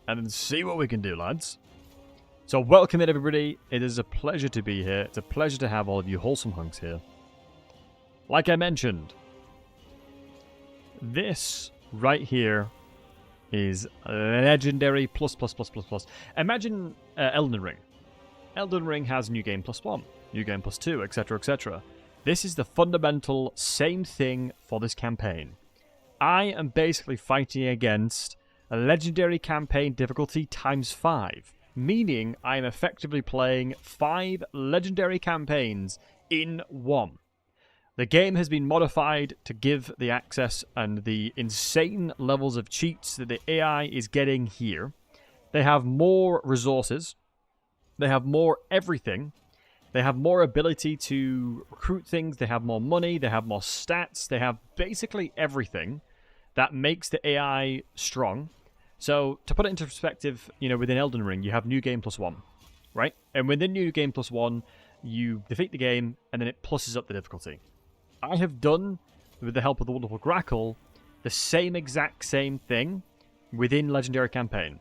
and then see what we can do, lads. So welcome in, everybody. It is a pleasure to be here. It's a pleasure to have all of you wholesome hunks here. Like I mentioned, this right here is legendary plus. Imagine Elden Ring. Elden Ring has New Game +1, New Game +2, etc, etc. This is the fundamental same thing for this campaign. I am basically fighting against a legendary campaign difficulty ×5, meaning I am effectively playing 5 legendary campaigns in one. The game has been modified to give the access and the insane levels of cheats that the AI is getting here. They have more resources. They have more everything. They have more ability to recruit things. They have more money. They have more stats. They have basically everything that makes the AI strong. So, to put it into perspective, within Elden Ring, you have New Game +1, right? And within New Game +1, you defeat the game, and then it pluses up the difficulty. I have done, with the help of the wonderful Grackle, the exact same thing within Legendary Campaign.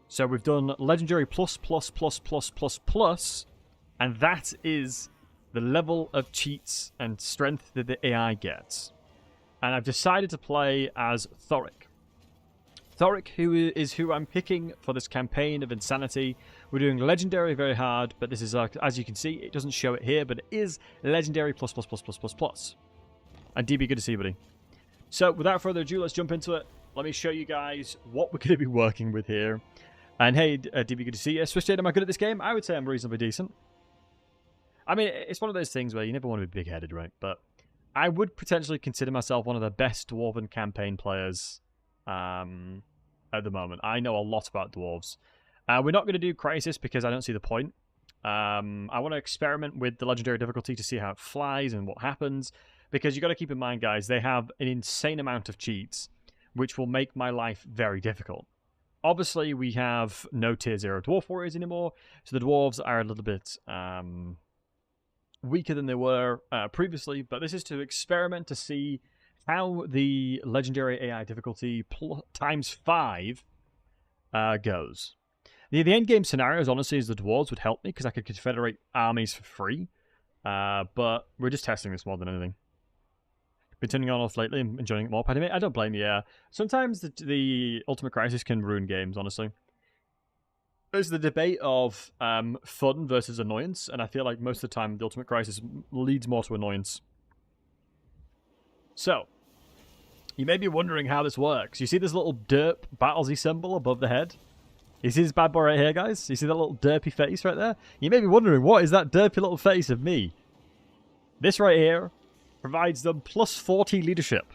So we've done Legendary plus, and that is the level of cheats and strength that the AI gets. And I've decided to play as Thoric. Thoric, who I'm picking for this campaign of Insanity. We're doing Legendary very hard, but this is, as you can see, it doesn't show it here, but it is Legendary plus. And DB, good to see you, buddy. So, without further ado, let's jump into it. Let me show you guys what we're going to be working with here. And hey, DB, good to see you. Switched, am I good at this game? I would say I'm reasonably decent. I mean, it's one of those things where you never want to be big-headed, right? But I would potentially consider myself one of the best Dwarven campaign players at the moment. I know a lot about Dwarves. We're not going to do Crisis because I don't see the point. I want to experiment with the Legendary difficulty to see how it flies and what happens. Because you got to keep in mind, guys, they have an insane amount of cheats, which will make my life very difficult. Obviously, we have no Tier 0 Dwarf Warriors anymore, so the Dwarves are a little bit weaker than they were previously, but this is to experiment to see how the Legendary AI difficulty ×5 goes. The endgame scenarios, honestly, is the Dwarves would help me, because I could confederate armies for free, but we're just testing this more than anything. Been turning on off lately and enjoying it more. I don't blame you, yeah. Sometimes the Ultimate Crisis can ruin games, honestly. There's the debate of fun versus annoyance, and I feel like most of the time the Ultimate Crisis leads more to annoyance. So, you may be wondering how this works. You see this little derp Battlesey symbol above the head? You see this bad boy right here, guys? You see that little derpy face right there? You may be wondering, what is that derpy little face of me? This right here provides them plus 40 leadership,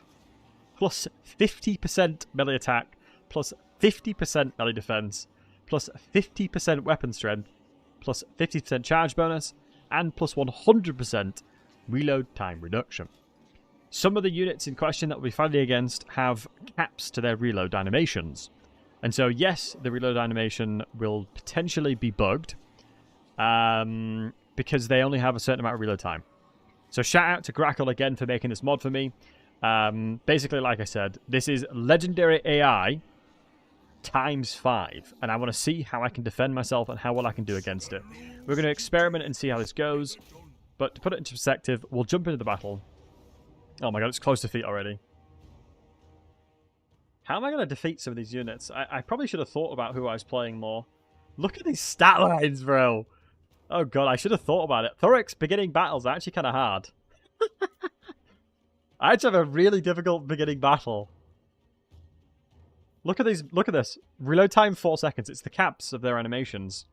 plus 50% melee attack, plus 50% melee defense, plus 50% weapon strength, plus 50% charge bonus, and plus 100% reload time reduction. Some of the units in question that we'll be fighting against have caps to their reload animations. And so, yes, the reload animation will potentially be bugged because they only have a certain amount of reload time. So shout out to Grackle again for making this mod for me. Basically, like I said, this is Legendary AI ×5. And I want to see how I can defend myself and how well I can do against it. We're going to experiment and see how this goes. But to put it into perspective, we'll jump into the battle. Oh my god, it's close to defeat already. How am I going to defeat some of these units? I probably should have thought about who I was playing more. Look at these stat lines, bro. Oh god, I should have thought about it. Thoric's beginning battles are actually kind of hard. I actually have a really difficult beginning battle. Look at these. Look at this. Reload time 4 seconds. It's the caps of their animations.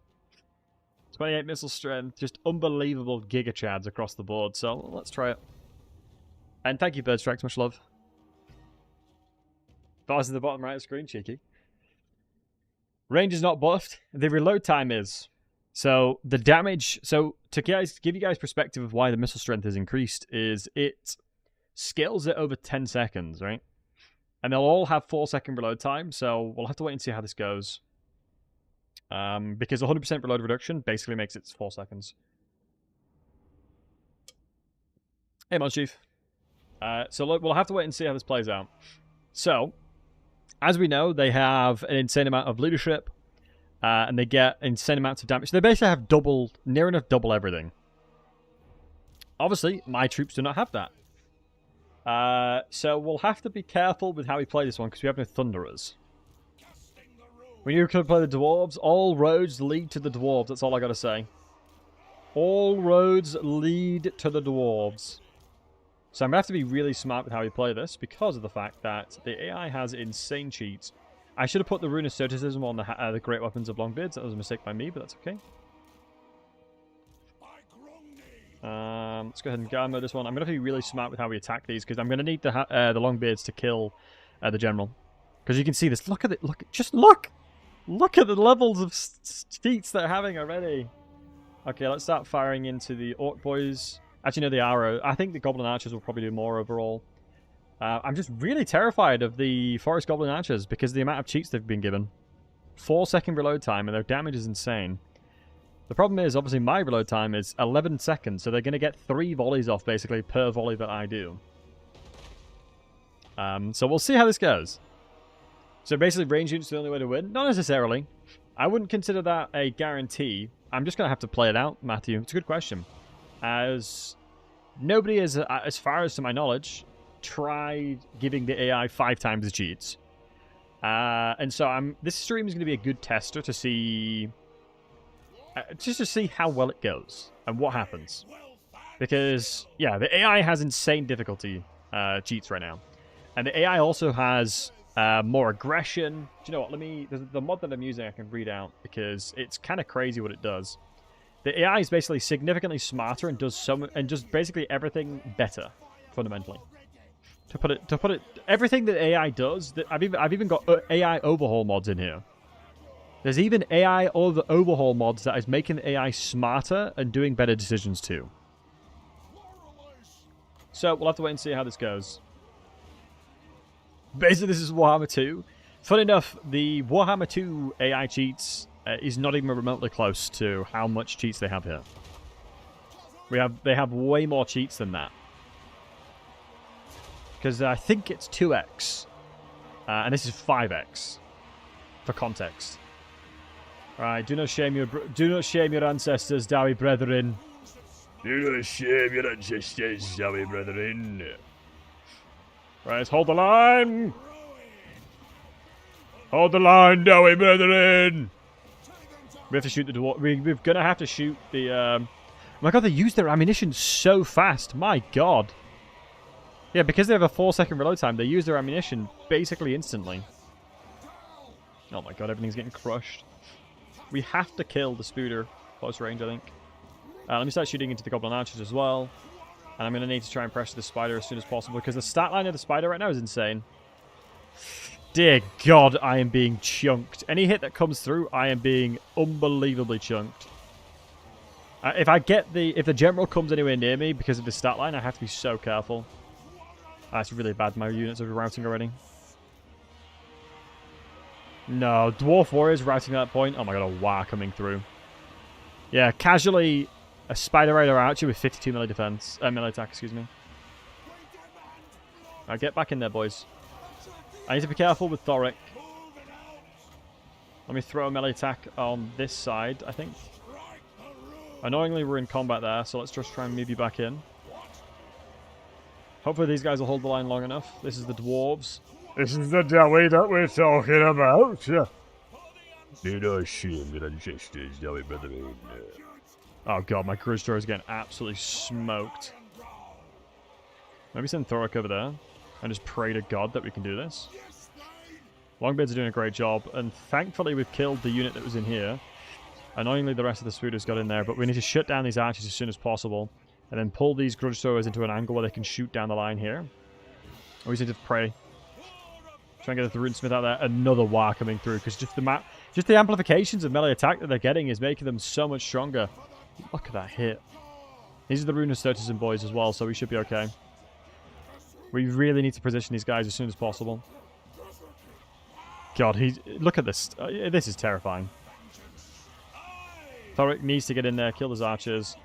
28 missile strength. Just unbelievable giga chads across the board. So let's try it. And thank you, Bird Strikes. Much love. Bars in the bottom right of the screen, cheeky. Range is not buffed. The reload time is. So the damage, so to give you guys perspective of why the missile strength is increased, is it scales it over 10 seconds, right? And they'll all have 4-second reload time, so we'll have to wait and see how this goes. Because 100% reload reduction basically makes it 4 seconds. Hey, Mon Chief. So look, we'll have to wait and see how this plays out. So, as we know, they have an insane amount of leadership, and they get insane amounts of damage. They basically have near enough double everything. Obviously, my troops do not have that. So we'll have to be careful with how we play this one, because we have no Thunderers. When you play the Dwarves, all roads lead to the Dwarves. That's all I gotta say. All roads lead to the Dwarves. So I'm going to have to be really smart with how we play this, because of the fact that the AI has insane cheats. I should have put the Rune of Stoicism on the Great Weapons of Longbeards. That was a mistake by me, but that's okay. Let's go ahead and guard mode this one. I'm going to have to be really smart with how we attack these, because I'm going to need the Longbeards to kill the General. Because you can see this. Look at it. Just look! Look at the levels of cheats they're having already. Okay, let's start firing into the Orc boys. Actually, no, the arrow. I think the Goblin Archers will probably do more overall. I'm just really terrified of the Forest Goblin Archers because of the amount of cheats they've been given. 4-second reload time, and their damage is insane. The problem is, obviously, my reload time is 11 seconds, so they're going to get 3 volleys off, basically, per volley that I do. So we'll see how this goes. So basically, range units are the only way to win? Not necessarily. I wouldn't consider that a guarantee. I'm just going to have to play it out, Matthew. It's a good question. As nobody has, as far as to my knowledge, tried giving the AI 5 times the cheats. And so this stream is going to be a good tester to see... just to see how well it goes and what happens. Because, yeah, the AI has insane difficulty cheats right now. And the AI also has more aggression. Do you know what? The mod that I'm using I can read out because it's kind of crazy what it does. The AI is basically significantly smarter and does basically everything better, fundamentally. To put it, everything that AI does, I've even got AI overhaul mods in here. There's even AI overhaul mods that is making the AI smarter and doing better decisions too. So we'll have to wait and see how this goes. Basically, this is Warhammer 2. Funny enough, the Warhammer 2 AI cheats is not even remotely close to how much cheats they have here. They have way more cheats than that. Because I think it's 2x. And this is 5x. For context. Alright, do not shame your ancestors, Dowie brethren. Do not shame your ancestors, Dowie brethren. Right, hold the line! Hold the line, Dowie brethren! We have to shoot the dwarf. We're gonna have to shoot the, Oh my god, they use their ammunition so fast. My god. Yeah, because they have a 4-second reload time, they use their ammunition basically instantly. Oh my god, everything's getting crushed. We have to kill the Spooder close range, I think. Let me start shooting into the Goblin Archers as well. And I'm going to need to try and pressure the Spider as soon as possible, because the stat line of the Spider right now is insane. Dear God, I am being chunked. Any hit that comes through, I am being unbelievably chunked. If the General comes anywhere near me because of the stat line, I have to be so careful. That's really bad. My units are routing already. No, Dwarf Warriors routing at that point. Oh my god, a War coming through. Yeah, casually a Spider Rider Archer with 52 melee defense. Melee attack, excuse me. Alright, get back in there, boys. I need to be careful with Thoric. Let me throw a melee attack on this side, I think. Annoyingly, we're in combat there, so let's just try and move you back in. Hopefully these guys will hold the line long enough. This is the Dwarves. This is the Dowie that we're talking about. Do not shame your ancestors, Dowie brethren. Oh god, my Grudge Thrower is getting absolutely smoked. Maybe send Thoric over there and just pray to God that we can do this. Longbeards are doing a great job, and thankfully we've killed the unit that was in here. Annoyingly, the rest of the Spooders got in there, but we need to shut down these archers as soon as possible, and then pull these Grudge Throwers into an angle where they can shoot down the line here. We just need to pray. Try and get the Runesmith out there. Another War coming through, because just the amplifications of melee attack that they're getting is making them so much stronger. Look at that hit. These are the Rune of Stoicism boys as well, so we should be okay. We really need to position these guys as soon as possible. God, look at this. This is terrifying. Thoric needs to get in there, kill those archers.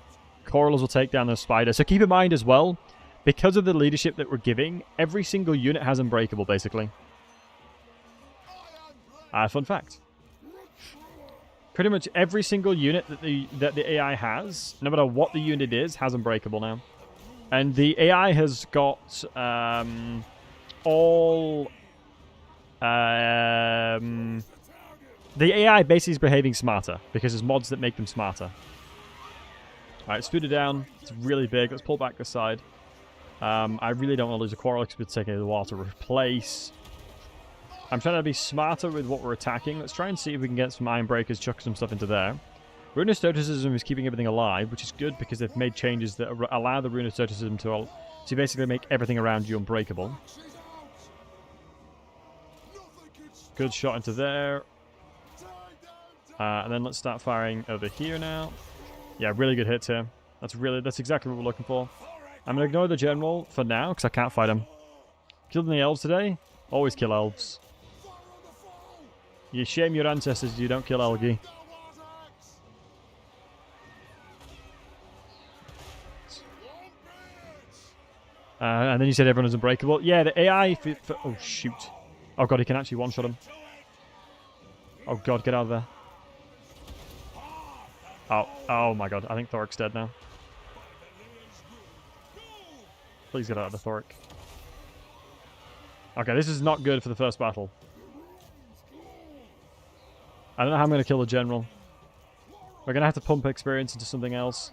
Corals will take down the Spider. So keep in mind as well, because of the leadership that we're giving, every single unit has Unbreakable, basically. Fun fact. Pretty much every single unit that the AI has, no matter what the unit is, has Unbreakable now. And the AI has got all... the AI basically is behaving smarter because there's mods that make them smarter. Alright, spoon it down. It's really big. Let's pull back this side. I really don't want to lose a quarrel because it's taking a while to replace. I'm trying to be smarter with what we're attacking. Let's try and see if we can get some Iron Breakers, chuck some stuff into there. Rune of Stoicism is keeping everything alive, which is good because they've made changes that allow the Rune of Stoicism to basically make everything around you unbreakable. Good shot into there. And then let's start firing over here now. Yeah, really good hits here. That's exactly what we're looking for. I'm going to ignore the general for now because I can't fight him. Killed any elves today? Always kill elves. You shame your ancestors you don't kill Elgi. And then you said everyone is unbreakable. Yeah, the AI... oh, shoot. Oh, God, he can actually one-shot him. Oh, God, get out of there. Oh my God. I think Thoric's dead now. Please get out of the Thoric. Okay, this is not good for the first battle. I don't know how I'm going to kill the general. We're going to have to pump experience into something else.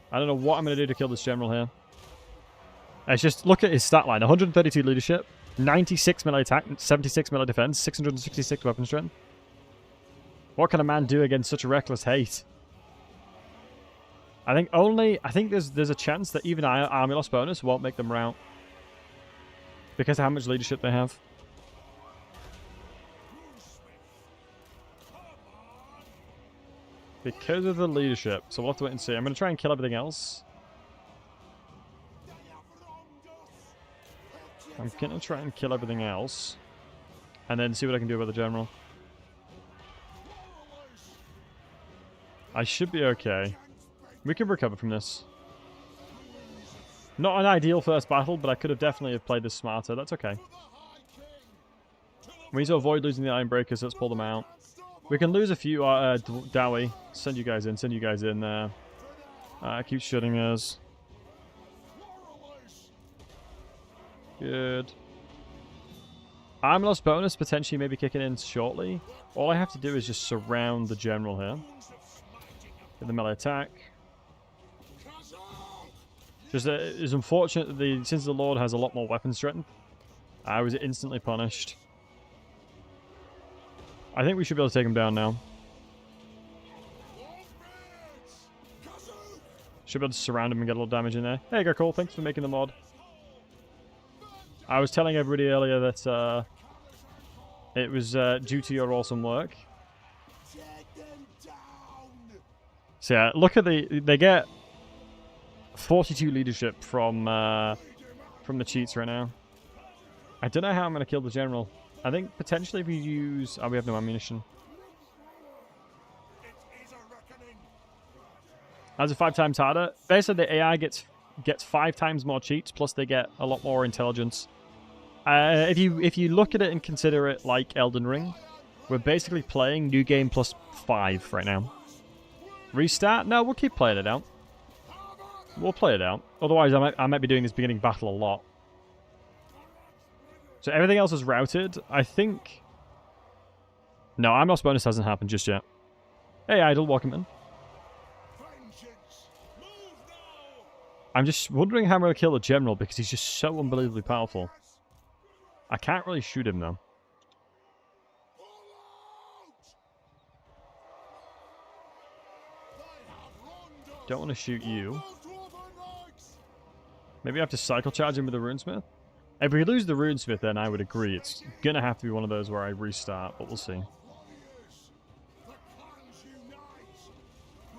I don't know what I'm going to do to kill this general here. It's just, look at his stat line. 132 leadership, 96 melee attack, 76 melee defense, 666 weapon strength. What can a man do against such a reckless hate? I think there's a chance that even army loss bonus won't make them rout. Because of how much leadership they have. Because of the leadership. So we'll have to wait and see. I'm going to try and kill everything else. I'm going to try and kill everything else. And then see what I can do about the general. I should be okay. We can recover from this. Not an ideal first battle, but I could have definitely have played this smarter. That's okay. We need to avoid losing the Iron Breakers. Let's pull them out. We can lose a few Dowie. Send you guys in there. Keep shooting us. Good. Armor loss bonus potentially maybe kicking in shortly. All I have to do is just surround the general here. Get the melee attack. Just it's unfortunate that since the Lord has a lot more weapon strength, I was instantly punished. I think we should be able to take him down now. Should be able to surround him and get a little damage in there. There you go, Cole. Thanks for making the mod. I was telling everybody earlier that it was due to your awesome work. So yeah, look at they get 42 leadership from the cheats right now. I don't know how I'm going to kill the general. I think potentially if we use... oh, we have no ammunition. That's a 5 times harder. Basically, the AI gets 5 times more cheats, plus they get a lot more intelligence. If you look at it and consider it like Elden Ring, we're basically playing New Game plus 5 right now. Restart? No, we'll keep playing it out. We'll play it out. Otherwise, I might be doing this beginning battle a lot. So everything else is routed. I think... no, Armor loss bonus hasn't happened just yet. Hey, Idle, welcome in. I'm just wondering how I'm going to kill the general because he's just so unbelievably powerful. I can't really shoot him, though. Don't want to shoot you. Maybe I have to cycle charge him with the Runesmith? If we lose the Runesmith, then I would agree. It's going to have to be one of those where I restart, but we'll see.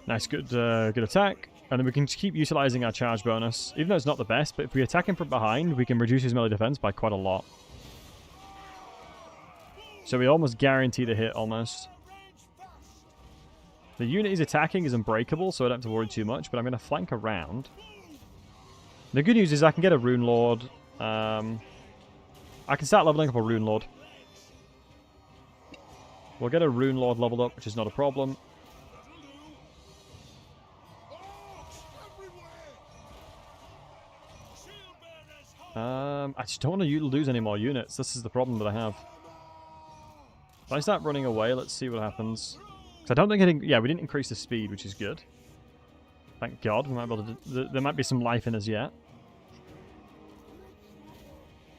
Nice, good attack. And then we can just keep utilizing our charge bonus. Even though it's not the best, but if we attack him from behind, we can reduce his melee defense by quite a lot. So we almost guarantee the hit, almost. The unit he's attacking is unbreakable, so I don't have to worry too much, but I'm going to flank around. The good news is I can get a Rune Lord. I can start leveling up a Rune Lord. We'll get a Rune Lord leveled up, which is not a problem. I just don't want to lose any more units. This is the problem that I have. If I start running away, let's see what happens. Because I don't think yeah, we didn't increase the speed, which is good. Thank God. We might be able to there might be some life in us yet.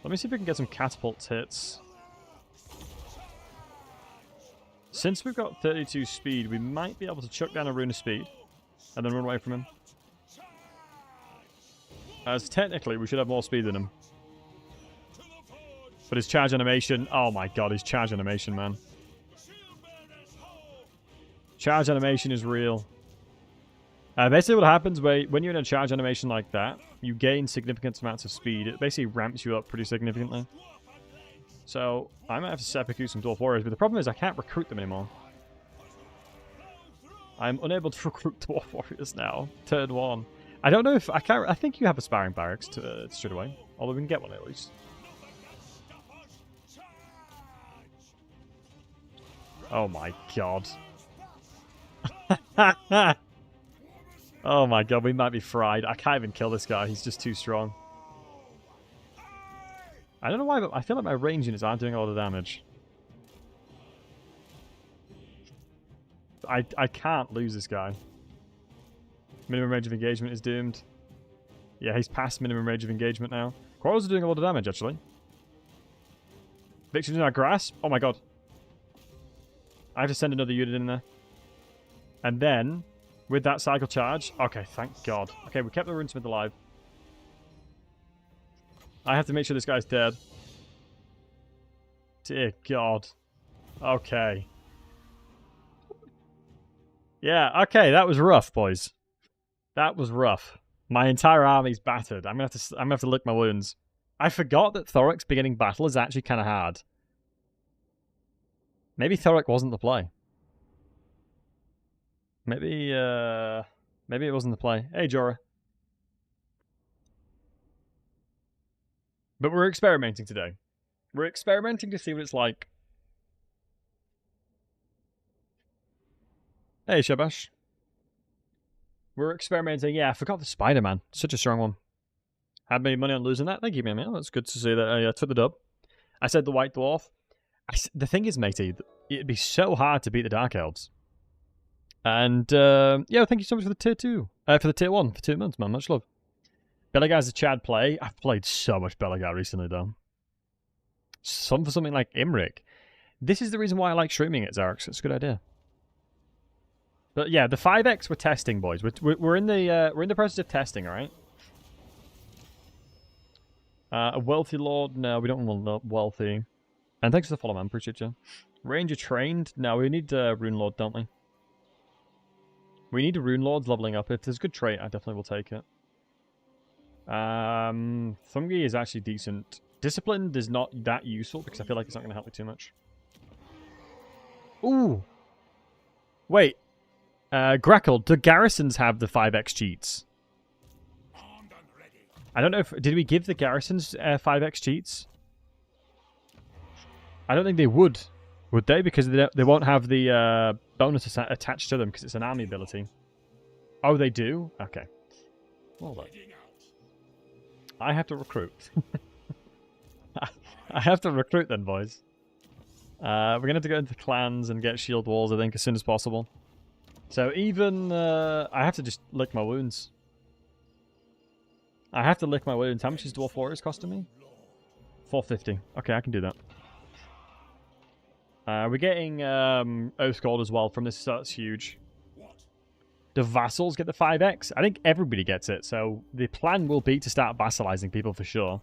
Let me see if we can get some catapult hits. Since we've got 32 speed, we might be able to chuck down a rune of speed and then run away from him. As technically, we should have more speed than him. But his charge animation... Oh my god, his charge animation, man. Charge animation is real. Basically what happens when you're in a charge animation like that, you gain significant amounts of speed. It basically ramps you up pretty significantly. So, I might have to seppuku some Dwarf Warriors, but the problem is I can't recruit them anymore. I'm unable to recruit Dwarf Warriors now. Turn 1. I don't know if... I think you have a sparring barracks to straight away. Although we can get one at least. Oh my god. Oh my god, we might be fried. I can't even kill this guy. He's just too strong. I don't know why, but I feel like my range units aren't doing a lot of damage. I can't lose this guy. Minimum range of engagement is doomed. Yeah, he's past minimum range of engagement now. Quarrels are doing a lot of damage, actually. Victories in our grasp? Oh my god. I have to send another unit in there. And then, with that cycle charge... Okay, thank god. Okay, we kept the runesmith alive. I have to make sure this guy's dead. Dear god. Okay. Yeah, okay, that was rough, boys. That was rough. My entire army's battered. I'm gonna have to lick my wounds. I forgot that Thoric's beginning battle is actually kind of hard. Maybe Thoric wasn't the play. Maybe it wasn't the play. Hey, Jorah. But we're experimenting today. We're experimenting to see what it's like. Hey, Shabash. We're experimenting. Yeah, I forgot the Spider-Man. Such a strong one. Had made money on losing that. Thank you, man. That's good to see that I took the dub. I said the White Dwarf. The thing is, matey, it'd be so hard to beat the Dark Elves. And, yeah, thank you so much for the tier 2. For the tier 1 for 2 months, man. Much love. Belagar's a Chad play. I've played so much Belagar recently, though. For something like Imrik. This is the reason why I like streaming it, Zarek. It's a good idea. But yeah, the 5x we're testing, boys. We're in the process of testing, all right? A wealthy lord? No, we don't want wealthy. And thanks for the follow, man. Appreciate you. Ranger trained? No, we need rune lord, don't we? We need a rune lord's leveling up. If there's a good trait, I definitely will take it. Thungi is actually decent. Disciplined is not that useful because I feel like it's not going to help me too much. Ooh. Wait. Grackle, do garrisons have the 5x cheats? I don't know if... Did we give the garrisons 5x cheats? I don't think they would. Would they? Because they won't have the bonus attached to them because it's an army ability. Oh, they do? Okay. Well then. I have to recruit. I have to recruit then, boys. We're going to have to go into clans and get shield walls, I think, as soon as possible. So even... I have to just lick my wounds. I have to lick my wounds. How much is Dwarf Warriors costing me? 450. Okay, I can do that. We're getting Oath Gold as well from this, so that's huge. Do vassals get the 5x? I think everybody gets it, so the plan will be to start vassalizing people for sure.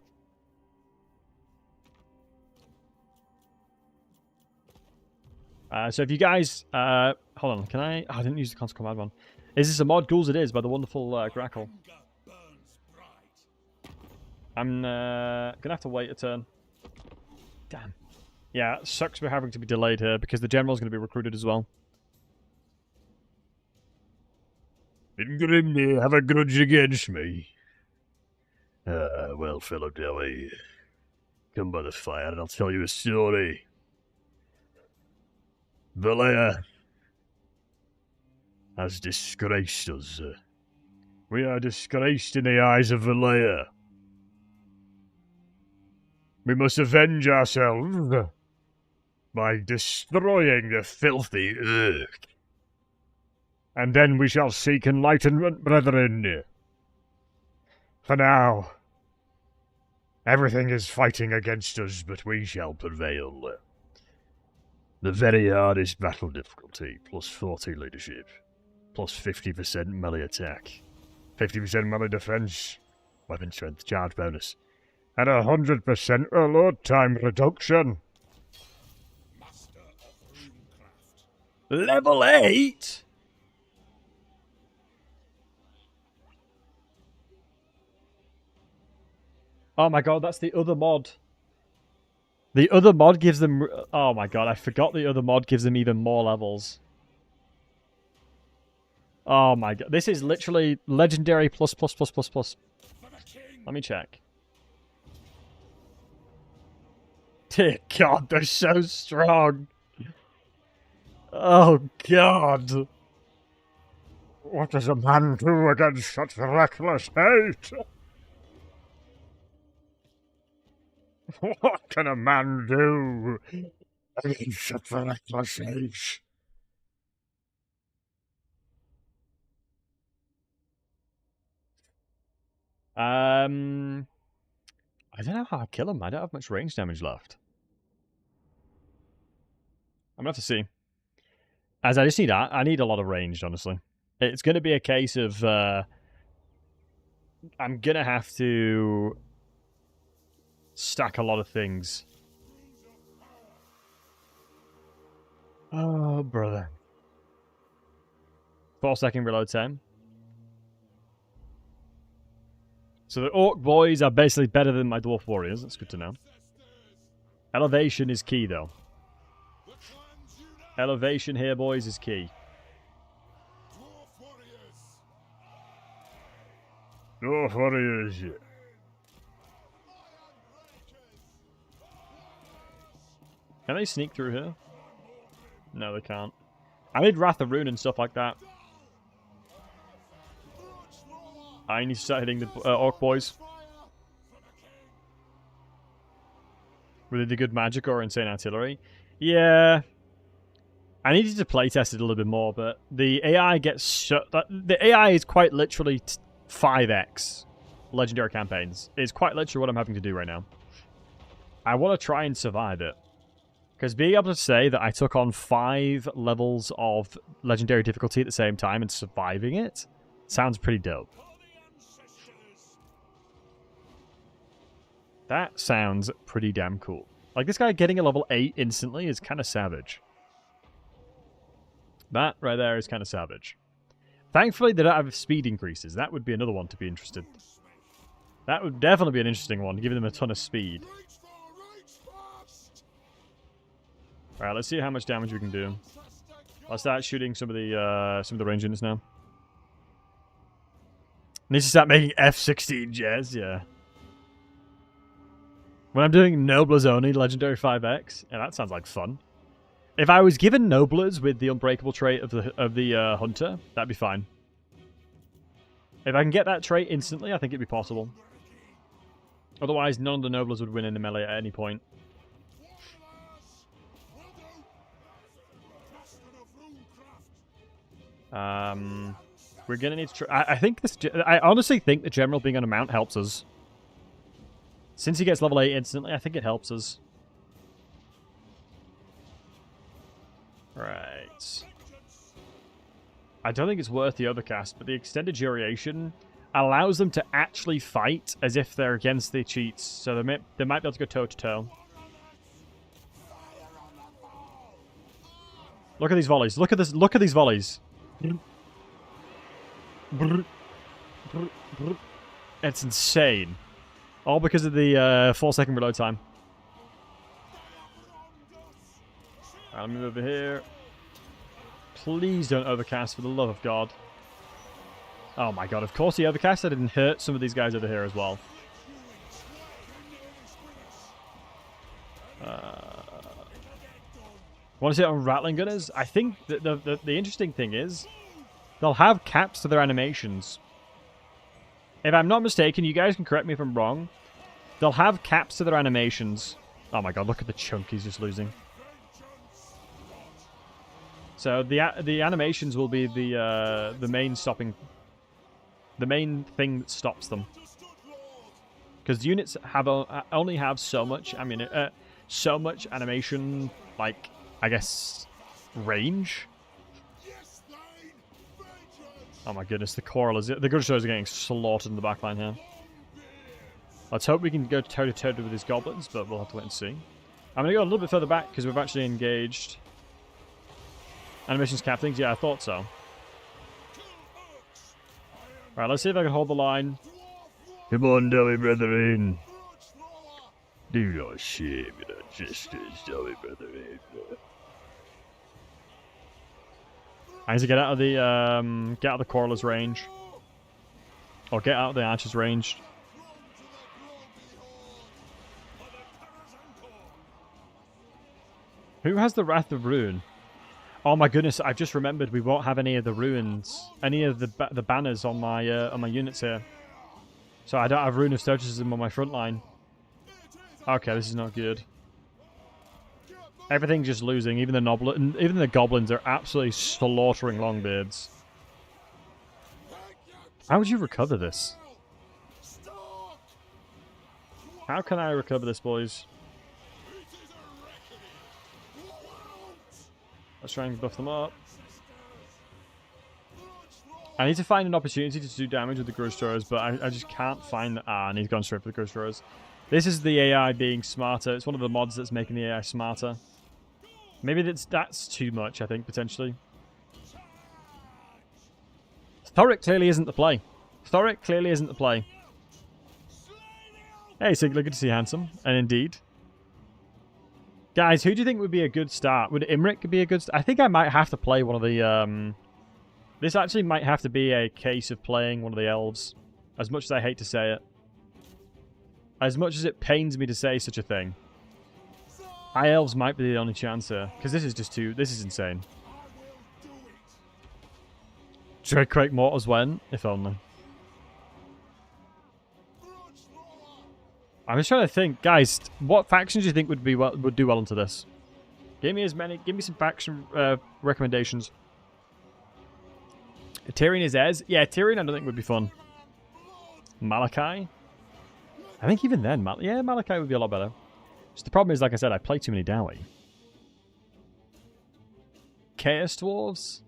So if you guys... hold on, can I... Oh, I didn't use the console command one. Is this a mod? Ghouls it is, by the wonderful Grackle. I'm going to have to wait a turn. Damn. Yeah, it sucks we're having to be delayed here, because the general's going to be recruited as well. Ingrimney have a grudge against me. Well, Philip Delhi. Come by the fire and I'll tell you a story. Valea has disgraced us. We are disgraced in the eyes of Valea. We must avenge ourselves by destroying the filthy Urk. And then we shall seek enlightenment, brethren. For now, everything is fighting against us, but we shall prevail. The very hardest battle difficulty, plus 40 leadership, plus 50% melee attack, 50% melee defense, weapon strength, charge bonus, and 100% reload time reduction. Level 8? Oh my god, that's the other mod. The other mod gives them... Oh my god, I forgot the other mod gives them even more levels. Oh my god, this is literally legendary plus. Let me check. Dear god, they're so strong. Oh god. What does a man do against such reckless hate? What can a man do against such reckless hate? I don't know how I kill him. I don't have much range damage left. I'm gonna have to see. As I just need that. I need a lot of range, honestly. It's gonna be a case of I'm gonna have to stack a lot of things. Oh, brother. 4-second reload time. So the Orc boys are basically better than my Dwarf warriors. That's good to know. Elevation is key, though. Elevation here, boys, is key. Dwarf warriors. Can they sneak through here? No, they can't. I need Wrath of Rune and stuff like that. I need to start hitting the Orc boys. With the good magic or insane artillery. Yeah. I needed to playtest it a little bit more, but the AI gets the AI is quite literally 5x legendary campaigns. It's quite literally what I'm having to do right now. I want to try and survive it. Because being able to say that I took on 5 levels of legendary difficulty at the same time and surviving it sounds pretty dope. That sounds pretty damn cool. Like, this guy getting a level 8 instantly is kind of savage. That right there is kind of savage. Thankfully, they don't have speed increases. That would be another one to be interested. That would definitely be an interesting one, giving them a ton of speed. Alright, let's see how much damage we can do. I'll start shooting some of the range units now. Need to start making F-16 jets, yeah. When I'm doing Noblers only, Legendary 5X, yeah, that sounds like fun. If I was given Noblers with the Unbreakable trait of the Hunter, that'd be fine. If I can get that trait instantly, I think it'd be possible. Otherwise, none of the Noblers would win in the melee at any point. We're gonna need to try. I think this. I honestly think the general being on a mount helps us. Since he gets level 8 instantly, I think it helps us. Right. I don't think it's worth the overcast, but the extended duration allows them to actually fight as if they're against the cheats, so they might be able to go toe to toe. Look at these volleys. Look at this. Look at these volleys. It's insane. All because of the 4-second reload time. Alright, let me move over here. Please don't overcast, for the love of God. Oh my god, of course he overcasted and hurt some of these guys over here as well. Want to see it on Rattling Gunners? I think that the interesting thing is they'll have caps to their animations. If I'm not mistaken, you guys can correct me if I'm wrong. They'll have caps to their animations. Oh my god, look at the chunk he's just losing. So the animations will be the main stopping, the main thing that stops them. Because units have only have so much. I mean, so much animation, like I guess range. Oh my goodness, the Gurshos are getting slaughtered in the backline here. Let's hope we can go toe-to-toe with these goblins, but we'll have to wait and see. I'm going to go a little bit further back because we've actually engaged animations captains. Yeah, I thought so. Alright, let's see if I can hold the line. Come on, Dolly brethren. Do not shame your sisters, Dolly brethren. I need to get out of the Corlers range. Or get out of the Archers range. Who has the Wrath of Ruin? Oh my goodness, I've just remembered we won't have any of the ruins, any of the banners on my units here. So I don't have Rune of Stoicism on my front line. Okay, this is not good. Everything's just losing. Even the goblins are absolutely slaughtering Longbeards. How would you recover this? How can I recover this, boys? Let's try and buff them up. I need to find an opportunity to do damage with the Grudge Throwers, but I just can't find the... Ah, and he's gone straight for the Grudge Throwers. This is the AI being smarter. It's one of the mods that's making the AI smarter. Maybe that's too much, I think, potentially. Thoric clearly isn't the play. Thoric clearly isn't the play. Hey, Sigler, good to see you, handsome. And indeed. Guys, who do you think would be a good start? Would Imric be a good start? I think I might have to play one of the... This actually might have to be a case of playing one of the elves. As much as I hate to say it. As much as it pains me to say such a thing. High elves might be the only chance here. Because this is just too... This is insane. Dreadquake Mortars when? If only. I'm just trying to think, guys. What factions do you think would do well into this? Give me some faction recommendations. Tyrion is Ez. Yeah, Tyrion I don't think would be fun. Malachi. I think even then, Malachi would be a lot better. Just the problem is, like I said, I play too many Dowie. Chaos Dwarves.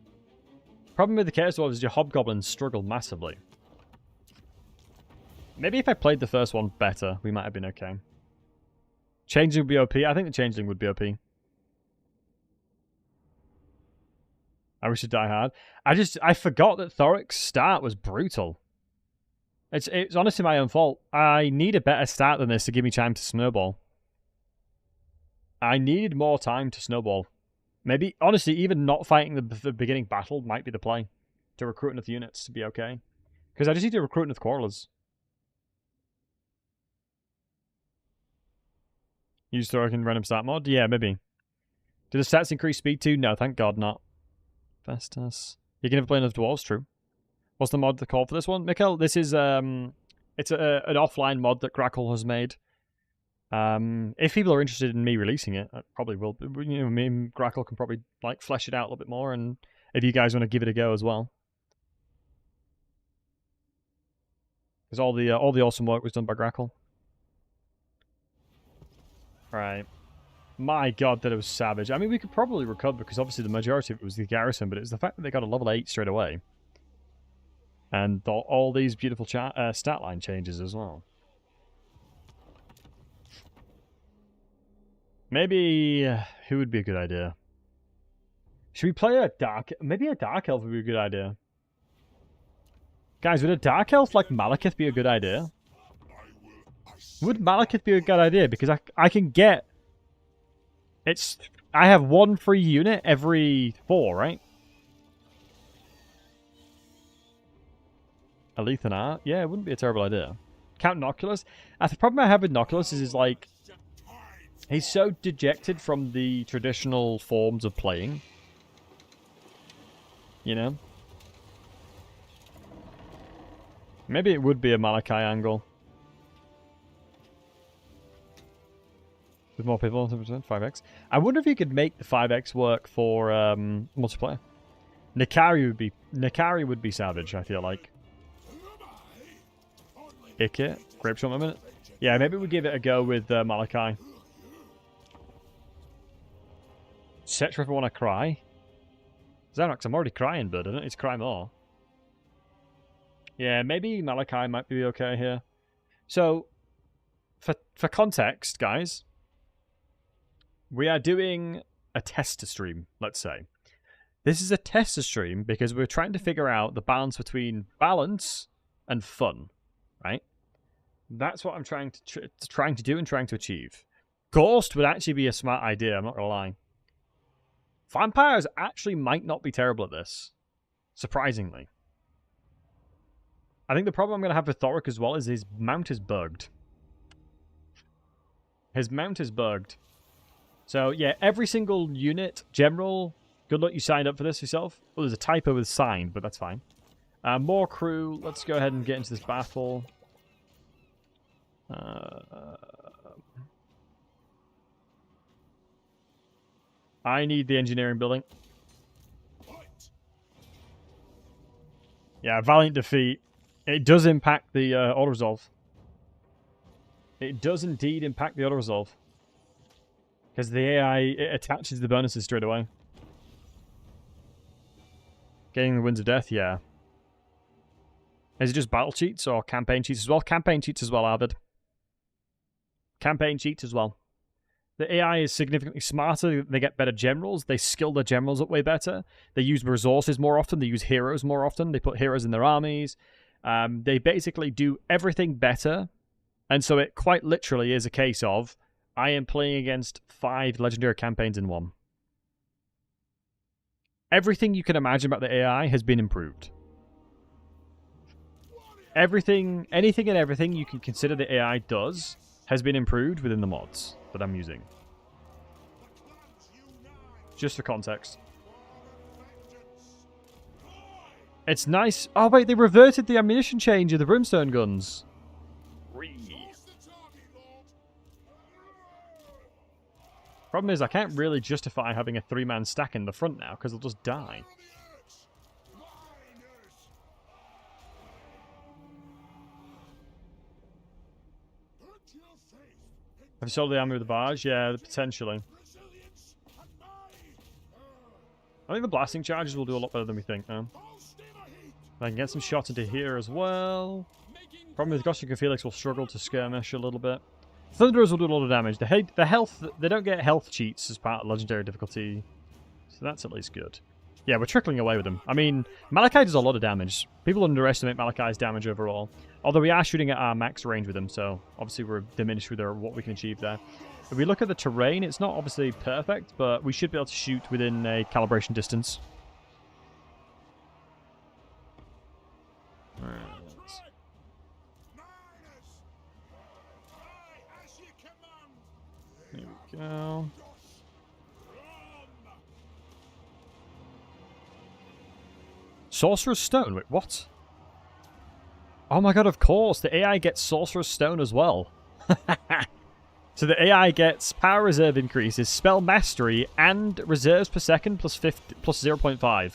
Problem with the Chaos Dwarves is your Hobgoblins struggle massively. Maybe if I played the first one better, we might have been okay. Changeling would be OP. I think the Changeling would be OP. I wish to die hard. I forgot that Thoric's start was brutal. It's honestly my own fault. I need a better start than this to give me time to snowball. I needed more time to snowball. Maybe, honestly, even not fighting the beginning battle might be the play. To recruit enough units to be okay. Because I just need to recruit enough Quarrelers. Use Thoric in random start mod? Yeah, maybe. Do the stats increase speed too? No, thank God not. Festus. You can never play enough dwarves, true. What's the mod called for this one? Mikkel, this is it's an offline mod that Grackle has made. If people are interested in me releasing it, I probably will. You know, me and Grackle can probably like flesh it out a little bit more, and if you guys want to give it a go as well. Because all the awesome work was done by Grackle. Right. My God, that it was savage. I mean, we could probably recover because obviously the majority of it was the garrison, but it was the fact that they got a level 8 straight away. And all these beautiful stat line changes as well. Maybe... who would be a good idea? Should we play a Dark... Maybe a Dark Elf would be a good idea. Guys, would a Dark Elf like Malekith be a good idea? Would Malekith be a good idea? Because I can get... I have one free unit every 4, right? Alethan Art? Yeah, it wouldn't be a terrible idea. Count Noculus? The problem I have with Noculus is like... He's so dejected from the traditional forms of playing. You know? Maybe it would be a Malachi angle. With more people, 5x. I wonder if you could make the 5x work for multiplayer. Nikari would be savage, I feel like. Ike, grape shot a minute. Yeah, maybe we give it a go with Malachi. Set if I want to cry. Xanax, I'm already crying, but I don't need to cry more. Yeah, maybe Malachi might be okay here. So, for context, guys, we are doing a tester stream, let's say. This is a tester stream because we're trying to figure out the balance between balance and fun, right? That's what I'm trying to do and trying to achieve. Ghost would actually be a smart idea, I'm not gonna lie. Vampires actually might not be terrible at this, surprisingly. I think the problem I'm going to have with Thoric as well is his mount is bugged. His mount is bugged. So, yeah, every single unit, general, good luck you signed up for this yourself. Oh, there's a typo with signed, but that's fine. More crew. Let's go ahead and get into this battle. I need the engineering building. Yeah, valiant defeat. It does impact the auto-resolve. It does indeed impact the auto-resolve. Because the AI, it attaches the bonuses straight away. Getting the Winds of Death, yeah. Is it just battle cheats or campaign cheats as well? Campaign cheats as well, Arvid. Campaign cheats as well. The AI is significantly smarter. They get better generals. They skill their generals up way better. They use resources more often. They use heroes more often. They put heroes in their armies. They basically do everything better. And so it quite literally is a case of, I am playing against 5 legendary campaigns in one. Everything you can imagine about the AI has been improved. Anything and everything you can consider the AI does has been improved within the mods that I'm using. Just for context. It's nice. Oh wait, they reverted the ammunition change of the brimstone guns. Problem is, I can't really justify having a 3-man stack in the front now, because they'll just die. Have you sold the army with the barge? Yeah, potentially. I think the blasting charges will do a lot better than we think, though. I can get some shots into here as well. Problem with Gothic and Felix will struggle to skirmish a little bit. Thunderers will do a lot of damage. The health, they don't get health cheats as part of legendary difficulty, so that's at least good. Yeah, we're trickling away with them. I mean, Malachi does a lot of damage. People underestimate Malachi's damage overall. Although we are shooting at our max range with him, so obviously we're diminished with what we can achieve there. If we look at the terrain, it's not obviously perfect, but we should be able to shoot within a calibration distance. Alright. There we go. Sorcerer's Stone? Wait, what? Oh my god, of course! The AI gets Sorcerer's Stone as well. So the AI gets power reserve increases, spell mastery, and reserves per second plus 0.5.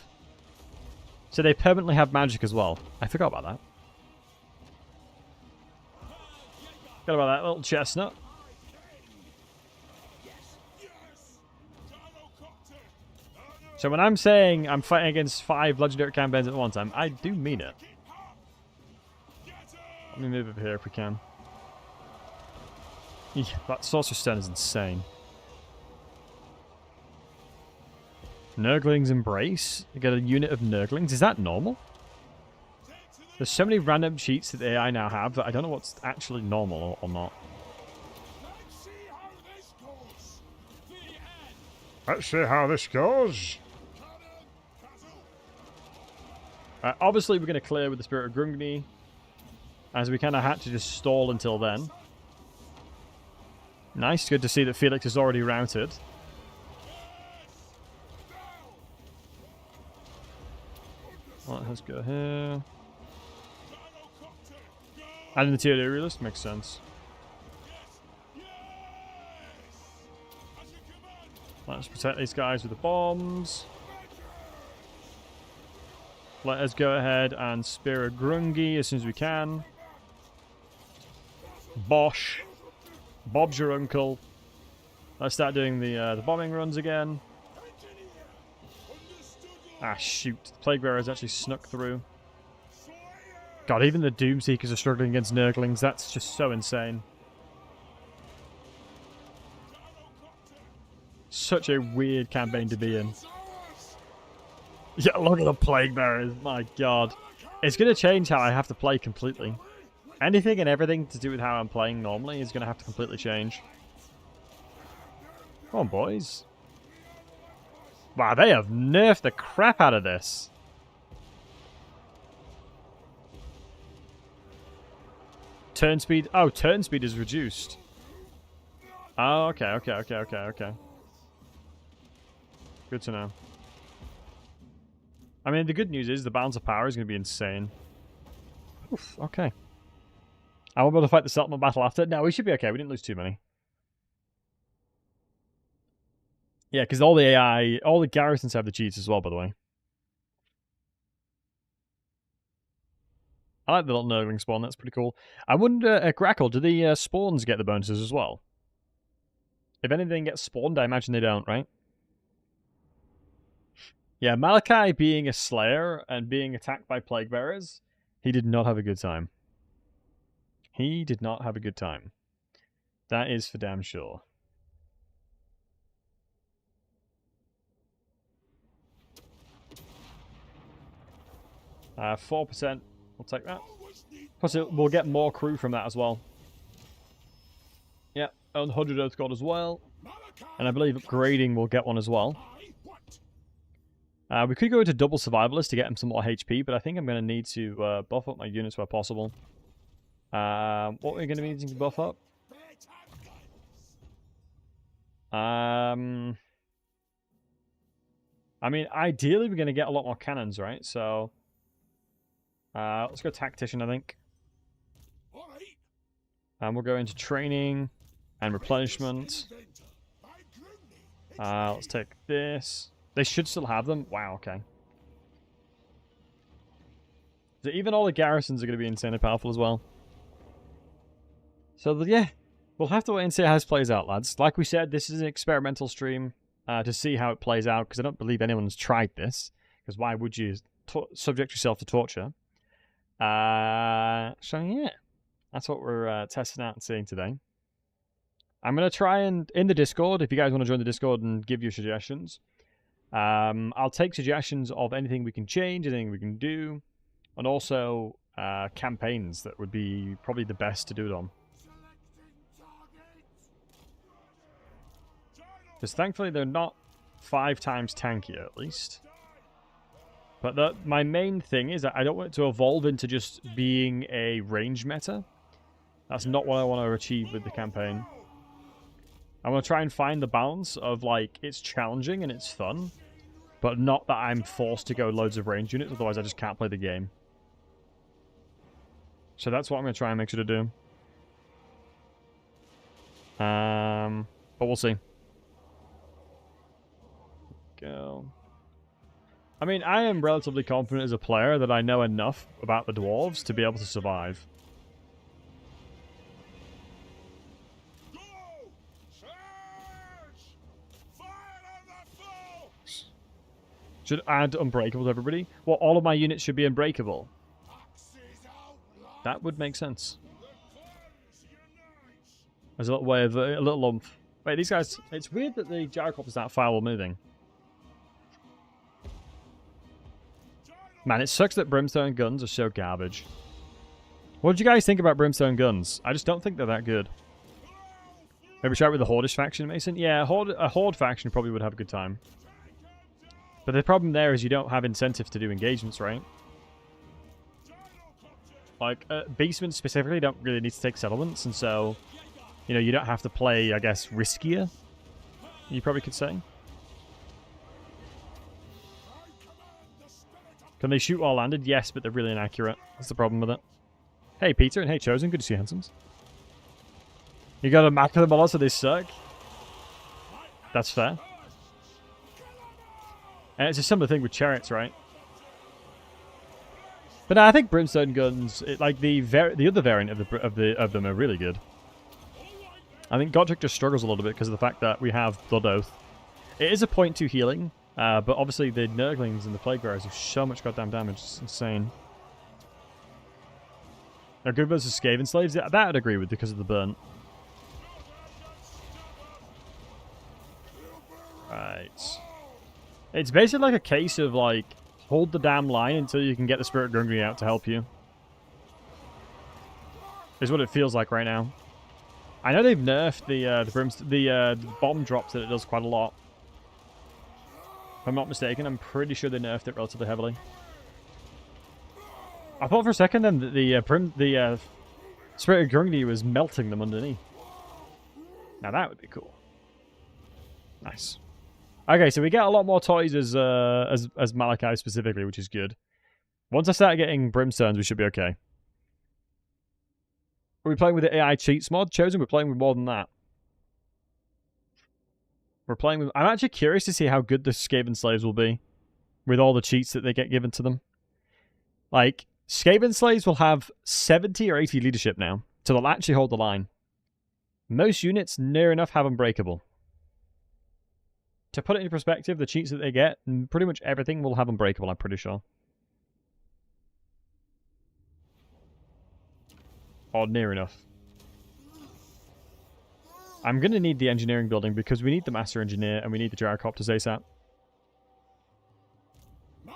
So they permanently have magic as well. I forgot about that. Forgot about that little chestnut. So when I'm saying I'm fighting against 5 legendary campaigns at one time, I do mean it. Let me move over here if we can. Yeah, that Sorcerer's Stone is insane. Nurgling's Embrace. You get a unit of Nurglings. Is that normal? There's so many random cheats that the AI now have that I don't know what's actually normal or not. Let's see how this goes. Obviously, we're going to clear with the Spirit of Grungni, as we kind of had to just stall until then. Nice, good to see that Felix is already routed. Right, let's go here. Adding the artilleryist makes sense. Let's protect these guys with the bombs. Let us go ahead and spear a Grungy as soon as we can. Bosh. Bob's your uncle. Let's start doing the bombing runs again. Ah, shoot. The Plague Bearers actually snuck through. God, even the Doomseekers are struggling against Nurglings. That's just so insane. Such a weird campaign to be in. Yeah, look at the Plague Bearers. My God. It's going to change how I have to play completely. Anything and everything to do with how I'm playing normally is going to have to completely change. Come on, boys. Wow, they have nerfed the crap out of this. Turn speed. Oh, turn speed is reduced. Oh, okay. Good to know. I mean, the good news is the balance of power is going to be insane. Oof, okay. I won't be able to fight the settlement battle after. No, we should be okay. We didn't lose too many. Yeah, because all the AI, all the garrisons have the cheats as well, by the way. I like the little Nurgling spawn. That's pretty cool. I wonder, Grackle, do the spawns get the bonuses as well? If anything gets spawned, I imagine they don't, right? Yeah, Malachi being a Slayer and being attacked by Plague Bearers, he did not have a good time. He did not have a good time. That is for damn sure. Uh, 4%. We'll take that. Plus, we'll get more crew from that as well. Yep, 100 Earth God as well. And I believe upgrading will get one as well. We could go into double survivalist to get him some more HP, but I think I'm going to need to buff up my units where possible. What we're going to be needing to buff up? I mean, ideally we're going to get a lot more cannons, right? So, let's go tactician, I think. And we'll go into training and replenishment. Let's take this. They should still have them. Wow, okay. So even all the garrisons are going to be insanely powerful as well. So, yeah. We'll have to wait and see how this plays out, lads. Like we said, this is an experimental stream to see how it plays out, because I don't believe anyone's tried this. Because why would you subject yourself to torture? So, yeah. That's what we're testing out and seeing today. I'm going to try and, in the Discord, if you guys want to join the Discord and give your suggestions, I'll take suggestions of anything we can change, anything we can do, and also campaigns that would be probably the best to do it on. Because thankfully they're not 5 times tankier, at least. But my main thing is that I don't want it to evolve into just being a range meta. That's not what I want to achieve with the campaign. I want to try and find the balance of, like, it's challenging and it's fun, but not that I'm forced to go loads of range units, otherwise I just can't play the game. So that's what I'm going to try and make sure to do. But we'll see. Go. I mean, I am relatively confident as a player that I know enough about the dwarves to be able to survive. Should add unbreakable to everybody? Well, all of my units should be unbreakable. That would make sense. There's a little way of a little lump. Wait, these guys. It's weird that the gyrocopters aren't firewall moving. Man, it sucks that brimstone guns are so garbage. What did you guys think about brimstone guns? I just don't think they're that good. Maybe try it with the Hordish faction, Mason? Yeah, a Horde faction probably would have a good time. But the problem there is you don't have incentive to do engagements, right? Like, beastmen specifically don't really need to take settlements, and so You know, you don't have to play, I guess, riskier, you probably could say. Can they shoot while landed? Yes, but they're really inaccurate. That's the problem with it. Hey, Peter, and hey, Chosen. Good to see you, handsomes. You got a map of them all, so they suck. That's fair. And it's a similar thing with chariots, right? But no, I think brimstone guns, like the other variant of them, are really good. I think Godric just struggles a little bit because of the fact that we have Blood Oath. It is a 0.2 healing, but obviously the Nurglings and the Plague Bearers have so much goddamn damage. It's insane. They're good versus Skaven Slaves. That I'd agree with because of the burn. Right. It's basically like a case of, like, hold the damn line until you can get the Spirit Gungry out to help you. Is what it feels like right now. I know they've nerfed the bomb drops that it does quite a lot. If I'm not mistaken, I'm pretty sure they nerfed it relatively heavily. I thought for a second then that the Spirit Gungry was melting them underneath. Now that would be cool. Nice. Okay, so we get a lot more toys as Malachi specifically, which is good. Once I start getting Brimstones, we should be okay. Are we playing with the AI cheats mod? Chosen, we're playing with more than that. We're playing with... I'm actually curious to see how good the Skaven Slaves will be with all the cheats that they get given to them. Like, Skaven Slaves will have 70 or 80 leadership now, so they'll actually hold the line. Most units, near enough, have Unbreakable. To put it into perspective, the cheats that they get, pretty much everything will have Unbreakable, I'm pretty sure. Or near enough. I'm going to need the engineering building because we need the Master Engineer and we need the Gyrocopters ASAP.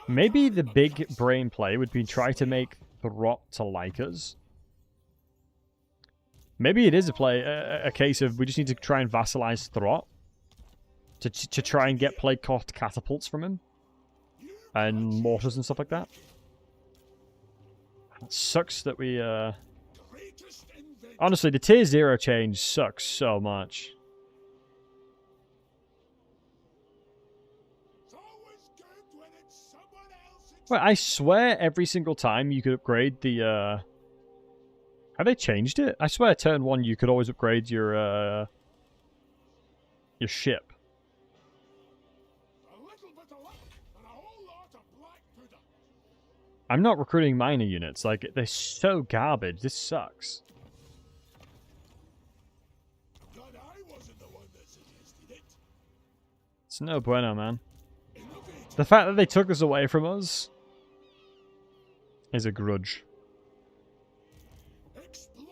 Maybe the big brain play would be try to make Throt to like us. Maybe it is a case of we just need to try and vassalize Throt. To try and get Plague Cost catapults from him. And mortars and stuff like that. It sucks that we... Honestly, the tier 0 change sucks so much. Well, I swear every single time you could upgrade the... Have they changed it? I swear turn 1 you could always upgrade your ship. I'm not recruiting minor units. Like, they're so garbage. This sucks. It's no bueno, man. The fact that they took this away from us is a grudge.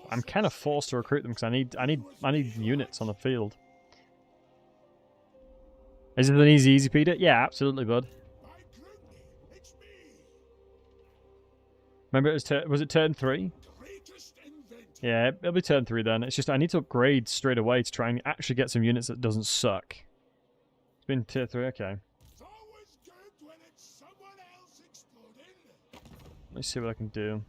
I'm kind of forced to recruit them because I need units on the field. Is it an easy Peter? Yeah, absolutely, bud. Remember, was it turn 3? Yeah, it'll be turn 3 then. It's just I need to upgrade straight away to try and actually get some units that doesn't suck. It's been tier 3, okay. Let's see what I can do.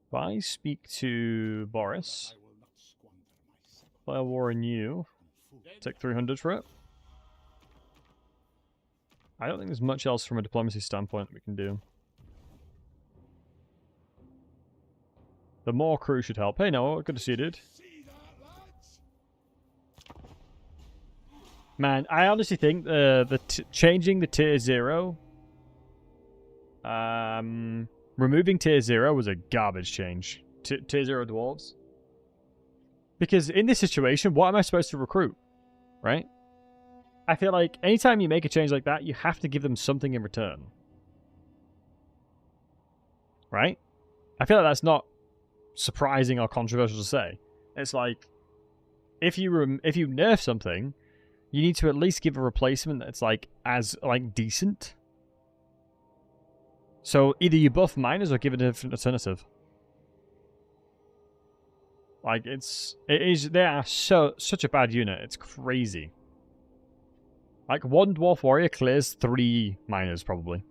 If I speak to Boris, play a war in you. Take 300 for it. I don't think there's much else from a diplomacy standpoint that we can do. The more crew should help. Hey Noah, good to see you, dude. Man, I honestly think changing the tier 0, removing tier 0 was a garbage change. Tier 0 dwarves. Because in this situation, what am I supposed to recruit? Right? I feel like anytime you make a change like that, you have to give them something in return. Right? I feel like that's not surprising or controversial to say. It's like, if you nerf something, you need to at least give a replacement that's as decent. So either you buff miners or give it a different alternative. Like, they are such a bad unit. It's crazy. Like, one Dwarf Warrior clears 3 miners, probably.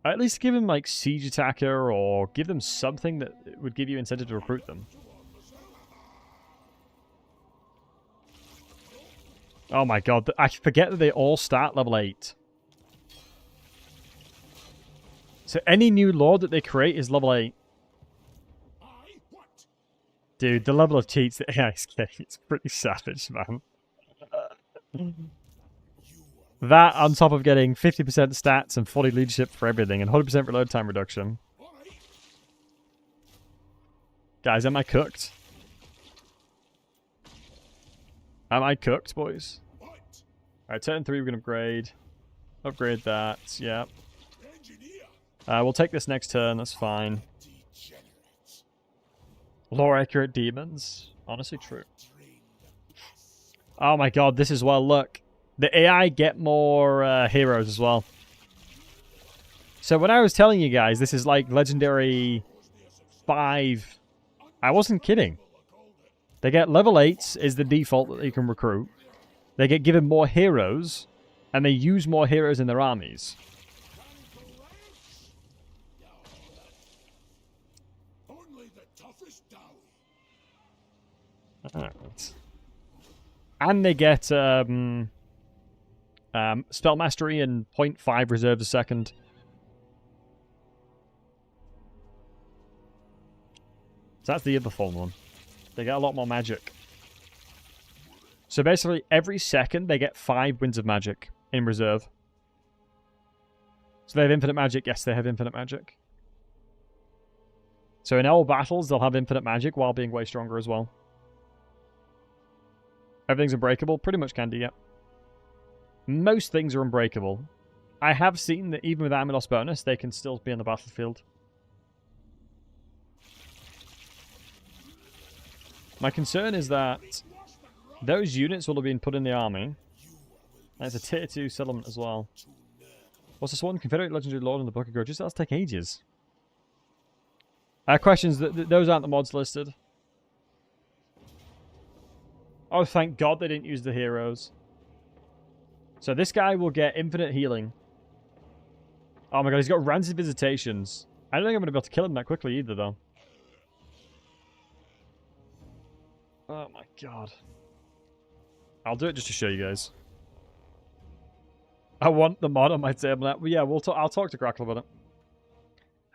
At least give them like siege attacker, or give them something that would give you incentive to recruit them. Oh my god, I forget that they all start level 8. So any new lord that they create is level 8. Dude, the level of cheats that AI is getting is pretty savage, man. That on top of getting 50% stats and 40 leadership for everything and 100% reload time reduction. Guys, am I cooked? Am I cooked, boys? Alright, turn 3 we can upgrade. Upgrade that, yeah. We'll take this next turn, that's fine. Lore accurate demons. Honestly true. Oh my god, this as well, look. The AI get more heroes as well. So when I was telling you guys, this is like Legendary 5. I wasn't kidding. They get level 8s is the default that you can recruit. They get given more heroes, and they use more heroes in their armies. Alright. And they get spell mastery and 0.5 reserves a second. So that's the other full one. They get a lot more magic. So basically, every second they get 5 winds of magic in reserve. So they have infinite magic. Yes, they have infinite magic. So in all battles, they'll have infinite magic while being way stronger as well. Everything's unbreakable. Pretty much can do, yeah. Most things are unbreakable. I have seen that even with Amylos bonus, they can still be on the battlefield. My concern is that those units will have been put in the army. And it's a tier 2 settlement as well. What's this one? Confederate Legendary Lord in the Book of Grudges? That'll take ages. Questions, those aren't the mods listed. Oh, thank God they didn't use the heroes. So this guy will get infinite healing. Oh my god, he's got rancid visitations. I don't think I'm going to be able to kill him that quickly either, though. Oh my god. I'll do it just to show you guys. I want the mod on my table now. But yeah, I'll talk to Grackle about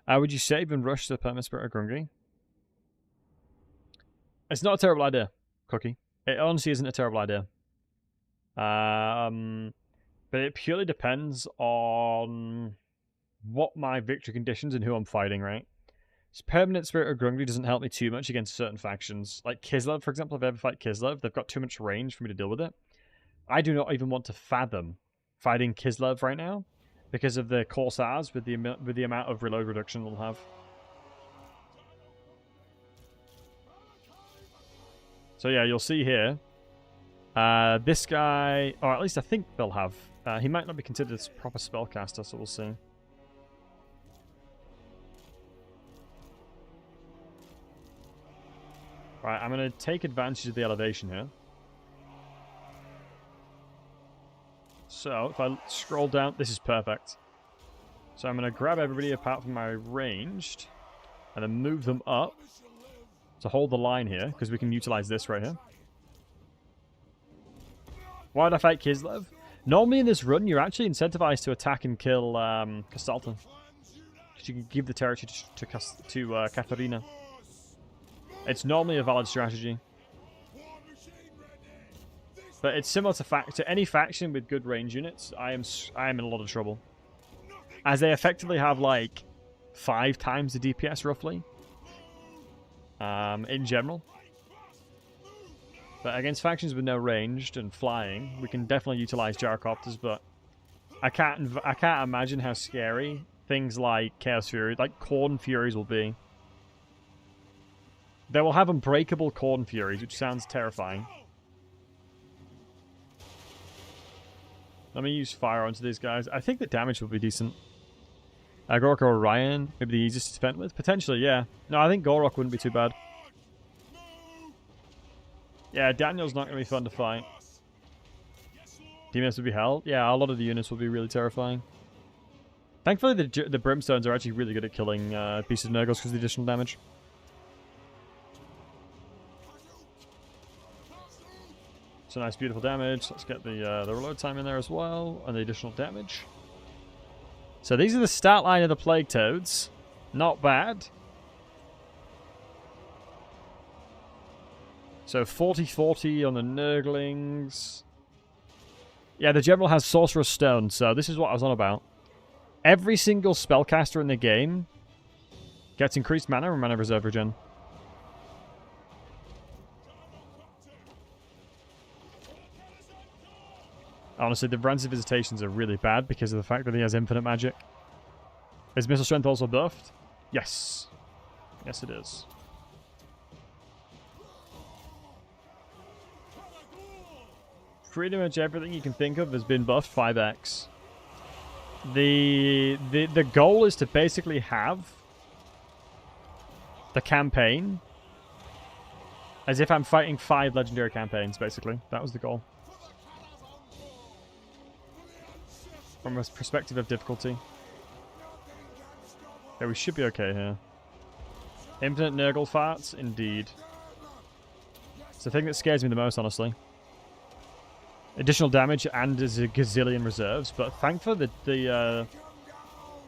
it. Would you save and rush the Permanent Spirit of Grungy? It's not a terrible idea, Cookie. It honestly isn't a terrible idea. But it purely depends on what my victory conditions and who I'm fighting, right? So Permanent Spirit of Grungy doesn't help me too much against certain factions. Like Kislev, for example, if I ever fight Kislev, they've got too much range for me to deal with it. I do not even want to fathom fighting Kislev right now because of the Corsairs with the amount of reload reduction they'll have. So yeah, you'll see here, this guy, or at least I think they'll have, he might not be considered a proper spellcaster, so we'll see. Right, I'm going to take advantage of the elevation here. So, if I scroll down, this is perfect. So I'm going to grab everybody apart from my ranged, and then move them up to hold the line here, because we can utilize this right here. Why did I fight Kislev? Normally in this run, you're actually incentivized to attack and kill Kastalta. Because you can give the territory to Katharina. It's normally a valid strategy. But it's similar to any faction with good range units. I am in a lot of trouble. As they effectively have like 5 times the DPS roughly. In general. But against factions with no ranged and flying, we can definitely utilize gyrocopters, but I can't imagine how scary things like Chaos Fury, like Corn Furies will be. They will have unbreakable Corn Furies, which sounds terrifying. Let me use fire onto these guys. I think the damage will be decent. Gorok or Orion, maybe the easiest to defend with? Potentially, yeah. No, I think Gorok wouldn't be too bad. Yeah, Daniel's not going to be fun to fight. DMS would be hell. Yeah, a lot of the units will be really terrifying. Thankfully, the Brimstones are actually really good at killing Beasts of Nurgles because of the additional damage. So nice, beautiful damage. Let's get the reload time in there as well, and the additional damage. So these are the stat line of the Plague Toads. Not bad. So 40-40 on the Nurglings. Yeah, the General has Sorcerer's Stone, so this is what I was on about. Every single spellcaster in the game gets increased mana and mana reserve regen. Honestly, the Rancid Visitations are really bad because of the fact that he has infinite magic. Is Missile Strength also buffed? Yes. Yes, it is. Pretty much everything you can think of has been buffed 5x. The goal is to basically have the campaign as if I'm fighting 5 legendary campaigns, basically. That was the goal. From a perspective of difficulty. Yeah, we should be okay here. Infinite Nurgle farts? Indeed. It's the thing that scares me the most, honestly. Additional damage and there's a gazillion reserves, but thankfully the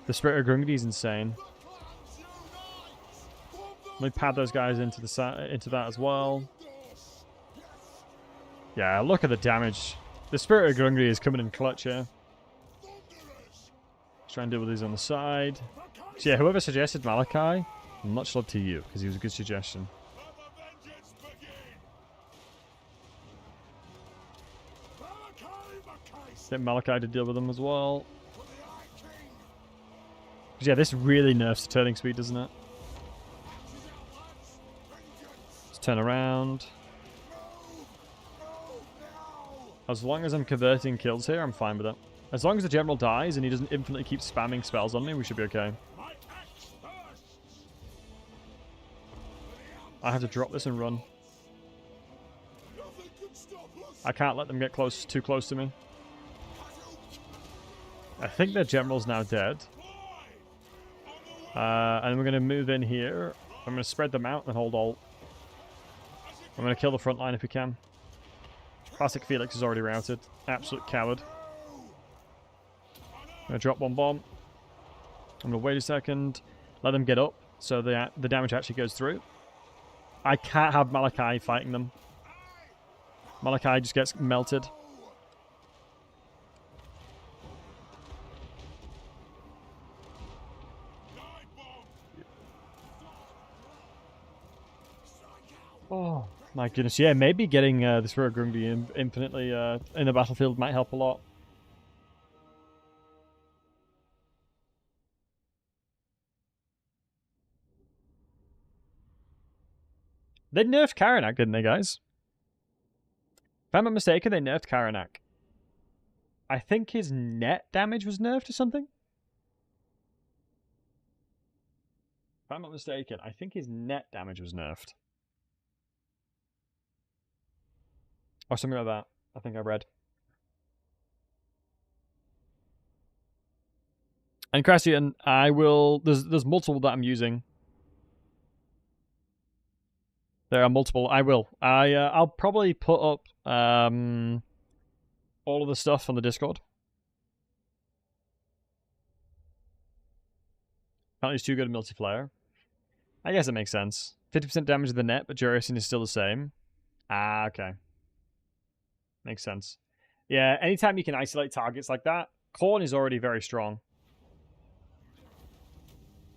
Spirit of Grungdi is insane. Let me pad those guys into that as well. Yeah, look at the damage. The Spirit of Grungdi is coming in clutch here. Let's try and deal with these on the side. So yeah, whoever suggested Malachi, much love to you, because he was a good suggestion. Get Malachi to deal with them as well. Yeah, this really nerfs the turning speed, doesn't it? Let's turn around. As long as I'm converting kills here, I'm fine with it. As long as the General dies and he doesn't infinitely keep spamming spells on me, we should be okay. I have to drop this and run. I can't let them get too close to me. I think their General's now dead. And we're going to move in here. I'm going to spread them out and hold alt. I'm going to kill the front line if we can. Classic Felix is already routed. Absolute coward. I'm going to drop one bomb. I'm going to wait a second. Let them get up so the damage actually goes through. I can't have Malachi fighting them. Malachi just gets melted. Oh, my goodness. Yeah, maybe getting the Spirit of Grungdi infinitely in the battlefield might help a lot. They nerfed Karanak, didn't they, guys? If I'm not mistaken, they nerfed Karanak. I think his net damage was nerfed or something? If I'm not mistaken, I think his net damage was nerfed. Or something like that. I think I read. And Crassian, I will... There's multiple that I'm using. There are multiple. I will. I'll probably put up all of the stuff on the Discord. Apparently it's too good at multiplayer. I guess it makes sense. 50% damage to the net, but duration is still the same. Ah, okay. Makes sense. Yeah, anytime you can isolate targets like that, Khorne is already very strong.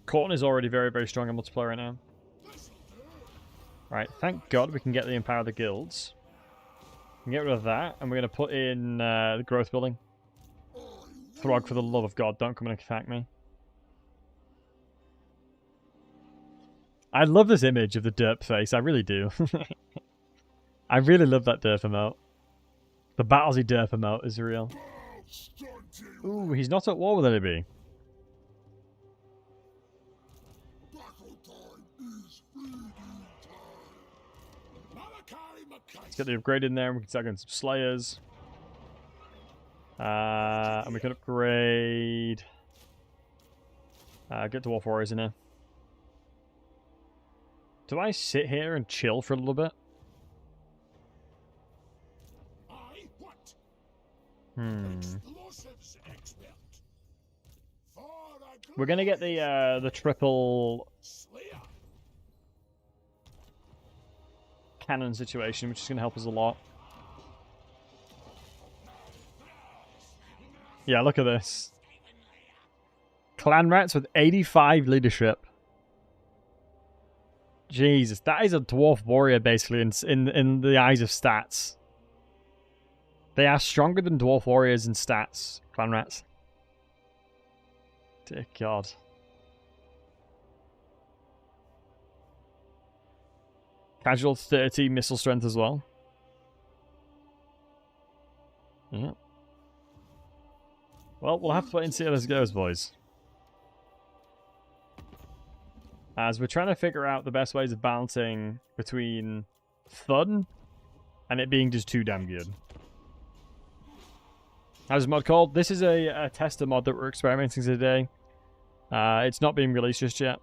Khorne is already very, very strong in multiplayer right now. Right, thank God we can get the Empower the Guilds. We can get rid of that, and we're going to put in the growth building. Throg, for the love of God, don't come and attack me. I love this image of the derp face, I really do. I really love that derp emote. The Battlesey derp emote is real. Ooh, he's not at war with anybody. Let's get the upgrade in there. We can start getting some Slayers. And we can upgrade Get Dwarf Warriors in here. Do I sit here and chill for a little bit? We're gonna get the triple cannon situation, which is gonna help us a lot. Yeah, look at this. Clan rats with 85 leadership. Jesus, that is a dwarf warrior basically in the eyes of stats. They are stronger than dwarf warriors in stats, clan rats. Dear God. Casual 30 missile strength as well. Yeah. Well, we'll have to wait and see how this goes, boys. As we're trying to figure out the best ways of balancing between fun and it being just too damn good. How's the mod called? This is a tester mod that we're experimenting today. It's not being released just yet.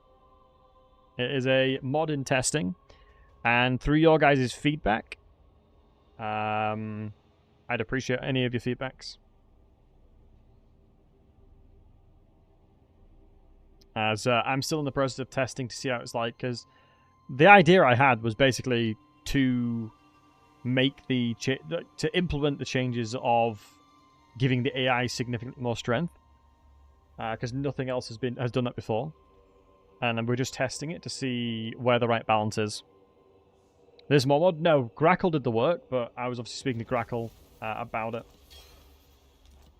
It is a mod in testing. And through your guys' feedback, I'd appreciate any of your feedbacks. As I'm still in the process of testing to see how it's like, because the idea I had was basically to make to implement the changes of giving the AI significantly more strength, because nothing else has done that before, and we're just testing it to see where the right balance is. This mod, no, Grackle did the work, but I was obviously speaking to Grackle about it,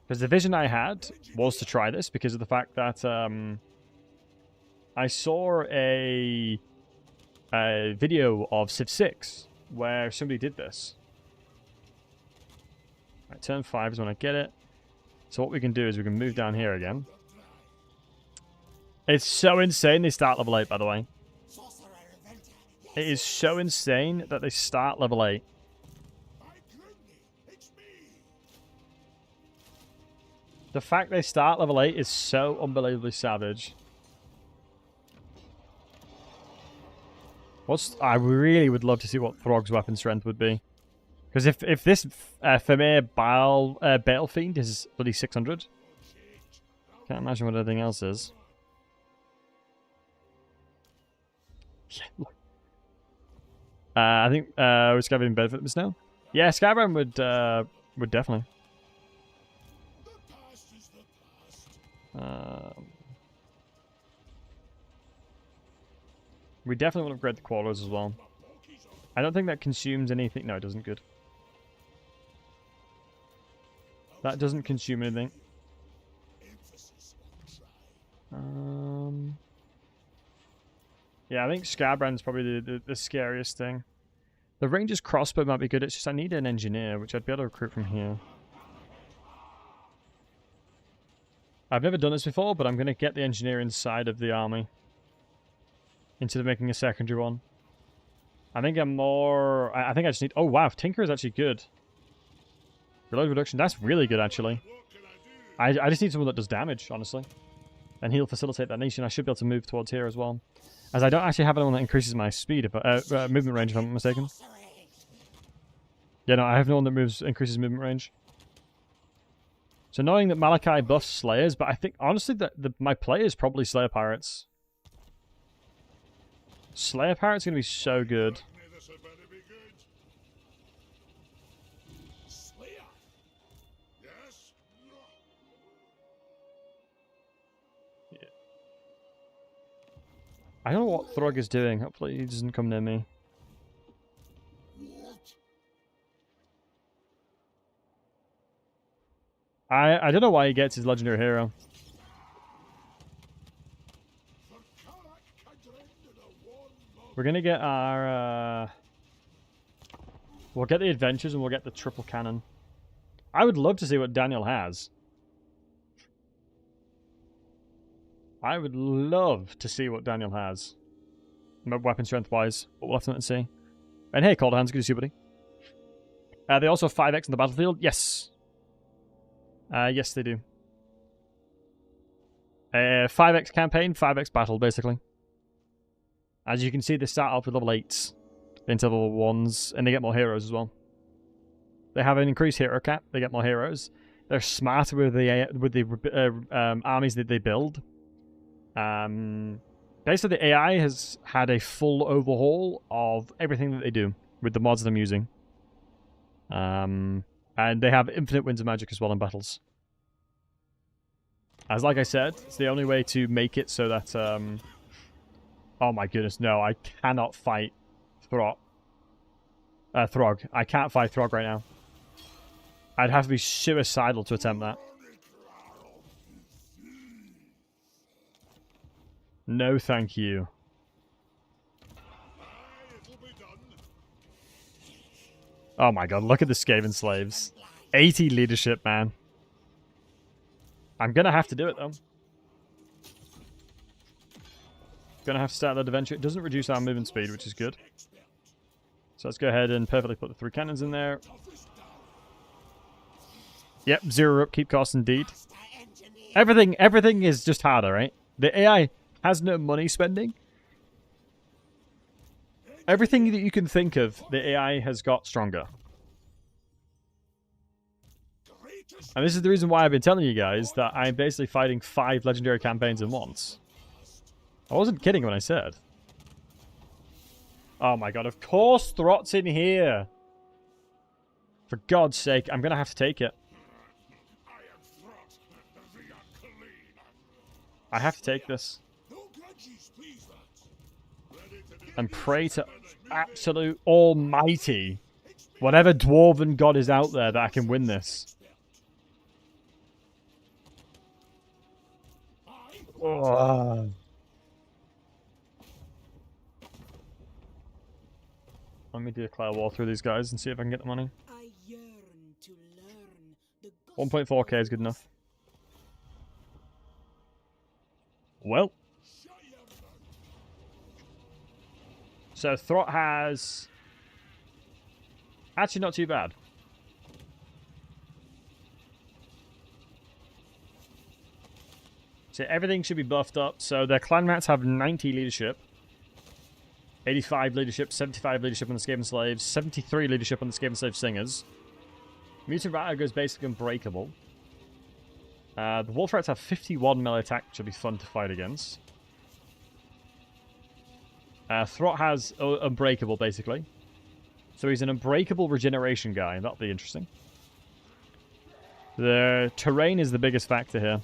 because the vision I had was to try this because of the fact that I saw a video of Civ 6 where somebody did this. Right, turn 5 is when I get it. So what we can do is we can move down here again. It's so insane they start level 8, by the way. It is so insane that they start level 8. The fact they start level 8 is so unbelievably savage. I really would love to see what Throg's weapon strength would be. Because if this Femir Battle Fiend is bloody 600, can't imagine what anything else is. I think would Skyrim benefit this now? Yeah, Skyrim would definitely. We definitely want to upgrade the quarters as well. I don't think that consumes anything. No, it doesn't. Good. That doesn't consume anything. Yeah, I think Scarbrand's probably the scariest thing. The Ranger's crossbow might be good. It's just I need an engineer, which I'd be able to recruit from here. I've never done this before, but I'm going to get the engineer inside of the army instead of making a secondary one. I think I'm more... I think I just need... Oh, wow. Tinker is actually good. Reload reduction. That's really good, actually. I just need someone that does damage, honestly. And he'll facilitate that niche, and I should be able to move towards here as well. As I don't actually have anyone that increases my speed, movement range, if I'm not mistaken. Yeah, no, I have no one that increases movement range. So knowing that Malachi buffs Slayers, but I think, honestly, that my play is probably Slayer Pirates. Slayer Pirates are going to be so good. Yeah. I don't know what Throg is doing. Hopefully he doesn't come near me. I don't know why he gets his legendary hero. We're gonna get our we'll get the adventures and we'll get the triple cannon. I would love to see what Daniel has. I would love to see what Daniel has. Weapon strength wise, but we'll have to see. And hey, Cold Hands, good to see you, buddy. They also have 5x in the battlefield. Yes. Yes, they do. 5x campaign, 5x battle, basically. As you can see, they start off with level 8s into level 1s, and they get more heroes as well. They have an increased hero cap, they get more heroes. They're smarter with the armies that they build. Basically, the AI has had a full overhaul of everything that they do with the mods that I'm using. And they have infinite winds of magic as well in battles. As like I said, it's the only way to make it so that... oh my goodness, no, I cannot fight Throg. I can't fight Throg right now. I'd have to be suicidal to attempt that. No, thank you. Oh my god, look at the Skaven slaves. 80 leadership, man. I'm gonna have to do it, though. Gonna have to start that adventure. It doesn't reduce our movement speed, which is good. So let's go ahead and perfectly put the 3 cannons in there. Yep, 0 upkeep cost indeed. Everything is just harder, right? The AI has no money spending. Everything that you can think of, the AI has got stronger. And this is the reason why I've been telling you guys that I'm basically fighting 5 legendary campaigns at once. I wasn't kidding when I said. Oh my god, of course Throt's in here! For God's sake, I'm gonna have to take it. I have to take this. And pray to absolute almighty, whatever dwarven god is out there, that I can win this. Oh. Let me declare war through these guys and see if I can get the money. 1.4k is good enough. Well. So Throt has... actually not too bad. So everything should be buffed up. So their clan mats have 90 leadership. 85 leadership, 75 leadership on the Skaven Slaves, 73 leadership on the Skaven Slave Singers. Mutant Rat goes basically unbreakable. The Wolf Rats have 51 melee attack, which will be fun to fight against. Throt has unbreakable, basically. So he's an unbreakable regeneration guy. That'll be interesting. The terrain is the biggest factor here.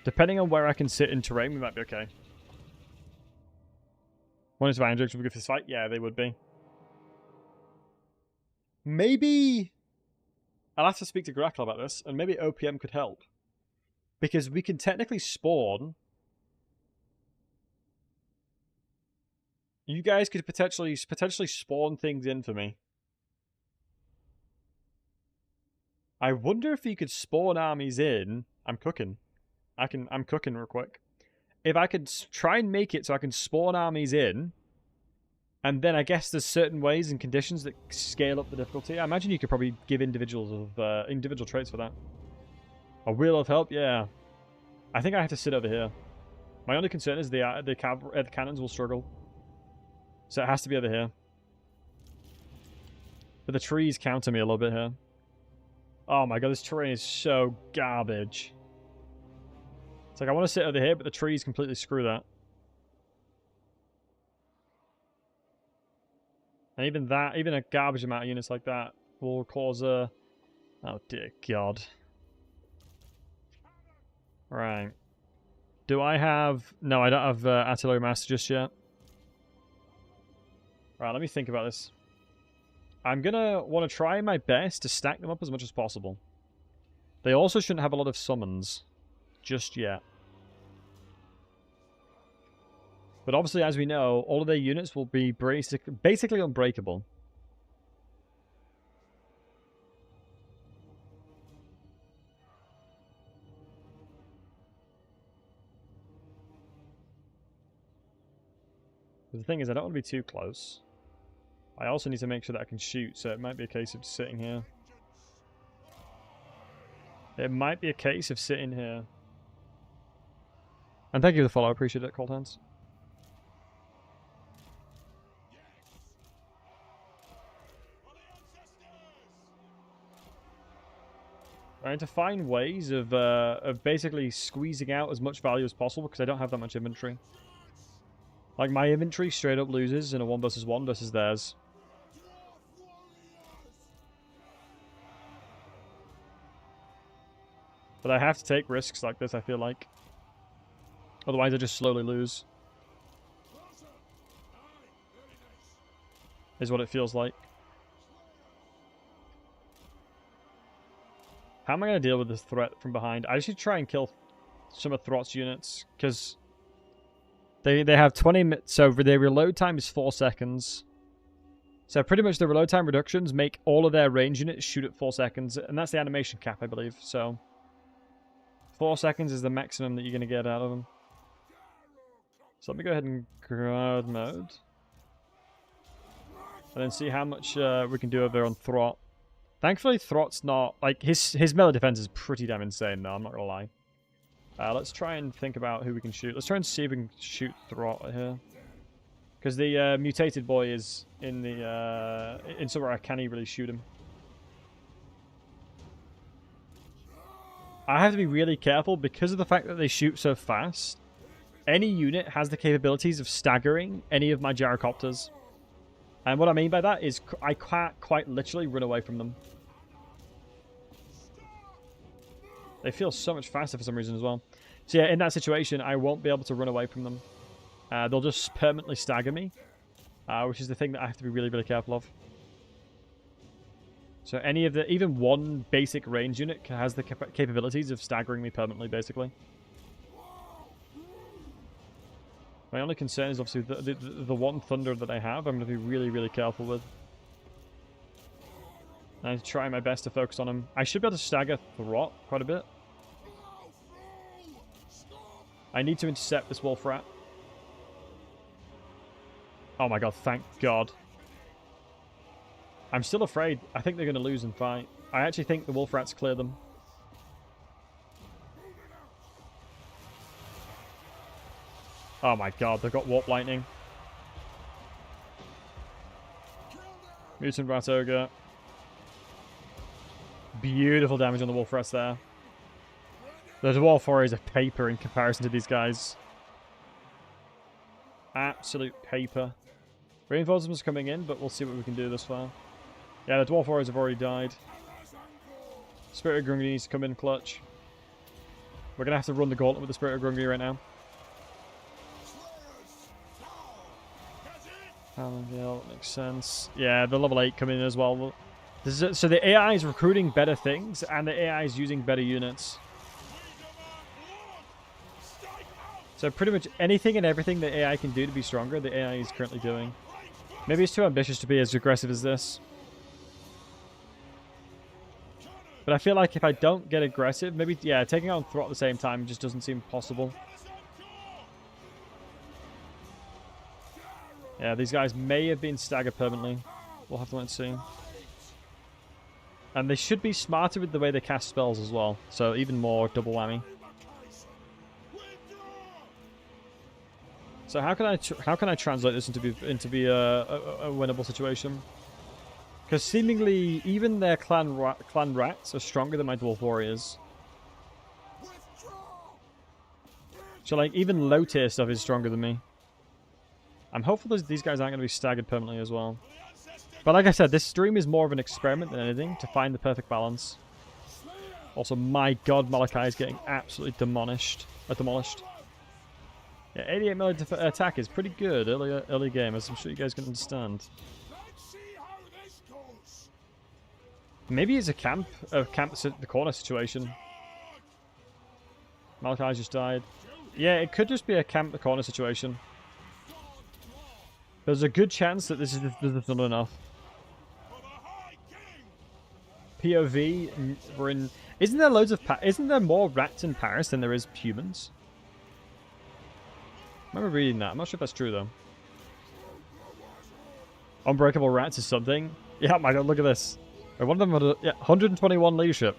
Depending on where I can sit in terrain, we might be okay. One is advantage would be good for this fight? Yeah, they would be. Maybe... I'll have to speak to Grackle about this, and maybe OPM could help. Because we can technically spawn... You guys could potentially spawn things in for me. I wonder if you could spawn armies in... I'm cooking. I'm cooking real quick. If I could try and make it so I can spawn armies in, and then I guess there's certain ways and conditions that scale up the difficulty. I imagine you could probably give individual traits for that. A wheel of help, yeah. I think I have to sit over here. My only concern is the cannons will struggle, so it has to be over here. But the trees counter me a little bit here. Oh my god, this terrain is so garbage. It's like I want to sit over here, but the trees completely screw that. And even a garbage amount of units like that will cause a... Oh dear god. Right. Do I have... No, I don't have Artillery Master just yet. Right, let me think about this. I'm gonna want to try my best to stack them up as much as possible. They also shouldn't have a lot of summons just yet. But obviously, as we know, all of their units will be basically unbreakable. But the thing is, I don't want to be too close. I also need to make sure that I can shoot, so it might be a case of just sitting here. It might be a case of sitting here. And thank you for the follow. I appreciate it, Cold Hands. Trying to find ways of basically squeezing out as much value as possible because I don't have that much inventory. Like, my inventory straight up loses in a 1 versus 1 versus theirs. But I have to take risks like this, I feel like. Otherwise I just slowly lose. Is what it feels like. How am I going to deal with this threat from behind? I should try and kill some of Throt's units, because they have 20 minutes, so their reload time is 4 seconds. So pretty much the reload time reductions make all of their range units shoot at 4 seconds, and that's the animation cap, I believe. So 4 seconds is the maximum that you're going to get out of them. So let me go ahead and guard mode. And then see how much we can do over on Throt. Thankfully, Throt's not... Like, his melee defense is pretty damn insane, though, I'm not going to lie. Let's try and think about who we can shoot. Let's try and see if we can shoot Throt here. Because the mutated boy is in the... in somewhere I can't really shoot him. I have to be really careful because of the fact that they shoot so fast. Any unit has the capabilities of staggering any of my gyrocopters. And what I mean by that is I can't quite literally run away from them. They feel so much faster for some reason as well. So yeah, in that situation, I won't be able to run away from them. They'll just permanently stagger me, which is the thing that I have to be really, really careful of. So any of the, even one basic range unit has the capabilities of staggering me permanently, basically. My only concern is obviously the one thunder that I have, I'm going to be really, really careful with. And I try my best to focus on him. I should be able to stagger Throt quite a bit. I need to intercept this wolf rat. Oh my god, thank god. I'm still afraid. I think they're going to lose and fight. I actually think the wolf rats clear them. Oh my god, they've got Warp Lightning. Mutant Rat Ogre. Beautiful damage on the Wolf Rats there. The Dwarf Warriors are paper in comparison to these guys. Absolute paper. Reinforcements coming in, but we'll see what we can do this far. Yeah, the Dwarf Warriors have already died. Spirit of Grungni needs to come in clutch. We're going to have to run the gauntlet with the Spirit of Grungni right now. Yeah, that makes sense. Yeah, the level 8 come in as well. So the AI is recruiting better things, and the AI is using better units. So pretty much anything and everything the AI can do to be stronger, the AI is currently doing. Maybe it's too ambitious to be as aggressive as this. But I feel like if I don't get aggressive, maybe, yeah, taking on Throt at the same time just doesn't seem possible. Yeah, these guys may have been staggered permanently. We'll have to wait and see. And they should be smarter with the way they cast spells as well. So even more double whammy. So how can I translate this into be a winnable situation? Because seemingly even their clan rats are stronger than my dwarf warriors. So like even low tier stuff is stronger than me. I'm hopeful these guys aren't going to be staggered permanently as well. But like I said, this stream is more of an experiment than anything to find the perfect balance. Also, my god, Malachi is getting absolutely demolished. Yeah, 88 melee attack is pretty good early game, as I'm sure you guys can understand. Maybe it's a the corner situation. Malachi just died. Yeah, it could just be a camp the corner situation. There's a good chance that this is not enough. POV, we're in. Isn't there more rats in Paris than there is humans? I remember reading that. I'm not sure if that's true though. Unbreakable rats is something. Yeah, my god, look at this. One of them had 121 leadership.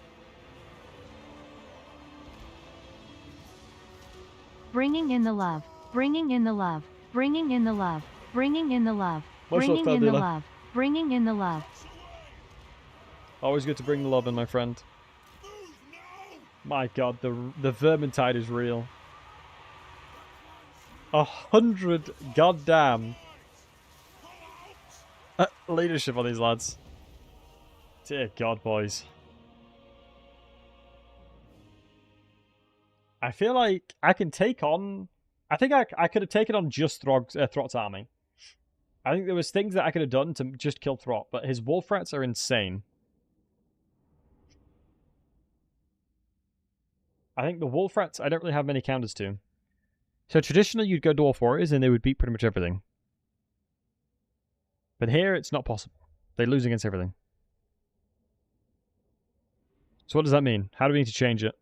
Bringing in the love. Bringing in the love. Bringing in the love. Bringing in the love. Much love, Bringing in the Fabiola. love. Bringing in the love. Always good to bring the love in, my friend. My god, the Vermintide is real. 100 goddamn leadership on these lads. Dear God, boys. I feel like I can take on... I think I could have taken on just Throt's army. I think there was things that I could have done to just kill Throt, but his wolf rats are insane. I think the wolf rats I don't really have many counters to. So traditionally you'd go Dwarf Warriors and they would beat pretty much everything. But here it's not possible. They lose against everything. So what does that mean? How do we need to change it?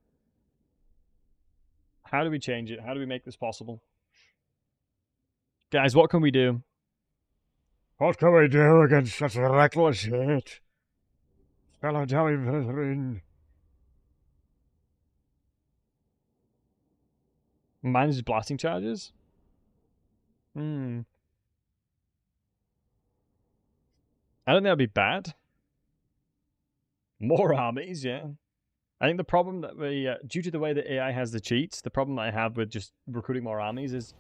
How do we change it? How do we make this possible? Guys, what can we do? What can we do against such reckless hate? Fellow Delhi brethren. Manage blasting charges? I don't think that'd be bad. More armies, yeah. I think the problem that we, due to the way that AI has the cheats, the problem that I have with just recruiting more armies is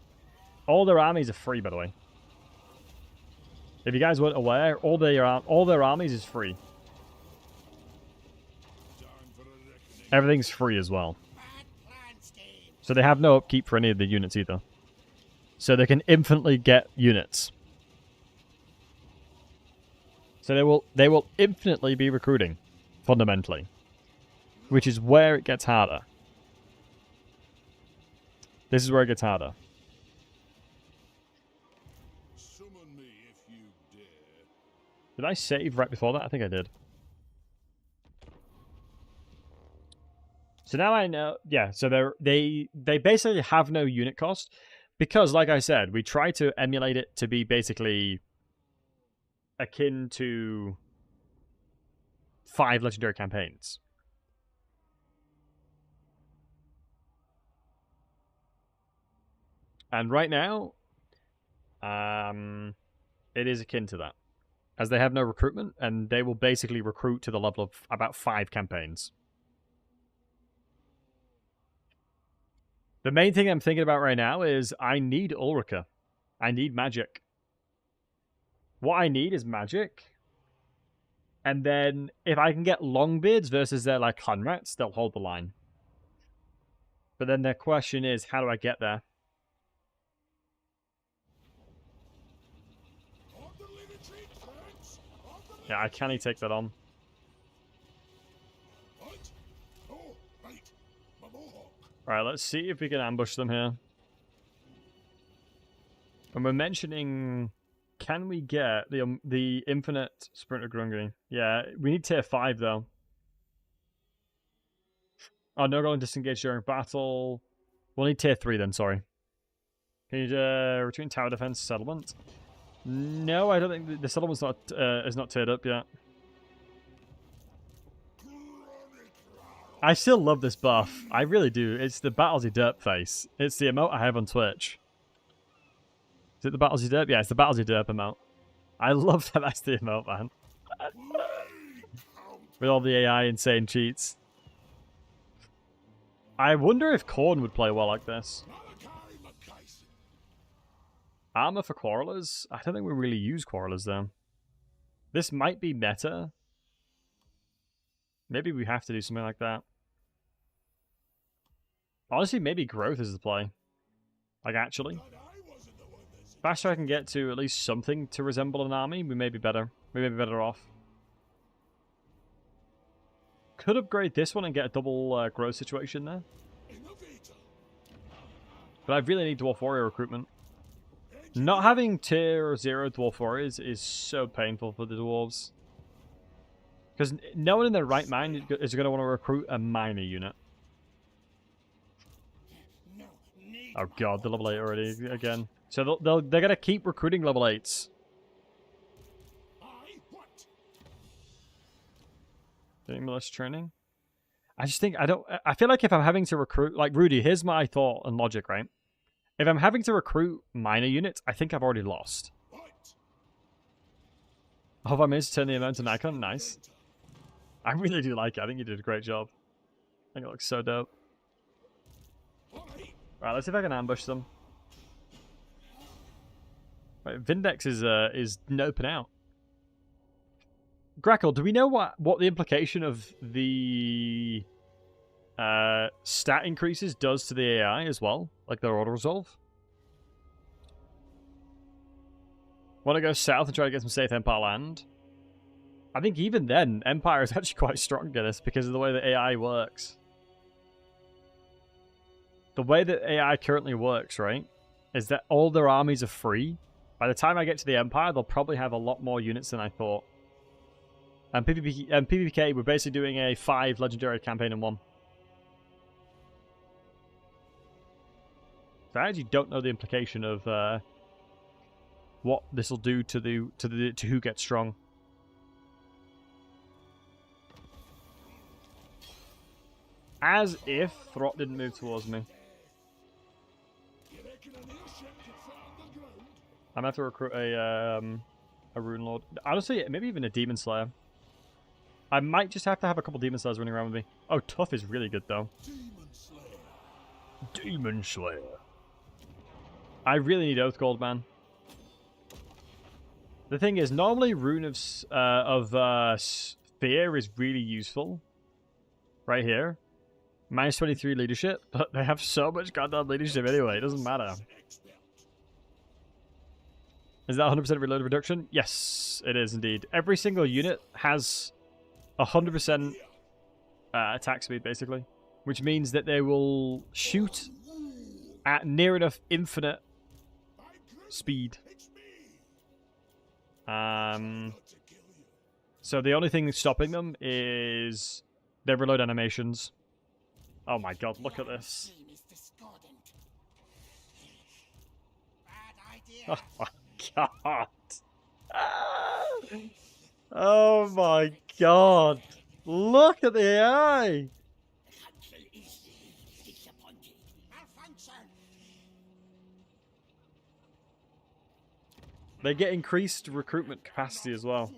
all their armies are free, by the way. If you guys weren't aware, all their armies is free. Everything's free as well. So they have no upkeep for any of the units either. So they can infinitely get units. So they will infinitely be recruiting, fundamentally. Which is where it gets harder. This is where it gets harder. Summon me if you dare. Did I save right before that? I think I did. So now I know, yeah, so they basically have no unit cost because, like I said, we try to emulate it to be basically akin to 5 legendary campaigns. And right now, it is akin to that, as they have no recruitment, and they will basically recruit to the level of about 5 campaigns. The main thing I'm thinking about right now is I need Ulrika. I need magic. What I need is magic. And then if I can get Longbeards versus their like Hunrats, they'll hold the line. But then the question is, how do I get there? Yeah, I can't take that on. Alright, let's see if we can ambush them here. And we're mentioning, can we get the infinite Sprinter Grungy? Yeah, we need tier 5 though. Oh, no going disengage during battle. We'll need tier 3 then, sorry. Can you retreat tower defense settlement? No, I don't think the settlement's is not tiered up yet. I still love this buff. I really do. It's the Battlesey Derp face. It's the emote I have on Twitch. Is it the Battlesey Derp? Yeah, it's the Battlesey Derp emote. I love that that's the emote, man. With all the AI insane cheats. I wonder if Khorne would play well like this. Armor for Quarrelers? I don't think we really use Quarrelers, though. This might be meta. Maybe we have to do something like that. Honestly, maybe Growth is the play. Like, actually. Faster I can get to at least something to resemble an army, we may be better. We may be better off. Could upgrade this one and get a double growth situation there. But I really need Dwarf Warrior recruitment. Not having tier 0 Dwarf Warriors is so painful for the Dwarves. Because no one in their right mind is going to want to recruit a minor unit. Oh god, the level 8 already again. So they're going to keep recruiting level 8s. Doing militia training? I just think I feel like if I'm having to recruit, like Rudy, here's my thought and logic, right? If I'm having to recruit minor units, I think I've already lost. Right. Oh, if I managed to turn the amount to Nikon, nice. I really do like it. I think you did a great job. I think it looks so dope. Right, let's see if I can ambush them. Right, Vindex is noping out. Grackle, do we know what the implication of the stat increases does to the AI as well? Like their auto resolve? Want to go south and try to get some safe Empire land? I think even then, Empire is actually quite strong in this because of the way that AI works. The way that AI currently works, right, is that all their armies are free. By the time I get to the Empire, they'll probably have a lot more units than I thought. And PvPK, we're basically doing a 5 legendary campaign in 1. So I actually don't know the implication of what this will do to who gets strong. As if Throt didn't move towards me. I'm gonna have to recruit a Rune Lord. Honestly, maybe even a Demon Slayer. I might just have to have a couple Demon Slayers running around with me. Oh, Tough is really good though. Demon Slayer. I really need Oath Gold, man. The thing is, normally Rune of Fear is really useful. Right here. Minus 23 leadership, but they have so much goddamn leadership anyway, it doesn't matter. Is that 100% reload reduction? Yes, it is indeed. Every single unit has 100% attack speed, basically. Which means that they will shoot at near enough infinite speed. So the only thing that's stopping them is their reload animations. Oh my god, look at this. Oh my god. Oh my god. Look at the AI. They get increased recruitment capacity as well.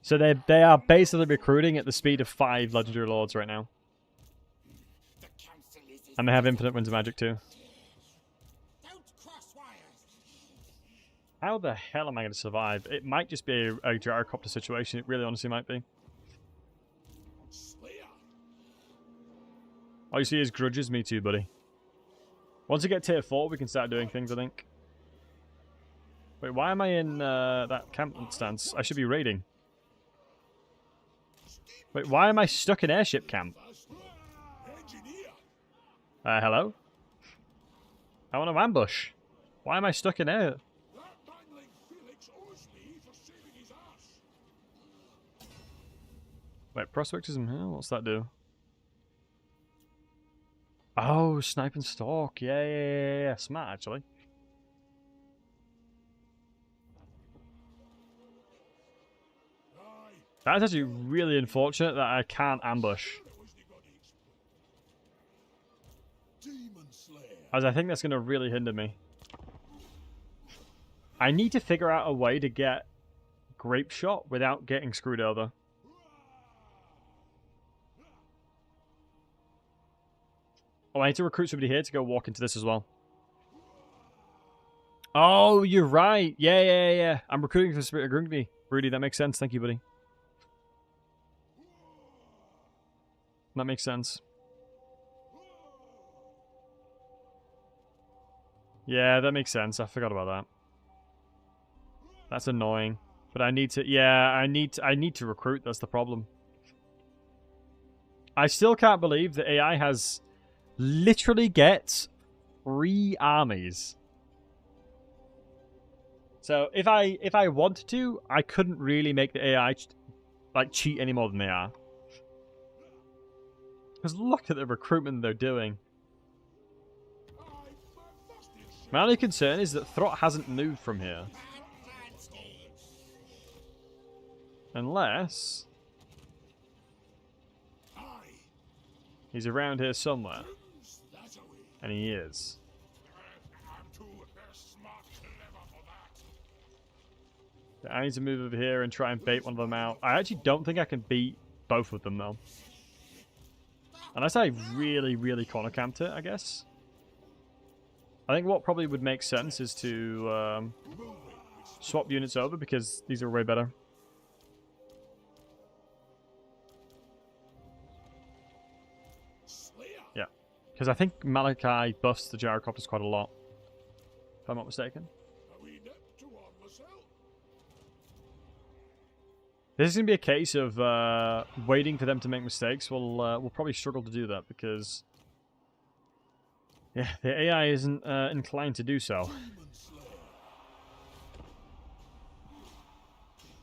So they are basically recruiting at the speed of 5 Legendary Lords right now. And they have infinite Winds of Magic too. How the hell am I going to survive? It might just be a gyrocopter situation. It really honestly might be. All you see is grudges. Me too, buddy. Once we get tier 4, we can start doing things, I think. Wait, why am I in that camp stance? I should be raiding. Wait, why am I stuck in airship camp? Hello? I want to ambush. Why am I stuck in air? Wait, Prospectism here? What's that do? Oh, Snipe and Stalk. Yeah. Smart, actually. That's actually really unfortunate that I can't ambush. As I think that's going to really hinder me. I need to figure out a way to get Grape Shot without getting screwed over. Oh, I need to recruit somebody here to go walk into this as well. Oh, you're right. Yeah. I'm recruiting for Spirit of Grungni. Rudy, that makes sense. Thank you, buddy. That makes sense. Yeah, that makes sense. I forgot about that. That's annoying. But I need to... Yeah, I need to recruit. That's the problem. I still can't believe that AI has... literally gets 3 armies. So if I wanted to, I couldn't really make the AI like cheat any more than they are. Because look at the recruitment they're doing. My only concern is that Throt hasn't moved from here. Unless... he's around here somewhere. And he is. I need to move over here and try and bait one of them out. I actually don't think I can beat both of them, though. Unless I really, really corner camped it, I guess. I think what probably would make sense is to swap units over, because these are way better. Yeah. Because I think Malachi buffs the gyrocopters quite a lot. If I'm not mistaken. This is going to be a case of waiting for them to make mistakes. We'll probably struggle to do that because, yeah, the AI isn't inclined to do so.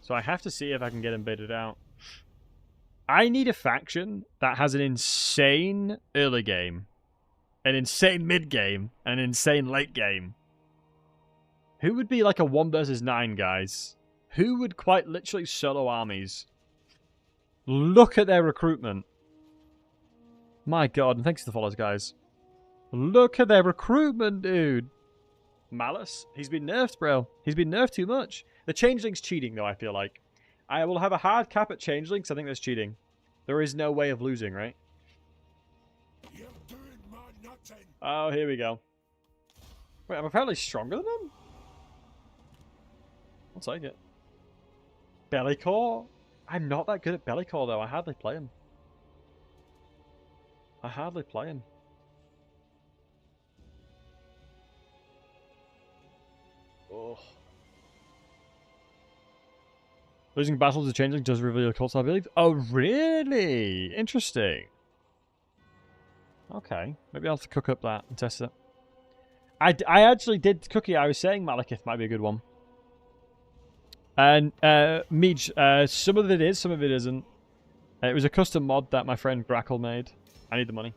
So I have to see if I can get him baited out. I need a faction that has an insane early game, an insane mid game, and an insane late game. Who would be like a 1 versus 9, guys? Who would quite literally solo armies? Look at their recruitment. My god, and thanks for the follows, guys. Look at their recruitment, dude. Malice? He's been nerfed, bro. He's been nerfed too much. The changeling's cheating, though, I feel like. I will have a hard cap at changelings. I think that's cheating. There is no way of losing, right? Oh, here we go. Wait, I'm apparently stronger than him? I'll take it. Bellycore? I'm not that good at Bellycore, though. I hardly play him. Oh. Losing battles to changeling does reveal your cults, I believe. Oh, really? Interesting. Okay. Maybe I'll have to cook up that and test it. I actually did Cookie. I was saying Malekith might be a good one. And Meej, some of it is, some of it isn't. It was a custom mod that my friend Grackle made. I need the money.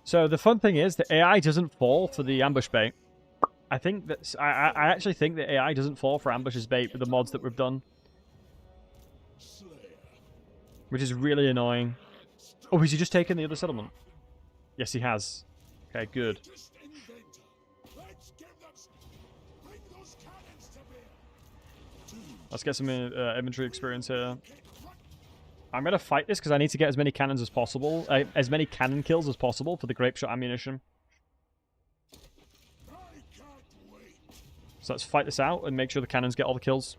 So the fun thing is, the AI doesn't fall for the ambush bait. I think that I actually think the AI doesn't fall for ambushes bait with the mods that we've done, which is really annoying. Oh, has he just taken the other settlement? Yes, he has. Okay, good. Let's get some inventory experience here. I'm going to fight this because I need to get as many cannons as possible. As many cannon kills as possible for the grape shot ammunition. So let's fight this out and make sure the cannons get all the kills.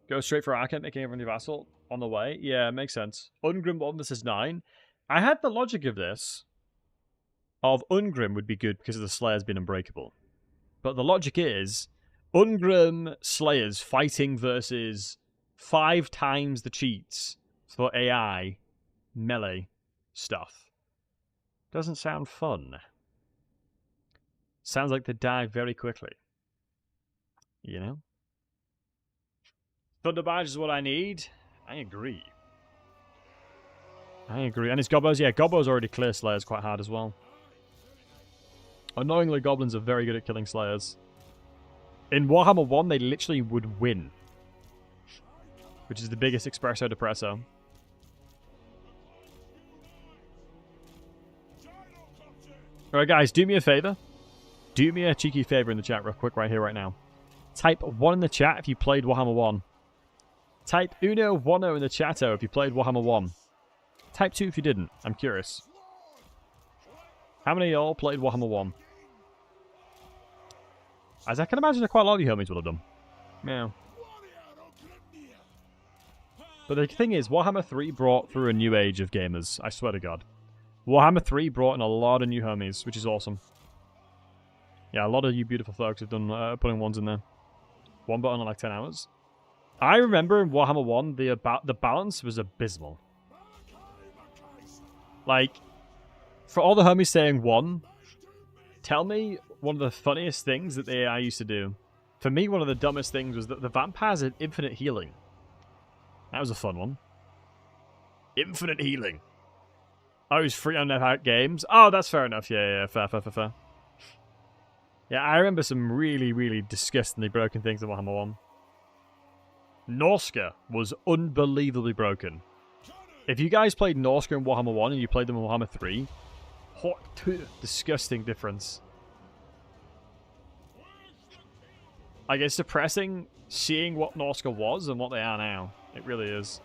Go straight for Arcane, making everyone your vassal on the way. Yeah, makes sense. Ungrim 1 versus 9. I had the logic of this. Of Ungrim would be good because of the Slayers being unbreakable. But the logic is, Ungrim Slayers fighting versus 5 times the cheats for AI melee stuff. Doesn't sound fun. Sounds like they die very quickly. You know? Thunder Barge is what I need. I agree. And it's Gobos. Yeah, Gobos already clear Slayers quite hard as well. Annoyingly, Goblins are very good at killing Slayers. In Warhammer 1, they literally would win. Which is the biggest espresso depresso. Alright guys, do me a favor. Do me a cheeky favor in the chat real quick right here, right now. Type 1 in the chat if you played Warhammer 1. Type Uno Wano in the chat if you played Warhammer 1. Type 2 if you didn't. I'm curious. How many of y'all played Warhammer 1? As I can imagine that quite a lot of you homies will have done. Yeah. But the thing is, Warhammer 3 brought through a new age of gamers. I swear to God. Warhammer 3 brought in a lot of new homies, which is awesome. Yeah, a lot of you beautiful folks have done putting ones in there. One button in like 10 hours. I remember in Warhammer 1, the balance was abysmal. Like, for all the homies saying 1, tell me one of the funniest things that the AI used to do. For me, one of the dumbest things was that the vampires had infinite healing. That was a fun one. Infinite healing. Oh, it was free on Net games. Oh, that's fair enough. Yeah, fair. Yeah, I remember some really, really disgustingly broken things in Warhammer 1. Norska was unbelievably broken. If you guys played Norska in Warhammer 1 and you played them in Warhammer 3, disgusting difference. Like, it's depressing seeing what Norska was and what they are now. It really is.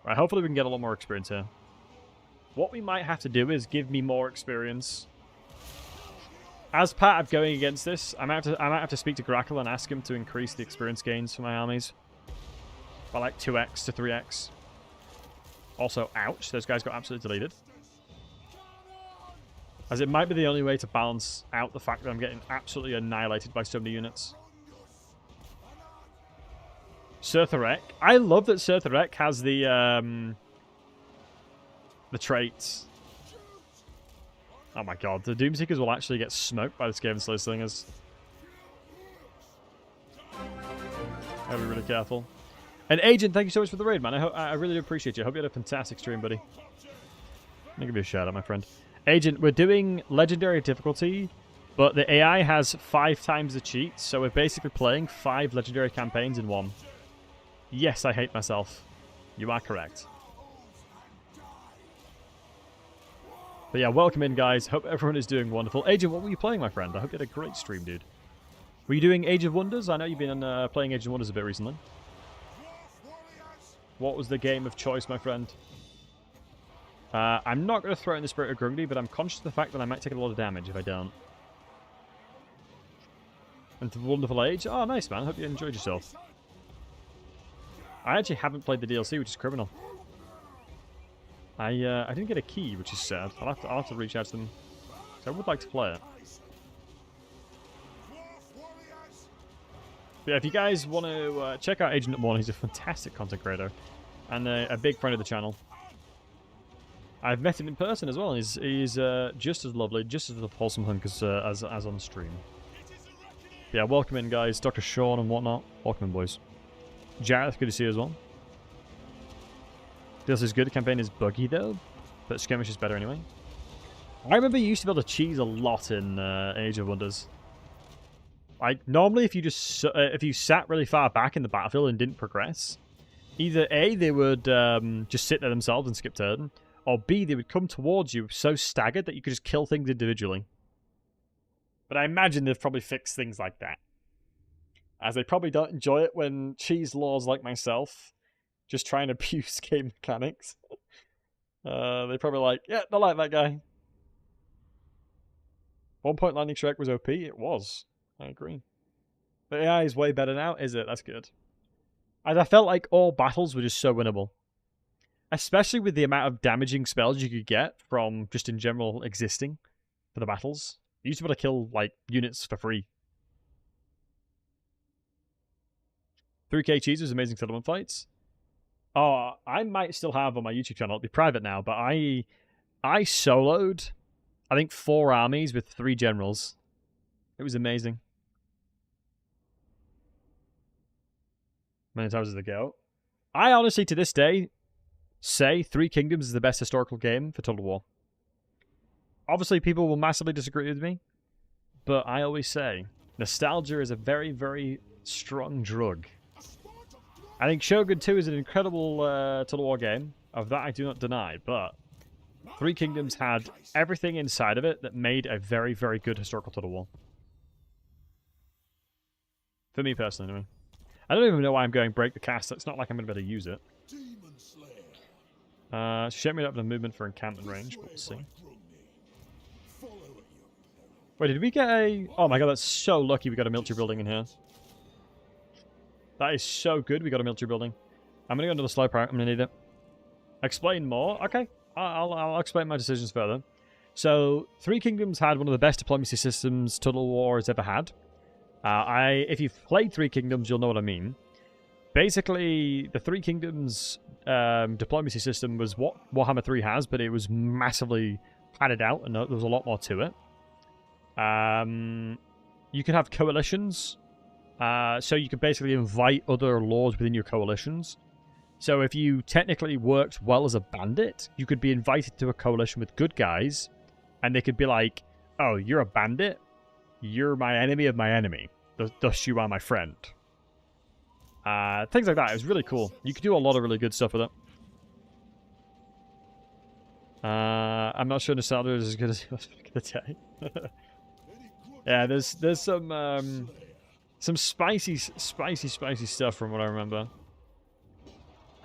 Right, hopefully we can get a lot more experience here. What we might have to do is give me more experience. As part of going against this, I might have to speak to Grackle and ask him to increase the experience gains for my armies. By like 2x to 3x. Also, ouch, those guys got absolutely deleted. As it might be the only way to balance out the fact that I'm getting absolutely annihilated by so many units. Surtharek. I love that Surtharek has the traits. Oh my god, the Doomseekers will actually get smoked by the Skaven Slow Slingers. Gotta be really careful. And Agent, thank you so much for the raid, man. I really do appreciate you. I hope you had a fantastic stream, buddy. Let me give you a shout out, my friend. Agent, we're doing legendary difficulty, but the AI has 5 times the cheats, so we're basically playing 5 legendary campaigns in one. Yes, I hate myself. You are correct. But yeah, welcome in, guys. Hope everyone is doing wonderful. Agent, what were you playing, my friend? I hope you had a great stream, dude. Were you doing Age of Wonders? I know you've been playing Age of Wonders a bit recently. What was the game of choice, my friend? I'm not going to throw in the Spirit of Grundy, but I'm conscious of the fact that I might take a lot of damage if I don't. And the Wonderful Age? Oh, nice, man. I hope you enjoyed yourself. I actually haven't played the DLC, which is criminal. I didn't get a key, which is sad. I'll have to reach out to them. So I would like to play it. But yeah, if you guys want to check out Agent Morn, he's a fantastic content creator. And a big friend of the channel. I've met him in person as well. He's just as lovely, just as wholesome hunk as on stream. But yeah, welcome in, guys. Dr. Sean and whatnot. Welcome in, boys. Jareth, good to see you as well. DLC is good. The campaign is buggy, though. But Skirmish is better anyway. I remember you used to be able to cheese a lot in Age of Wonders. Like, normally if you sat really far back in the battlefield and didn't progress, either A, they would just sit there themselves and skip turn, or B, they would come towards you so staggered that you could just kill things individually. But I imagine they've probably fixed things like that. As they probably don't enjoy it when cheese lords like myself just try and abuse game mechanics. They're probably like, yeah, I like that guy. 1 point landing Shrek was OP? It was. I agree. The AI is way better now, is it? That's good. As I felt like all battles were just so winnable. Especially with the amount of damaging spells you could get from just in general existing for the battles. You used to be able to kill, like, units for free. 3K cheese was amazing settlement fights. Oh, I might still have on my YouTube channel. It'll be private now, but I soloed, I think, 4 armies with 3 generals. It was amazing. Many times as they go. I honestly, to this day, say 3 Kingdoms is the best historical game for Total War. Obviously, people will massively disagree with me, but I always say nostalgia is a very, very strong drug. I think Shogun 2 is an incredible Total War game. Of that, I do not deny, but 3 Kingdoms had everything inside of it that made a very, very good historical Total War. For me personally, anyway. I don't even know why I'm going break the cast. It's not like I'm going to be able to use it. Shame we don't have the movement for encampment range, but we'll see. Wait, did we get a... Oh my god, that's so lucky we got a military building in here. That is so good we got a military building. I'm going to go into the slow part. I'm going to need it. Explain more? Okay. I'll explain my decisions further. So, 3 Kingdoms had one of the best diplomacy systems Total War has ever had. If you've played 3 Kingdoms, you'll know what I mean. Basically, the 3 Kingdoms diplomacy system was what Warhammer 3 has, but it was massively padded out, and there was a lot more to it. You could have coalitions, so you could basically invite other lords within your coalitions. So if you technically worked well as a bandit, you could be invited to a coalition with good guys, and they could be like, oh, you're a bandit? You're my enemy of my enemy. Thus you are my friend. Things like that. It was really cool. You could do a lot of really good stuff with it. I'm not sure Nostalgia is as good as it was back in the day. Yeah, there's some spicy stuff from what I remember.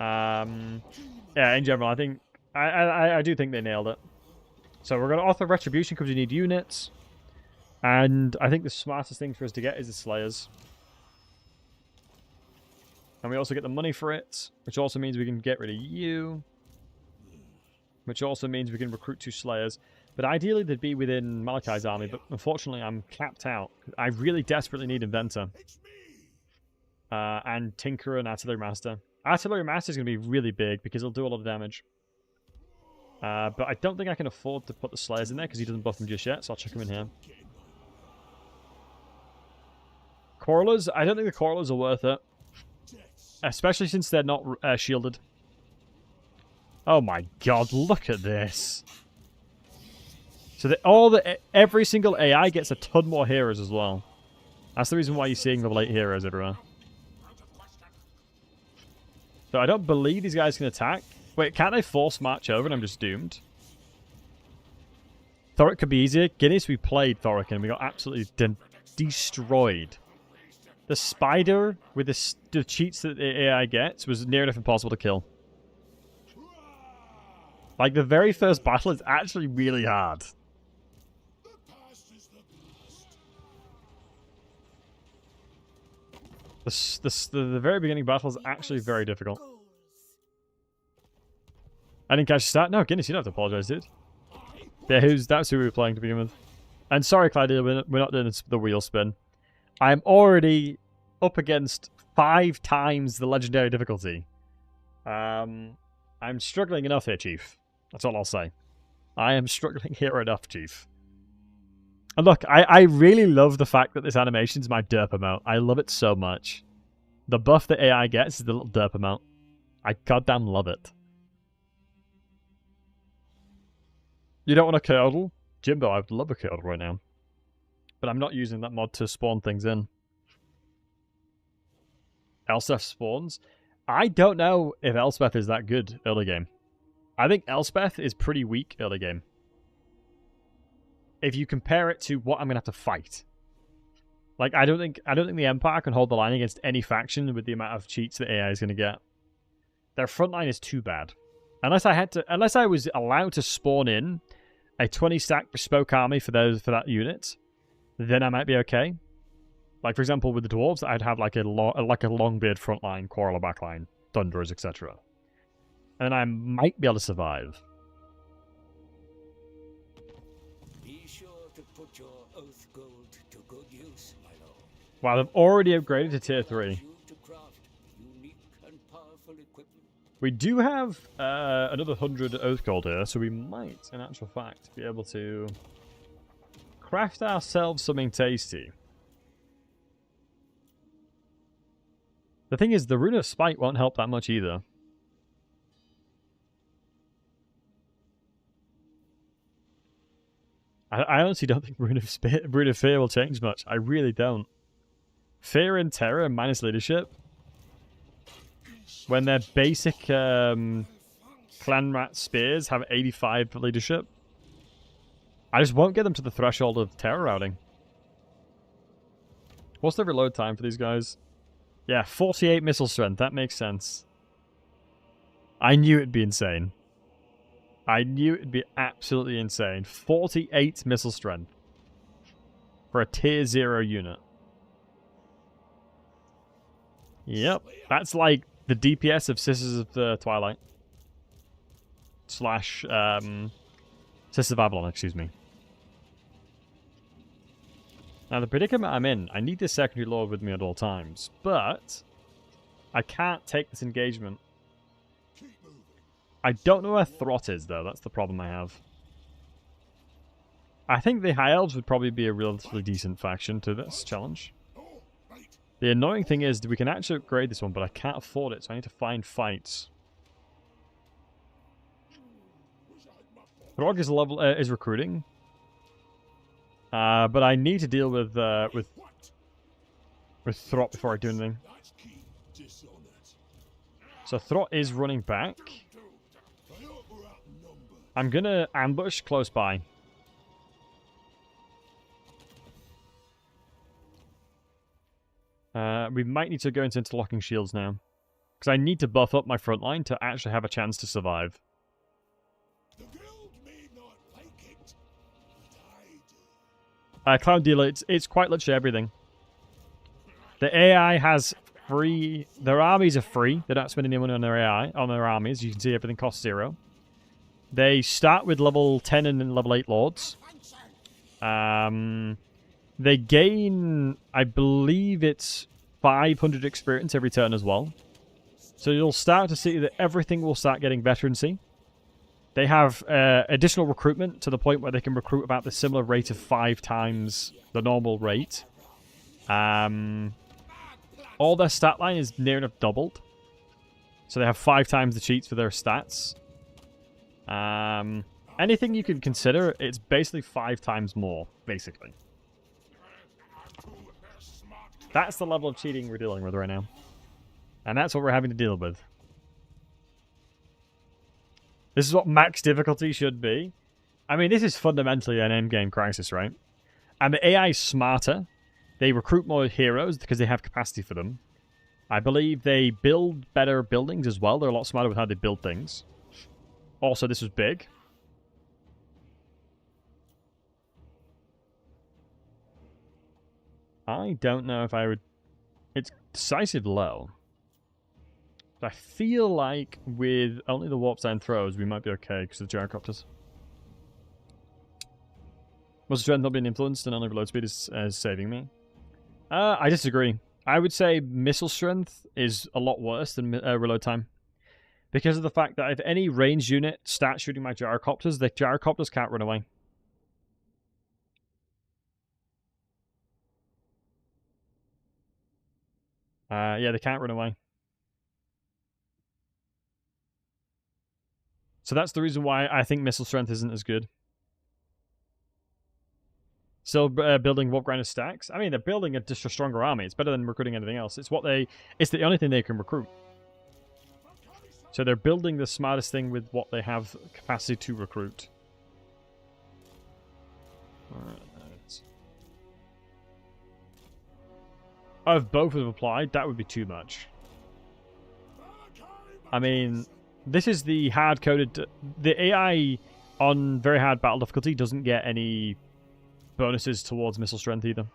Yeah, in general, I think I do think they nailed it. So we're gonna author Retribution because we need units, and I think the smartest thing for us to get is the Slayers. And we also get the money for it, which also means we can get rid of you. Which also means we can recruit 2 Slayers. But ideally, they'd be within Malachi's army, but unfortunately, I'm capped out. I really desperately need Inventor. And Tinkerer and Artillery Master. Artillery Master is going to be really big because he'll do a lot of damage. But I don't think I can afford to put the Slayers in there because he doesn't buff them just yet, so I'll chuck him in here. Quarrelers, I don't think the Quarrelers are worth it. Especially since they're not shielded. Oh my god, look at this. So every single AI gets a ton more heroes as well. That's the reason why you're seeing the late heroes everywhere. So I don't believe these guys can attack. Wait, can't they force march over and I'm just doomed? Thoric could be easier. Guinness, we played Thoric and we got absolutely destroyed. The spider with the cheats that the AI gets was near enough impossible to kill. Like, the very first battle is actually really hard. The very beginning battle is actually very difficult. I didn't catch the start. No, Guinness, you don't have to apologize, dude. Yeah, that's who we were playing to begin with. And sorry, Clyde, we're not doing the wheel spin. I'm already up against 5 times the legendary difficulty. I'm struggling enough here, Chief. That's all I'll say. I am struggling here enough, Chief. And look, I really love the fact that this animation is my derp amount. I love it so much. The buff that AI gets is the little derp amount. I goddamn love it. You don't want a Curdle? Jimbo, I would love a Curdle right now. But I'm not using that mod to spawn things in. Elspeth spawns. I don't know if Elspeth is that good early game. I think Elspeth is pretty weak early game. If you compare it to what I'm gonna have to fight. Like, I don't think the Empire can hold the line against any faction with the amount of cheats that AI is gonna get. Their front line is too bad. Unless I was allowed to spawn in a 20-stack bespoke army for that unit, then I might be okay. Like, for example, with the dwarves, I'd have like a Longbeard front line, Quarreler back line, Thunderers, etc. And I might be able to survive. Be sure to put your oath gold to good use, my lord. Wow, they've already upgraded to tier 3. We do have another 100 oath gold here, so we might, in actual fact, be able to craft ourselves something tasty. The thing is, the Rune of Spite won't help that much either. I honestly don't think Rune of Fear will change much. I really don't. Fear and Terror minus leadership. When their basic Clan Rat Spears have 85 leadership. I just won't get them to the threshold of Terror routing. What's the reload time for these guys? Yeah, 48 missile strength. That makes sense. I knew it'd be insane. I knew it'd be absolutely insane. 48 missile strength. For a tier 0 unit. Yep. That's like the DPS of Sisters of the Twilight. Slash, Sisters of Avalon, excuse me. Now, the predicament I'm in, I need this secondary lord with me at all times, but I can't take this engagement. I don't know where Throt is, though. That's the problem I have. I think the High Elves would probably be a relatively decent faction to this challenge. The annoying thing is that we can actually upgrade this one, but I can't afford it, so I need to find fights. Throg is recruiting. But I need to deal with Throt before I do anything. So Throt is running back. I'm going to ambush close by. We might need to go into interlocking shields now. Because I need to buff up my front line to actually have a chance to survive. The guild may not like it, but I do. Cloud Dealer, it's quite literally everything. The AI has free... Their armies are free. They're not spending any money on their AI, on their armies. You can see everything costs 0. They start with level 10 and then level 8 lords. They gain, I believe it's 500 experience every turn as well. So you'll start to see that everything will start getting veterancy. They have additional recruitment to the point where they can recruit about the similar rate of 5 times the normal rate. All their stat line is near enough doubled. So they have 5 times the cheats for their stats. Anything you can consider, it's basically 5 times more, basically. That's the level of cheating we're dealing with right now. And that's what we're having to deal with. This is what max difficulty should be. I mean, this is fundamentally an endgame crisis, right? And the AI is smarter. They recruit more heroes because they have capacity for them. I believe they build better buildings as well. They're a lot smarter with how they build things. Also, this was big. I don't know if I would... It's decisive low. But I feel like with only the warp sign throws, we might be okay because of the gyrocopters. Was strength not being influenced and only reload speed is saving me? I disagree. I would say missile strength is a lot worse than reload time. Because of the fact that if any ranged unit starts shooting my gyrocopters, the gyrocopters can't run away. Yeah, they can't run away. So that's the reason why I think missile strength isn't as good. Still building warp grinder stacks. I mean, they're building just a stronger army. It's better than recruiting anything else. It's the only thing they can recruit. So they're building the smartest thing with what they have capacity to recruit. Alright. If both have applied, that would be too much. I mean, this is the hard-coded... The AI on very hard battle difficulty doesn't get any bonuses towards missile strength either.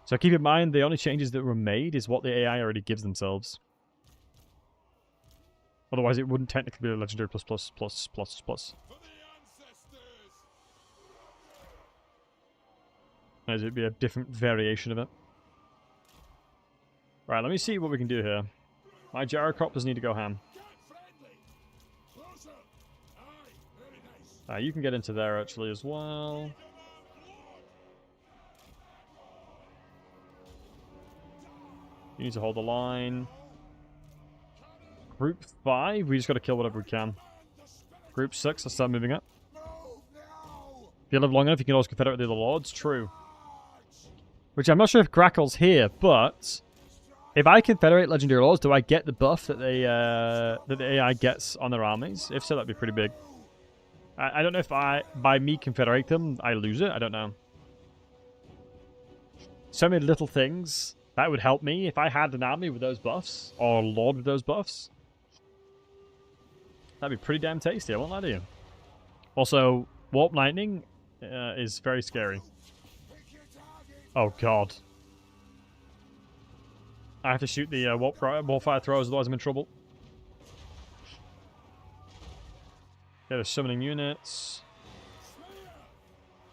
So keep in mind, the only changes that were made is what the AI already gives themselves. Otherwise, it wouldn't technically be a legendary plus. As it'd be a different variation of it. Right, let me see what we can do here. My gyrocopters need to go ham. You can get into there actually as well. You need to hold the line. Group 5, we just got to kill whatever we can. Group 6, let's start moving up. If you live long enough, you can always confederate the other lords. True. Which I'm not sure if Crackle's here, but if I confederate legendary lords, do I get the buff that the AI gets on their armies? If so, that'd be pretty big. I don't know if by me confederate them, I lose it. I don't know. So many little things that would help me if I had an army with those buffs, or a lord with those buffs. That'd be pretty damn tasty, I won't lie to you. Also, Warp Lightning is very scary. Oh god. I have to shoot the warp fire throwers, otherwise I'm in trouble. Okay, they're summoning units.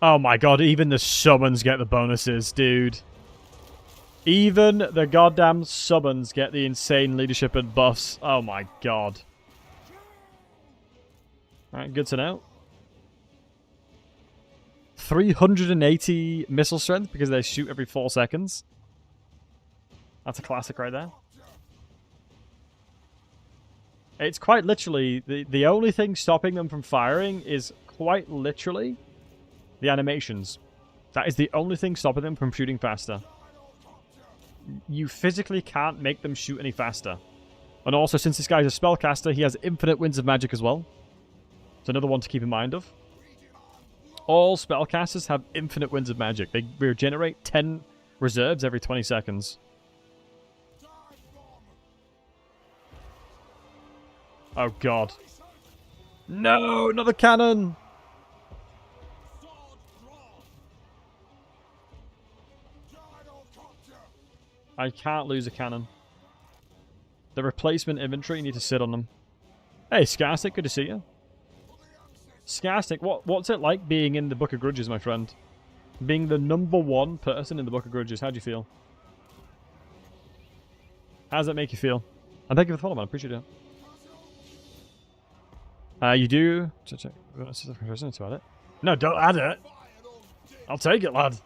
Oh my god, even the summons get the bonuses, dude. Even the goddamn summons get the insane leadership and buffs. Oh my god. Alright, good to know. 380 missile strength because they shoot every 4 seconds. That's a classic right there. It's quite literally, the only thing stopping them from firing is quite literally the animations. That is the only thing stopping them from shooting faster. You physically can't make them shoot any faster. And also, since this guy's a spellcaster, he has infinite winds of magic as well. It's another one to keep in mind of. All spellcasters have infinite winds of magic. They regenerate 10 reserves every 20 seconds. Oh god. No, another cannon! I can't lose a cannon. The replacement infantry, you need to sit on them. Hey, Skarsnik, good to see you. Skarsnik, what's it like being in the Book of Grudges, my friend? Being the #1 person in the Book of Grudges, how do you feel? How does that make you feel? And thank you for the follow, man, I appreciate it. You do... about it. No, don't add it. I'll take it, lad.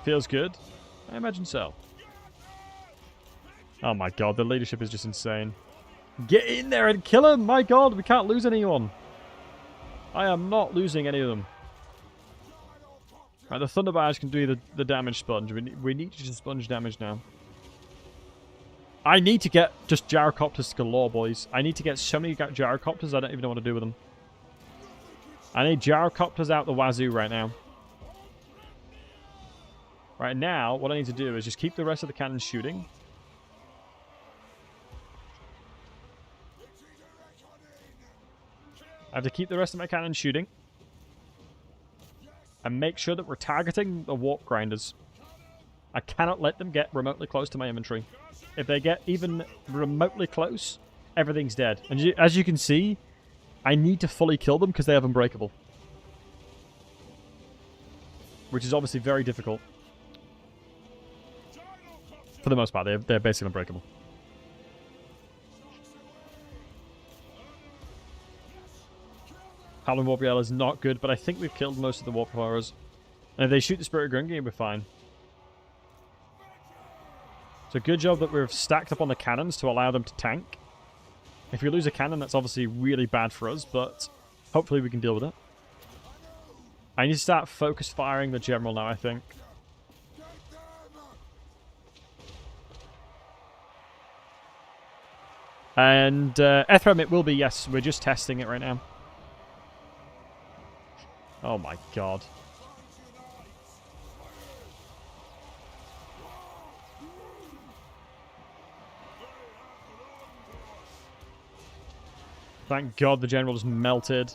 Feels good? I imagine so. Oh my god, the leadership is just insane. Get in there and kill him! My god, we can't lose anyone. I am not losing any of them. Right, the Thunder Barge can do the damage sponge. We need to just sponge damage now. I need to get just gyrocopters galore, boys. I need to get so many gyrocopters, I don't even know what to do with them. I need gyrocopters out the wazoo right now. Right now, what I need to do is just keep the rest of the cannons shooting. I have to keep the rest of my cannons shooting. And make sure that we're targeting the warp grinders. I cannot let them get remotely close to my inventory. If they get even remotely close, everything's dead. And as you can see, I need to fully kill them because they have Unbreakable. Which is obviously very difficult. For the most part, they're basically Unbreakable. Howling Warp Yell is not good, but I think we've killed most of the Warp Horrors. And if they shoot the Spirit Gungay, we're fine. So good job that we've stacked up on the cannons to allow them to tank. If we lose a cannon, that's obviously really bad for us, but hopefully we can deal with it. I need to start focus firing the General now, I think. And Ephraim, it will be, yes. We're just testing it right now. Oh my god. Thank god the General just melted.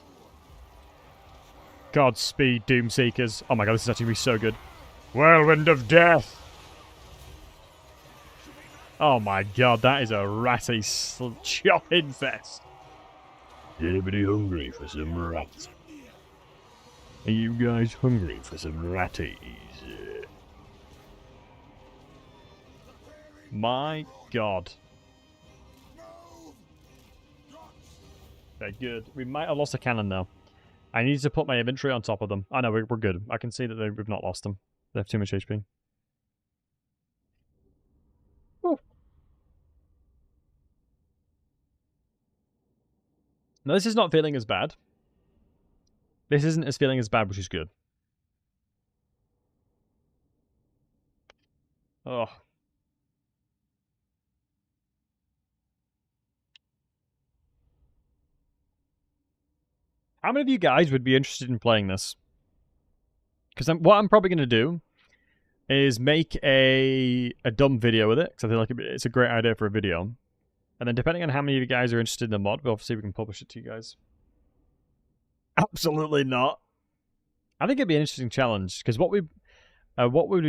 Godspeed, Doomseekers. Oh my god, this is actually going to be so good. Whirlwind of Death! Oh my god, that is a ratty chopping fest. Anybody hungry for some rats? Are you guys hungry for some ratties? My god. Okay, good. We might have lost a cannon though. I need to put my inventory on top of them. Oh no, we're good. I can see that we've not lost them. They have too much HP. Woo. Now this is not feeling as bad. This isn't as feeling as bad, which is good. Oh. How many of you guys would be interested in playing this? Because what I'm probably going to do is make a dumb video with it, because I feel like it's a great idea for a video. And then depending on how many of you guys are interested in the mod, obviously we can publish it to you guys. Absolutely not. I think it'd be an interesting challenge, because what we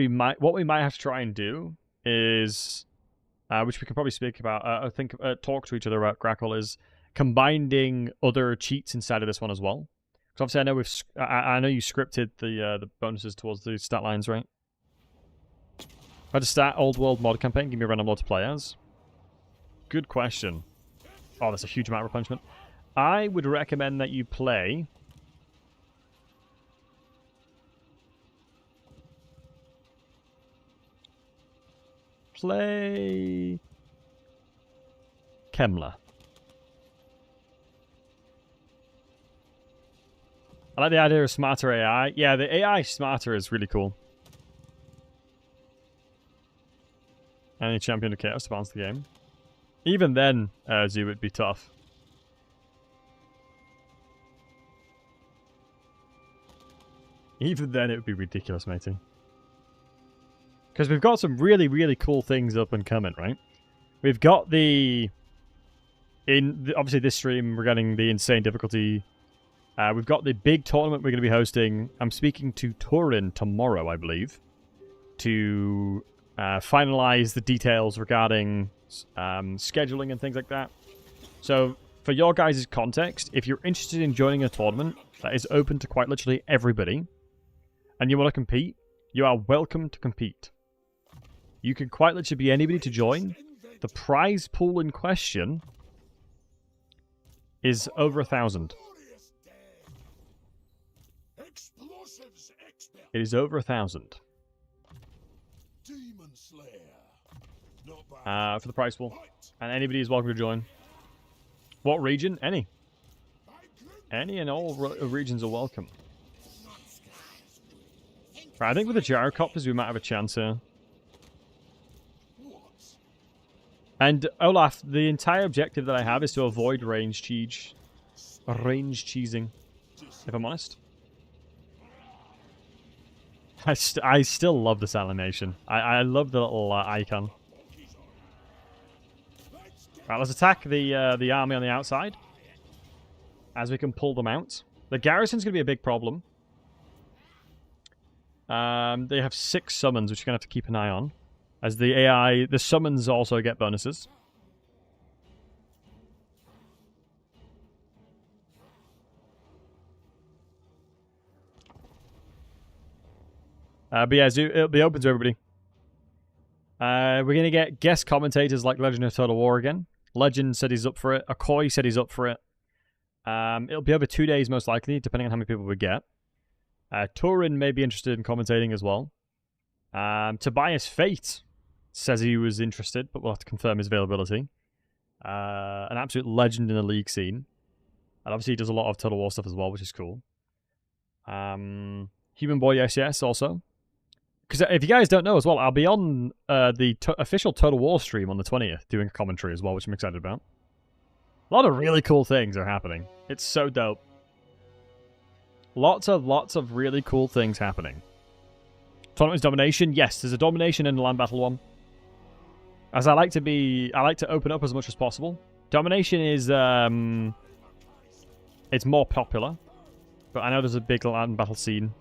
might have to try and do is, which we can probably speak about, I think talk to each other about Grackle, is combining other cheats inside of this one as well. Because obviously I know you scripted the bonuses towards the stat lines, right? If I had to start Old World mod campaign, give me a random lot to play as. Good question. Oh, that's a huge amount of replenishment. I would recommend that you play Kemler. I like the idea of smarter AI. Yeah, the AI smarter is really cool. Any champion of chaos to balance the game. Even then, Zoo, it'd be tough. Even then, it would be ridiculous, matey. Because we've got some really, really cool things up and coming, right? We've got obviously this stream, we're getting the insane difficulty. We've got the big tournament we're going to be hosting. I'm speaking to Turin tomorrow, I believe, to finalize the details regarding scheduling and things like that. So, for your guys' context, if you're interested in joining a tournament that is open to quite literally everybody, and you want to compete, you are welcome to compete. You can quite literally be anybody to join. The prize pool in question is over 1,000. Explosives expert. It is over 1,000 Demon Slayer. Not bad. for the prize pool. And anybody is welcome to join. What region? Any. Any and all regions are welcome. Right, I think with the gyrocopters we might have a chance here. And Olaf, the entire objective that I have is to avoid range cheesing, if I'm honest. I still love this animation. I love the little icon. Right, let's attack the army on the outside, as we can pull them out. The garrison's going to be a big problem. They have 6 summons, which you're going to have to keep an eye on. As the AI, the summons also get bonuses. But yeah, it'll be open to everybody. We're going to get guest commentators like Legend of Total War again. Legend said he's up for it. Akoi said he's up for it. It'll be over 2 days most likely, depending on how many people we get. Turin may be interested in commentating as well. Tobias Fate says he was interested, but we'll have to confirm his availability. An absolute legend in the league scene. And obviously he does a lot of Total War stuff as well, which is cool. Human Boy yes also. Because if you guys don't know as well, I'll be on the official Total War stream on the 20th, doing a commentary as well, which I'm excited about. A lot of really cool things are happening. It's so dope. Lots of really cool things happening. Tournament's domination. Yes, there's a domination in the land battle one. As I like to open up as much as possible. Domination is it's more popular, but I know there's a big land battle scene.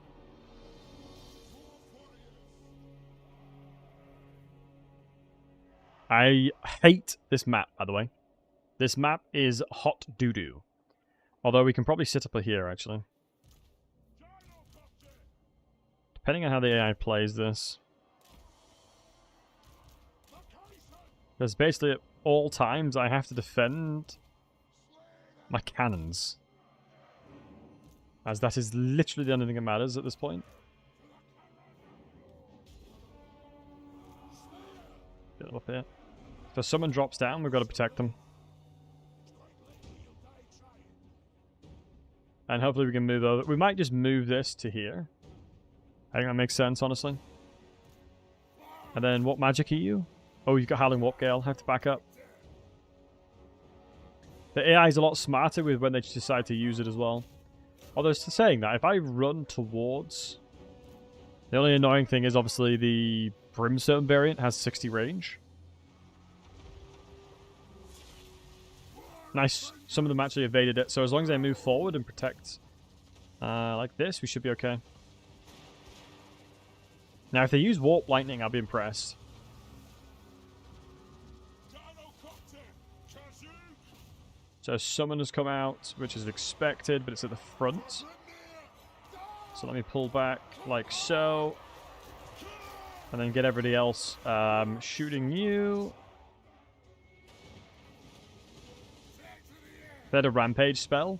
I hate this map, by the way. This map is hot doo-doo. Although we can probably sit up here, actually. Depending on how the AI plays this. Because basically at all times I have to defend my cannons. As that is literally the only thing that matters at this point. Get them up here. If someone drops down, we've got to protect them. And hopefully we can move over. We might just move this to here. I think that makes sense, honestly. And then what magic are you? Oh, you've got Howling Warp Gale. Have to back up. The AI is a lot smarter with when they decide to use it as well. Although, saying that, if I run towards... The only annoying thing is, obviously, the Brimstone variant has 60 range. Nice. Some of them actually evaded it. So as long as I move forward and protect like this, we should be okay. Now, if they use Warp Lightning, I'll be impressed. So Summon has come out, which is expected, but it's at the front. So let me pull back like so. And then get everybody else shooting you. They had a rampage spell.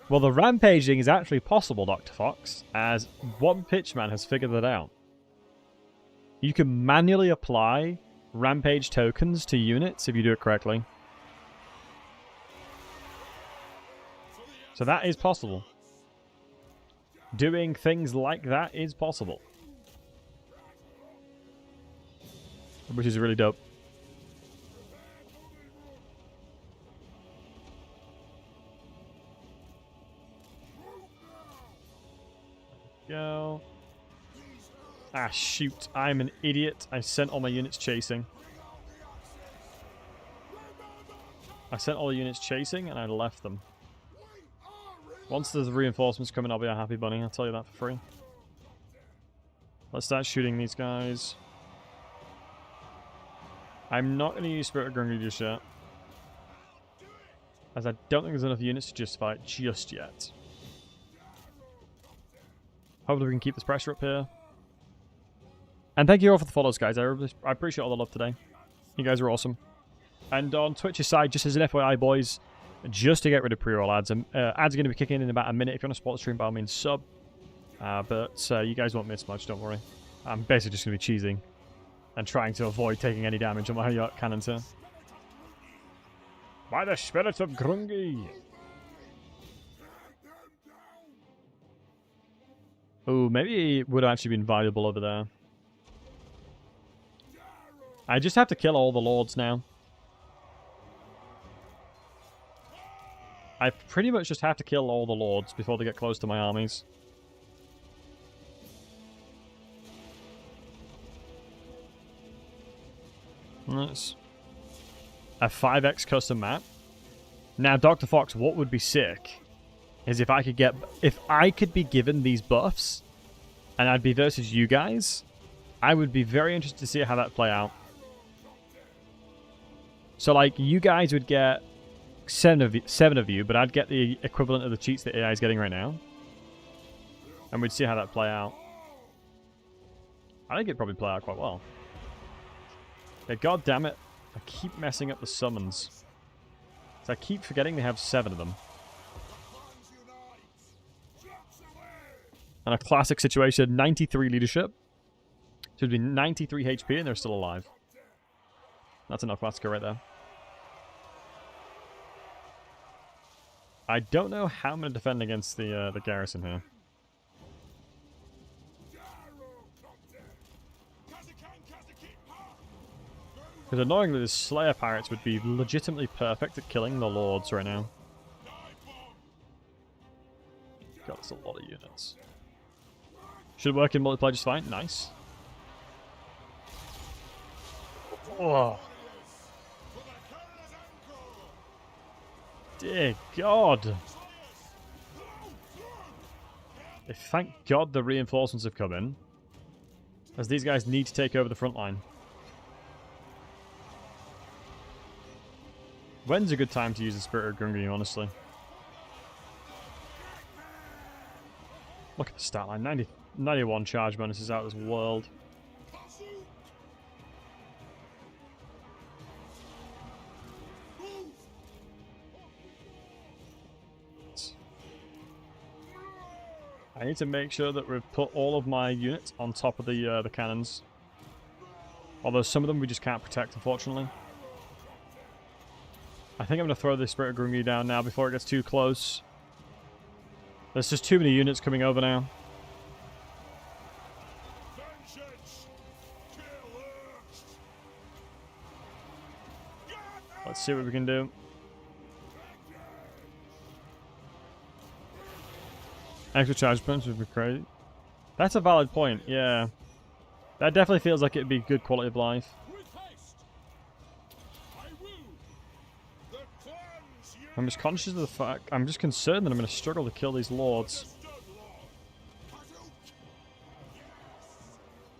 Well, the rampaging is actually possible, Dr. Fox, as one pitchman has figured that out. You can manually apply rampage tokens to units if you do it correctly. So that is possible. Doing things like that is possible. Which is really dope. go. Ah, shoot. I'm an idiot. I sent all my units chasing. I sent all the units chasing, and I left them. Once there's reinforcements coming, I'll be a happy bunny. I'll tell you that for free. Let's start shooting these guys. I'm not going to use Spirit of Grungy just yet, as I don't think there's enough units to justify it just yet. Hopefully we can keep this pressure up here. And thank you all for the follows, guys. I appreciate all the love today. You guys are awesome. And on Twitch's side, just as an FYI, boys, just to get rid of pre-roll ads, ads are going to be kicking in about a minute. If you want to support the stream, by all means, sub. But you guys won't miss much, don't worry. I'm basically just going to be cheesing and trying to avoid taking any damage on my cannons here. By the spirit of Grungy! Oh, maybe it would have actually been valuable over there. I just have to kill all the lords now. I pretty much just have to kill all the lords before they get close to my armies. Nice. A 5x custom map. Now, Dr. Fox, what would be sick is if I could be given these buffs and I'd be versus you guys, I would be very interested to see how that play out. So, like, you guys would get seven of you, but I'd get the equivalent of the cheats that AI is getting right now. And we'd see how that play out. I think it'd probably play out quite well. Yeah, God damn it. I keep messing up the summons. So I keep forgetting they have 7 of them. And a classic situation, 93 leadership. So it'd be 93 HP and they're still alive. That's enough Classica right there. I don't know how I'm going to defend against the garrison here. Because annoyingly, the Slayer Pirates would be legitimately perfect at killing the Lords right now. God, that's a lot of units. Should work in multiplayer just fine. Nice. Oh. Dear God. Thank God the reinforcements have come in, as these guys need to take over the front line. When's a good time to use the Spirit of Grungy, honestly? Look at the stat line. 91 charge bonuses out of this world. I need to make sure that we've put all of my units on top of the cannons. Although some of them we just can't protect, unfortunately. I think I'm going to throw the Spirit of Grungy down now before it gets too close. There's just too many units coming over now. Let's see what we can do. Extra charge points would be crazy. That's a valid point, yeah. That definitely feels like it'd be good quality of life. I'm just conscious of the fact, I'm just concerned that I'm going to struggle to kill these lords.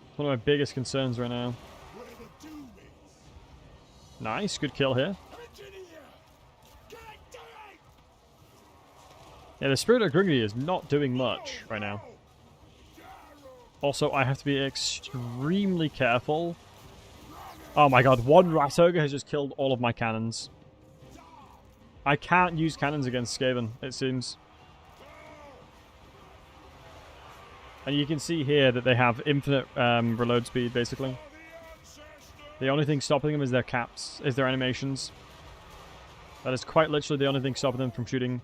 It's one of my biggest concerns right now. Nice, good kill here. Yeah, the Spirit of Grungy is not doing much right now. Also, I have to be extremely careful. Oh my god, one Rat Ogre has just killed all of my cannons. I can't use cannons against Skaven, it seems. And you can see here that they have infinite reload speed, basically. The only thing stopping them is their caps, is their animations. That is quite literally the only thing stopping them from shooting.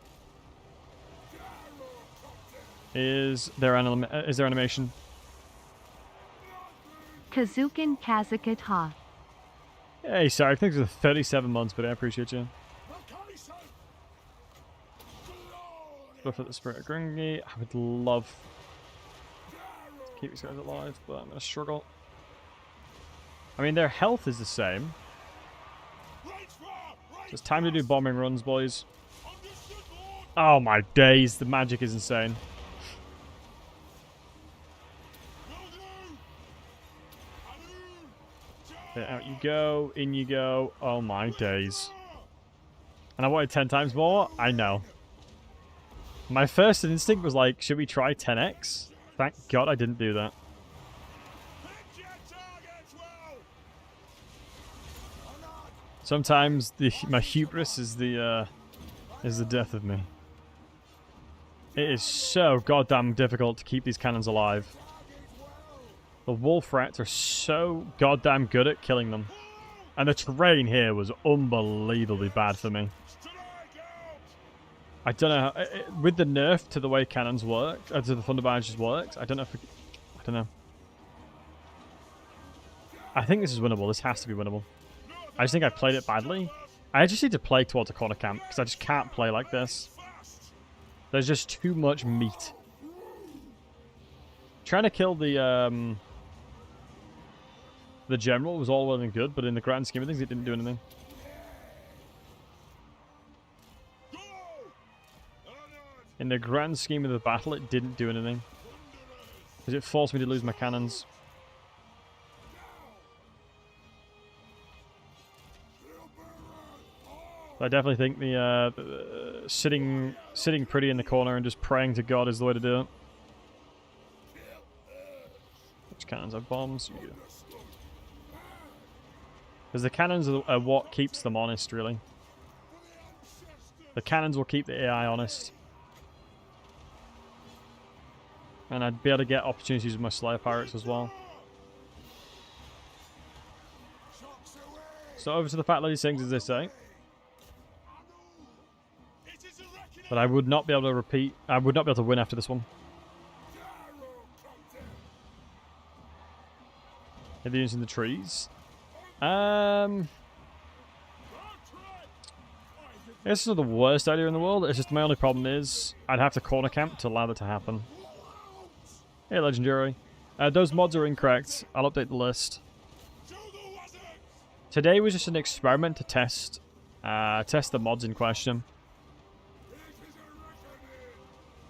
Is their animation. Kazukin Kazakat Ha. Hey, sorry, I think it's 37 months, but I appreciate you. Look at the Spirit of Grungy. I would love keep these guys alive, but I'm going to struggle. I mean, their health is the same. So it's time to do bombing runs, boys. Oh my days, the magic is insane. Okay, out you go, in you go. Oh my days. And I wanted 10 times more? I know. My first instinct was like, should we try 10x? Thank God I didn't do that. Sometimes my hubris is the death of me. It is so goddamn difficult to keep these cannons alive. The wolf rats are so goddamn good at killing them. And the terrain here was unbelievably bad for me. I don't know how, with the nerf to the way cannons work, to the thunder barrages worked. I don't know if I don't know. I think this is winnable. This has to be winnable. I just think I played it badly. I just need to play towards a corner camp because I just can't play like this. There's just too much meat. Trying to kill the general was all well and good, but in the grand scheme of things, it didn't do anything. In the grand scheme of the battle, it didn't do anything. Because it forced me to lose my cannons. I definitely think the sitting pretty in the corner and just praying to God is the way to do it. Which cannons have bombs? Because the cannons are what keeps them honest, really. The cannons will keep the AI honest. And I'd be able to get opportunities with my Slayer Pirates as well. So over to the Fat Lady Sings, as they say. But I would not be able to repeat. I would not be able to win after this one. Are they using the trees? This is not the worst idea in the world. It's just my only problem is I'd have to corner camp to allow that to happen. Hey, Legendary. Those mods are incorrect. I'll update the list. Today was just an experiment to test the mods in question.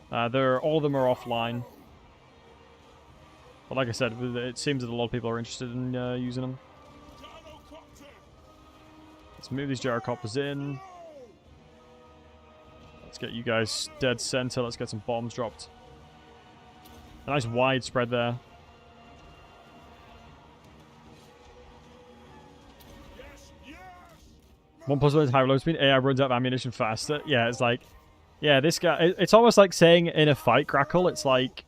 All of them are offline. But like I said, it seems that a lot of people are interested in using them. Let's move these gyrocopters in. Let's get you guys dead center. Let's get some bombs dropped. A nice wide spread there. One plus one is high low speed. AI runs out of ammunition faster. Yeah, it's like, yeah, this guy. It's almost like saying in a fight, Crackle. It's like,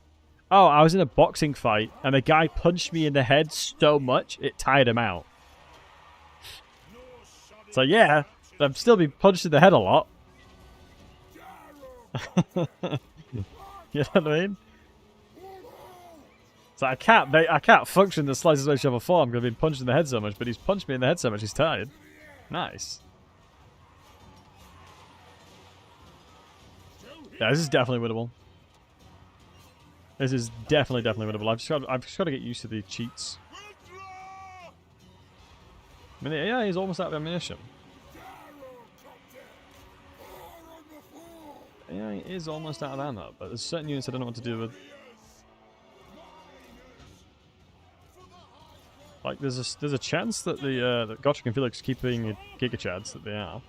oh, I was in a boxing fight and the guy punched me in the head so much it tired him out. So yeah, I've still been punched in the head a lot. You know what I mean? So I can't function the slightest way, shape, or form because I've been punched in the head so much, but he's punched me in the head so much he's tired. Nice. Yeah, this is definitely winnable. This is definitely winnable. I've just got to get used to the cheats. I mean, the AI is almost out of ammunition. AI is almost out of ammo, but there's certain units I don't know what to do with. Like, there's a chance that that Gotcha and Felix keep being Giga Chads that they are.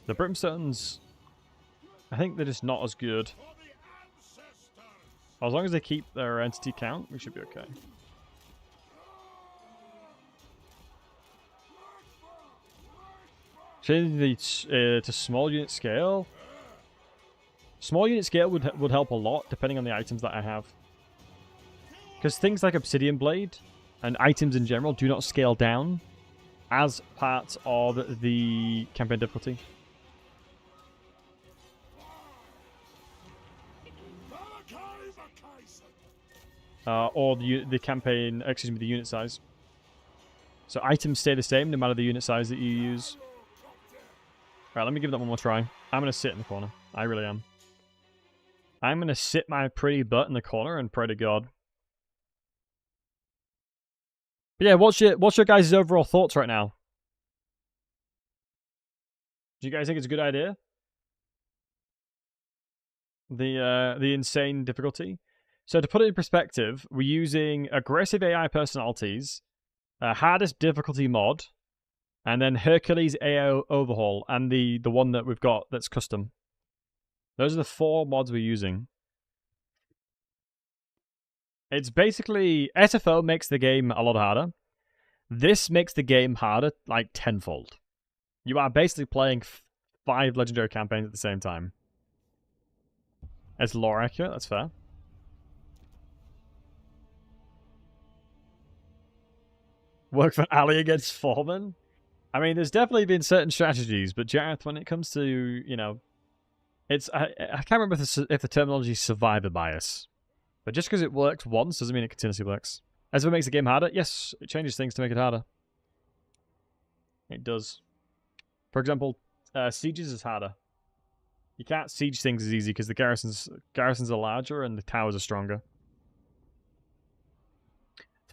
The Brimstones, I think they're just not as good. As long as they keep their entity count, we should be okay. Changing the to small unit scale. Small unit scale would help a lot depending on the items that I have. Because things like Obsidian Blade and items in general do not scale down as part of the campaign difficulty. Or the campaign, excuse me, the unit size. So items stay the same no matter the unit size that you use. Alright, let me give that one more try. I'm going to sit in the corner. I really am. I'm going to sit my pretty butt in the corner and pray to God. But yeah, what's your guys' overall thoughts right now? Do you guys think it's a good idea? The insane difficulty. So to put it in perspective, we're using aggressive AI personalities, hardest difficulty mod, and then Hercules AI overhaul, and the one that we've got that's custom. Those are the 4 mods we're using. It's basically SFO makes the game a lot harder. This makes the game harder like tenfold. You are basically playing 5 legendary campaigns at the same time. It's lore accurate, that's fair. Work for Ali against Foreman? I mean, there's definitely been certain strategies, but Jareth, when it comes to, you know, it's I can't remember if the terminology is survivor bias. But just because it worked once doesn't mean it continuously works. As if it makes the game harder, yes, it changes things to make it harder. It does. For example, sieges is harder. You can't siege things as easy because the garrisons are larger and the towers are stronger.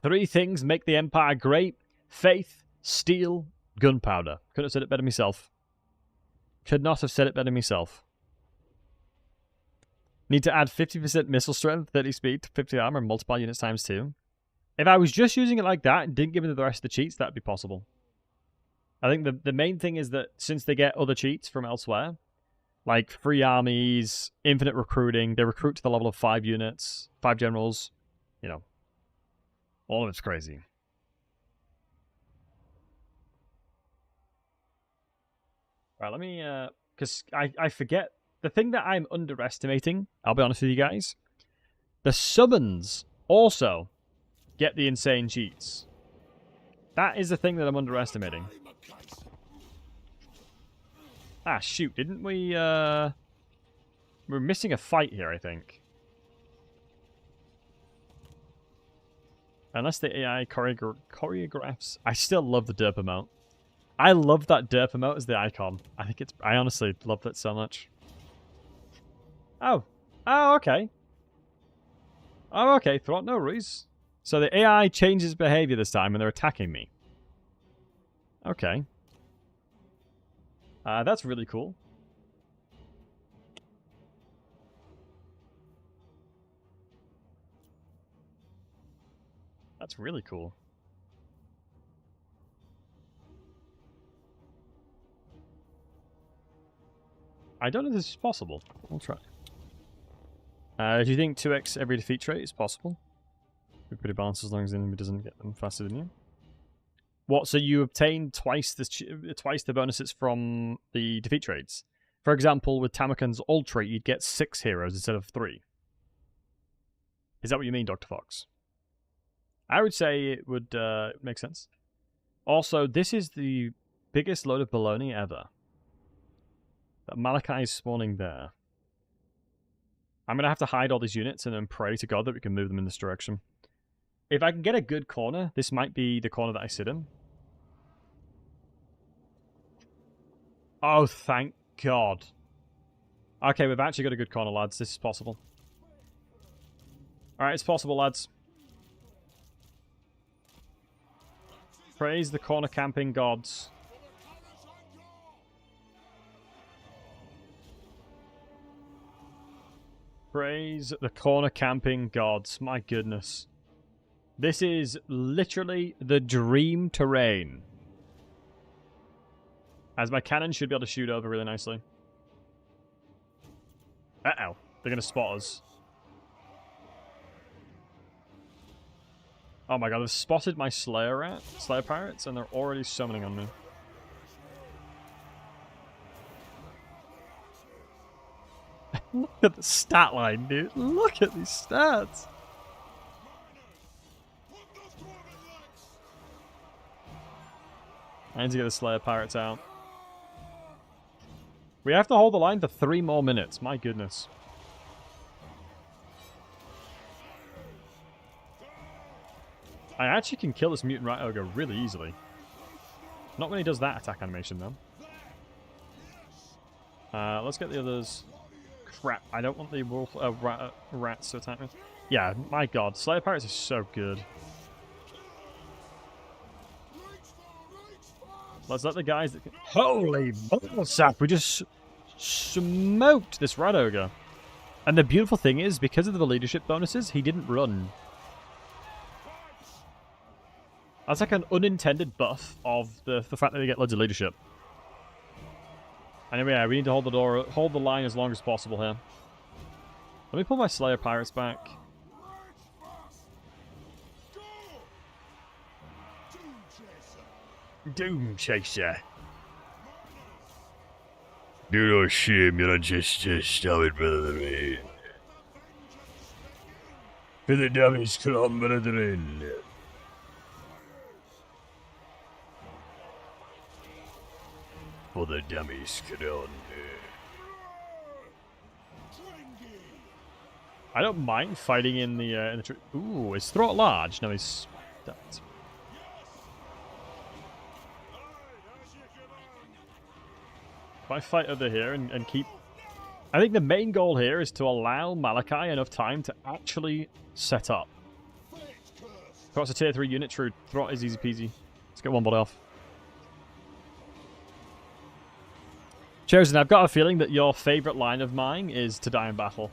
3 things make the Empire great: faith, steel, gunpowder. Couldn't have said it better myself. Could not have said it better myself. Need to add 50% missile strength, 30 speed, 50 armor, and multiply units times 2. If I was just using it like that and didn't give them the rest of the cheats, that'd be possible. I think the main thing is that since they get other cheats from elsewhere, like free armies, infinite recruiting, they recruit to the level of 5 units, 5 generals, you know. All of it's crazy. Right, let me, because I forget, the thing that I'm underestimating, I'll be honest with you guys, the summons also get the insane cheats. That is the thing that I'm underestimating. Ah, shoot, didn't we, we're missing a fight here, I think. Unless the AI choreographs. I still love the derp emote. I love that derp emote as the icon. I honestly love that so much. Oh. Oh, okay. Oh, okay. Thought no worries. So the AI changes behavior this time when they're attacking me. Okay. That's really cool. That's really cool. I don't know if this is possible. We'll try. Do you think 2x every defeat trait is possible? Be pretty balanced as long as the enemy doesn't get them faster than you. What? So you obtain twice the bonuses from the defeat traits. For example, with Tamakan's old trait, you'd get 6 heroes instead of 3. Is that what you mean, Dr. Fox? I would say it would make sense. Also, this is the biggest load of baloney ever. That Malachi is spawning there. I'm going to have to hide all these units and then pray to God that we can move them in this direction. If I can get a good corner, this might be the corner that I sit in. Oh, thank God. Okay, we've actually got a good corner, lads. This is possible. Alright, it's possible, lads. Praise the corner camping gods. Praise the corner camping gods. My goodness. This is literally the dream terrain. As my cannon should be able to shoot over really nicely. Uh-oh. They're going to spot us. Oh my god, they've spotted my Slayer pirates, and they're already summoning on me. Look at the stat line, dude. Look at these stats. I need to get the Slayer pirates out. We have to hold the line for 3 more minutes. My goodness. I actually can kill this mutant rat ogre really easily. Not when he does that attack animation, though. Let's get the others Crap, I don't want the wolf rats to attack me. Yeah, my god, Slayer Pirates is so good. Let's let the guys that can... Holy ballsap, we just smoked this Rat Ogre. And the beautiful thing is, because of the leadership bonuses, he didn't run. That's like an unintended buff of the fact that they get loads of leadership. Anyway, yeah, we need to hold the line as long as possible here. Let me pull my Slayer Pirates back. Doom Chaser. Do not shame, you're just stop it, brethren. For the dummies come, brethren. For the dummies come. I don't mind fighting in the tree. Ooh, is Throt large? No, he's... That's... If I fight over here and keep... I think the main goal here is to allow Malachi enough time to actually set up. Throt's a tier 3 unit, true. Throt is easy peasy. Let's get one body off. Chosen, I've got a feeling that your favourite line of mine is to die in battle.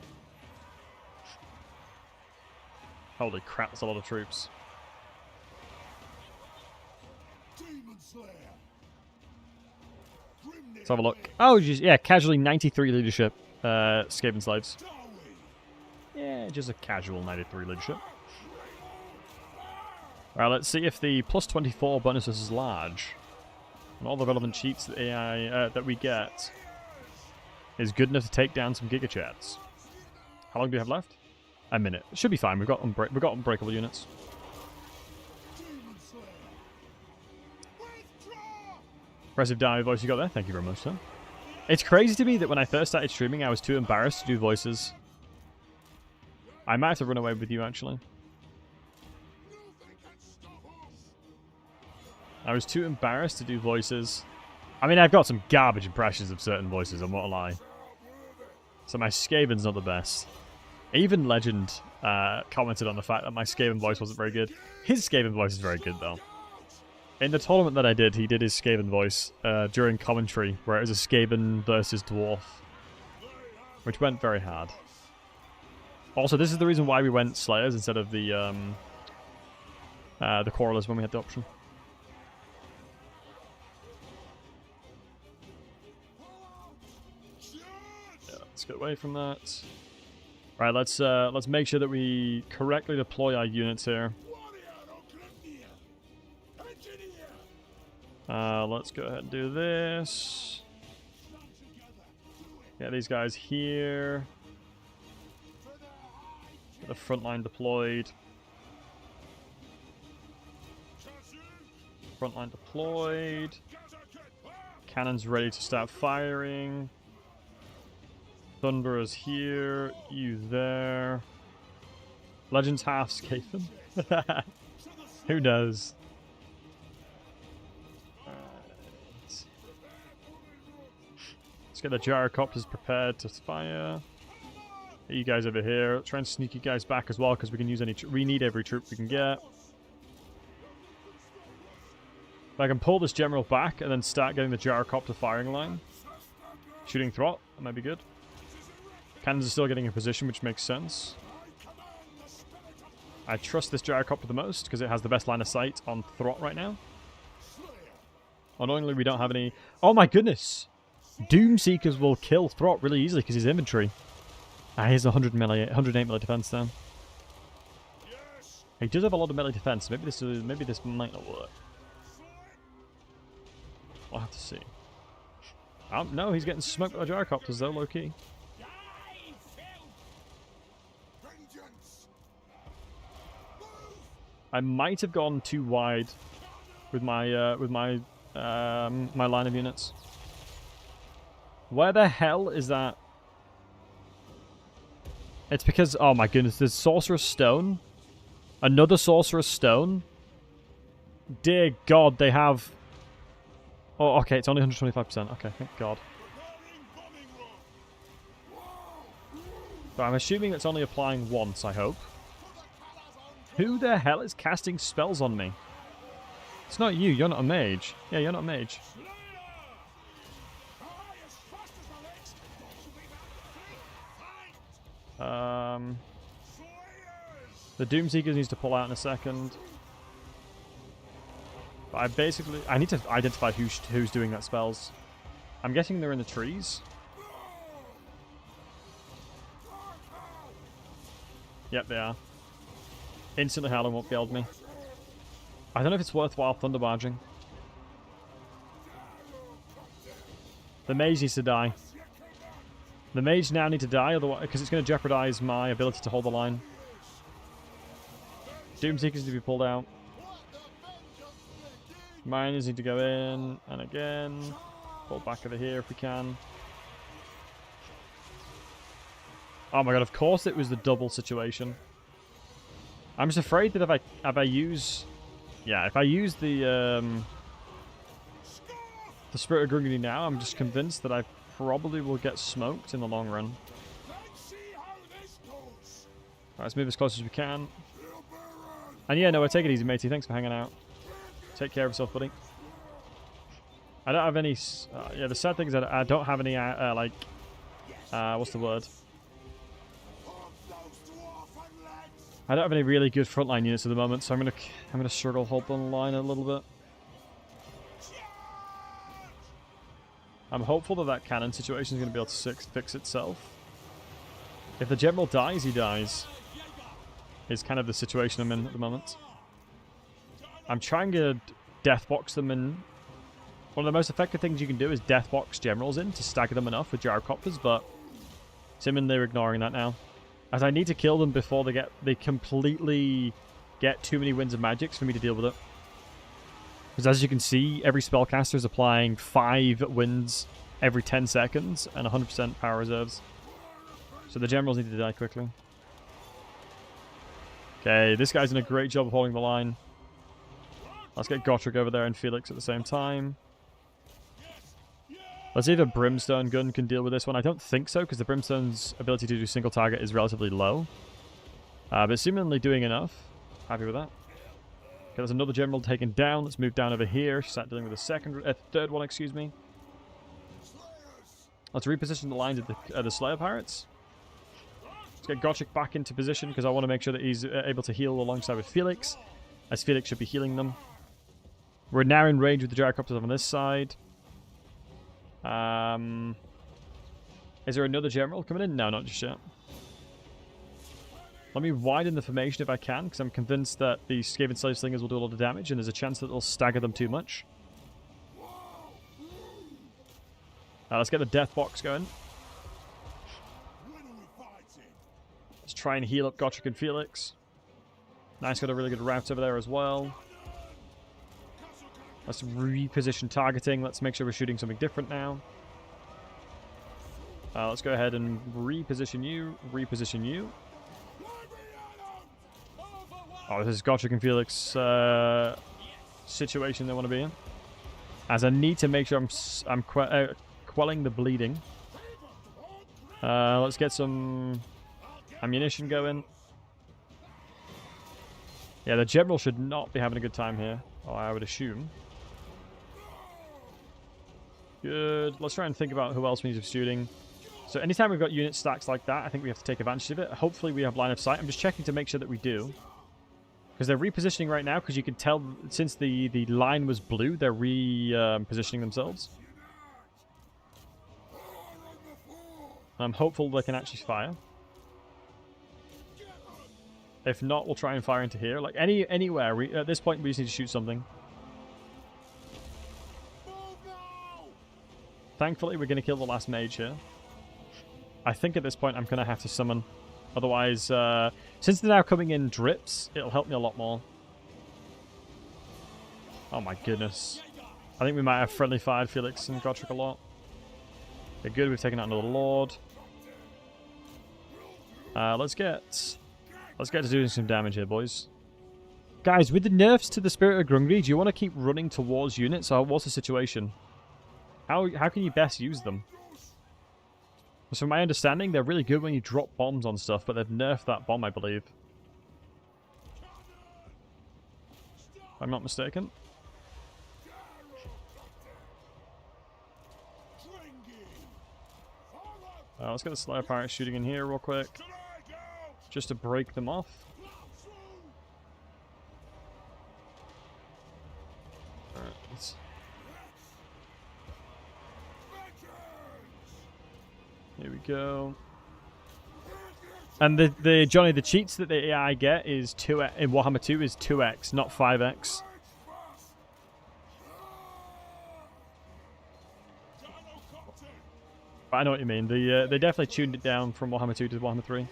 Holy crap, that's a lot of troops. Let's have a look. Oh, just, yeah, casually 93 leadership, Skaven slaves. Yeah, just a casual 93 leadership. Alright, let's see if the plus 24 bonus is large. And all the relevant cheats that AI that we get is good enough to take down some Giga Chats. How long do we have left? A minute. It should be fine. We've got unbreakable units. Impressive diary voice you got there. Thank you very much, sir. It's crazy to me that when I first started streaming, I was too embarrassed to do voices. I might have to run away with you, actually. I was too embarrassed to do voices. I mean, I've got some garbage impressions of certain voices, I'm not gonna lie. So my Skaven's not the best. Even Legend commented on the fact that my Skaven voice wasn't very good. His Skaven voice is very good, though. In the tournament that I did, he did his Skaven voice during commentary, where it was a Skaven versus Dwarf, which went very hard. Also, this is the reason why we went Slayers instead of the Quarrelers when we had the option. Yeah, let's get away from that. Right, let's make sure that we correctly deploy our units here. Let's go ahead and do this. Get these guys here. Get the front line deployed. Front line deployed. Cannons ready to start firing. Thunderers here. You there. Legends half Skaven. Who knows? Let's get the gyrocopters prepared to fire. Get you guys over here. Try and sneak you guys back as well, because we can use any. We need every troop we can get. If I can pull this general back and then start getting the gyrocopter firing line, shooting Throt, that might be good. Cannons are still getting in position, which makes sense. I trust this gyrocopter the most because it has the best line of sight on Throt right now. Annoyingly, we don't have any. Oh my goodness! Doomseekers will kill Throt really easily because his inventory. Ah, he's 108 melee defense down. He does have a lot of melee defense. Maybe this might not work. We'll have to see. No, he's getting smoked by the gyrocopters though, low key. I might have gone too wide with my my line of units. Where the hell is that? It's because, oh my goodness, there's Sorcerer's Stone. Another Sorcerer's Stone. Dear God, they have... Oh, okay, it's only 125%. Okay, thank God. But I'm assuming it's only applying once, I hope. Who the hell is casting spells on me? It's not you, you're not a mage. Yeah, you're not a mage. The Doomseekers needs to pull out in a second. But I need to identify who's doing that spells. I'm guessing they're in the trees. Yep, they are. Instantly Howling won't be able to me. I don't know if it's worthwhile thunder barging. The mage needs to die. The mage now need to die, otherwise, because it's going to jeopardize my ability to hold the line. Doomseekers need to be pulled out. Miners need to go in, and again. Pull back over here if we can. Oh my god, of course it was the double situation. I'm just afraid that if I use the Spirit of Grungni now, I'm just convinced that I probably will get smoked in the long run. Alright, let's move as close as we can. And yeah, no, take it easy, matey. Thanks for hanging out. Take care of yourself, buddy. I don't have any... yeah, the sad thing is that I don't have any, what's the word? I don't have any really good frontline units at the moment, so I'm gonna struggle hold the line a little bit. I'm hopeful that cannon situation is going to be able to fix itself. If the general dies, he dies. Is kind of the situation I'm in at the moment. I'm trying to deathbox them in. One of the most effective things you can do is deathbox generals in to stagger them enough with gyrocopters, but Simon, they're ignoring that now. As I need to kill them before they completely get too many winds of magics for me to deal with it. Because as you can see, every spellcaster is applying 5 winds every 10 seconds and 100% power reserves. So the generals need to die quickly. Okay, this guy's doing a great job of holding the line. Let's get Gotrek over there and Felix at the same time. Let's see if a Brimstone gun can deal with this one. I don't think so, because the Brimstone's ability to do single target is relatively low. But seemingly doing enough. Happy with that. Okay, there's another general taken down. Let's move down over here. Start dealing with the third one, excuse me. Let's reposition the lines of the Slayer Pirates. Let's get Gotrek back into position, because I want to make sure that he's able to heal alongside with Felix, as Felix should be healing them. We're now in range with the Gyrocopters on this side. Is there another general coming in? No, not just yet. Let me widen the formation if I can, because I'm convinced that the Skaven Slave Slingers will do a lot of damage, and there's a chance that they'll stagger them too much. Let's get the death box going. Let's try and heal up Gotrek and Felix. Nice, got a really good route over there as well. Let's reposition targeting. Let's make sure we're shooting something different now. Let's go ahead and reposition you. Reposition you. Oh, this is Gotrek and Felix situation they want to be in. As I need to make sure I'm quelling the bleeding. Let's get some ammunition going. Yeah, the general should not be having a good time here. Oh, I would assume. Good. Let's try and think about who else we need to be shooting. So anytime we've got unit stacks like that, I think we have to take advantage of it. Hopefully we have line of sight. I'm just checking to make sure that we do. Because they're repositioning right now, because you can tell since the line was blue, they're repositioning themselves. I'm hopeful they can actually fire. If not, we'll try and fire into here. Like anywhere. At this point, we just need to shoot something. Thankfully, we're going to kill the last mage here. I think at this point, I'm going to have to summon. Otherwise, since they're now coming in drips, it'll help me a lot more. Oh my goodness. I think we might have friendly fired Felix and Gotrek a lot. Okay, good. We've taken out another Lord. Let's get to doing some damage here, boys. Guys, with the nerfs to the Spirit of Grungni, do you want to keep running towards units, or what's the situation? How can you best use them? So from my understanding, they're really good when you drop bombs on stuff, but they've nerfed that bomb, I believe. If I'm not mistaken. Let's get the Slayer Pirate shooting in here real quick. Just to break them off. Alright, let's... Here we go. And the Johnny, the cheats that the AI get is 2x, in Warhammer 2 is 2x, not 5x. But I know what you mean. They definitely tuned it down from Warhammer 2 to Warhammer 3.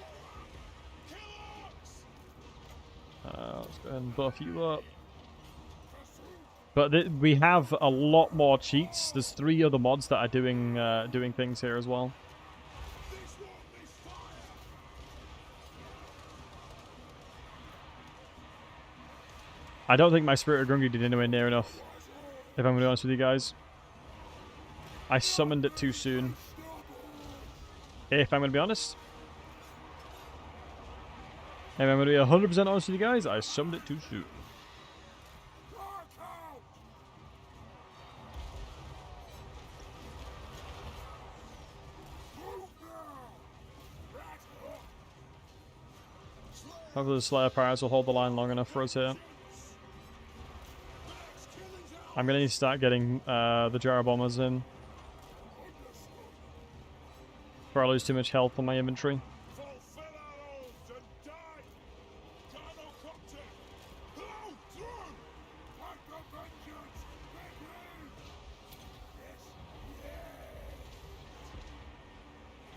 Let's go ahead and buff you up. But we have a lot more cheats. There's 3 other mods that are doing things here as well. I don't think my Spirit of Grungy did anywhere near enough, if I'm going to be honest with you guys. I summoned it too soon. If I'm going to be honest. If I'm going to be 100% honest with you guys, I summoned it too soon. Hopefully the Slayer Pirates will hold the line long enough for us here. I'm going to need to start getting the Gyro Bombers in. Before I lose too much health on my inventory.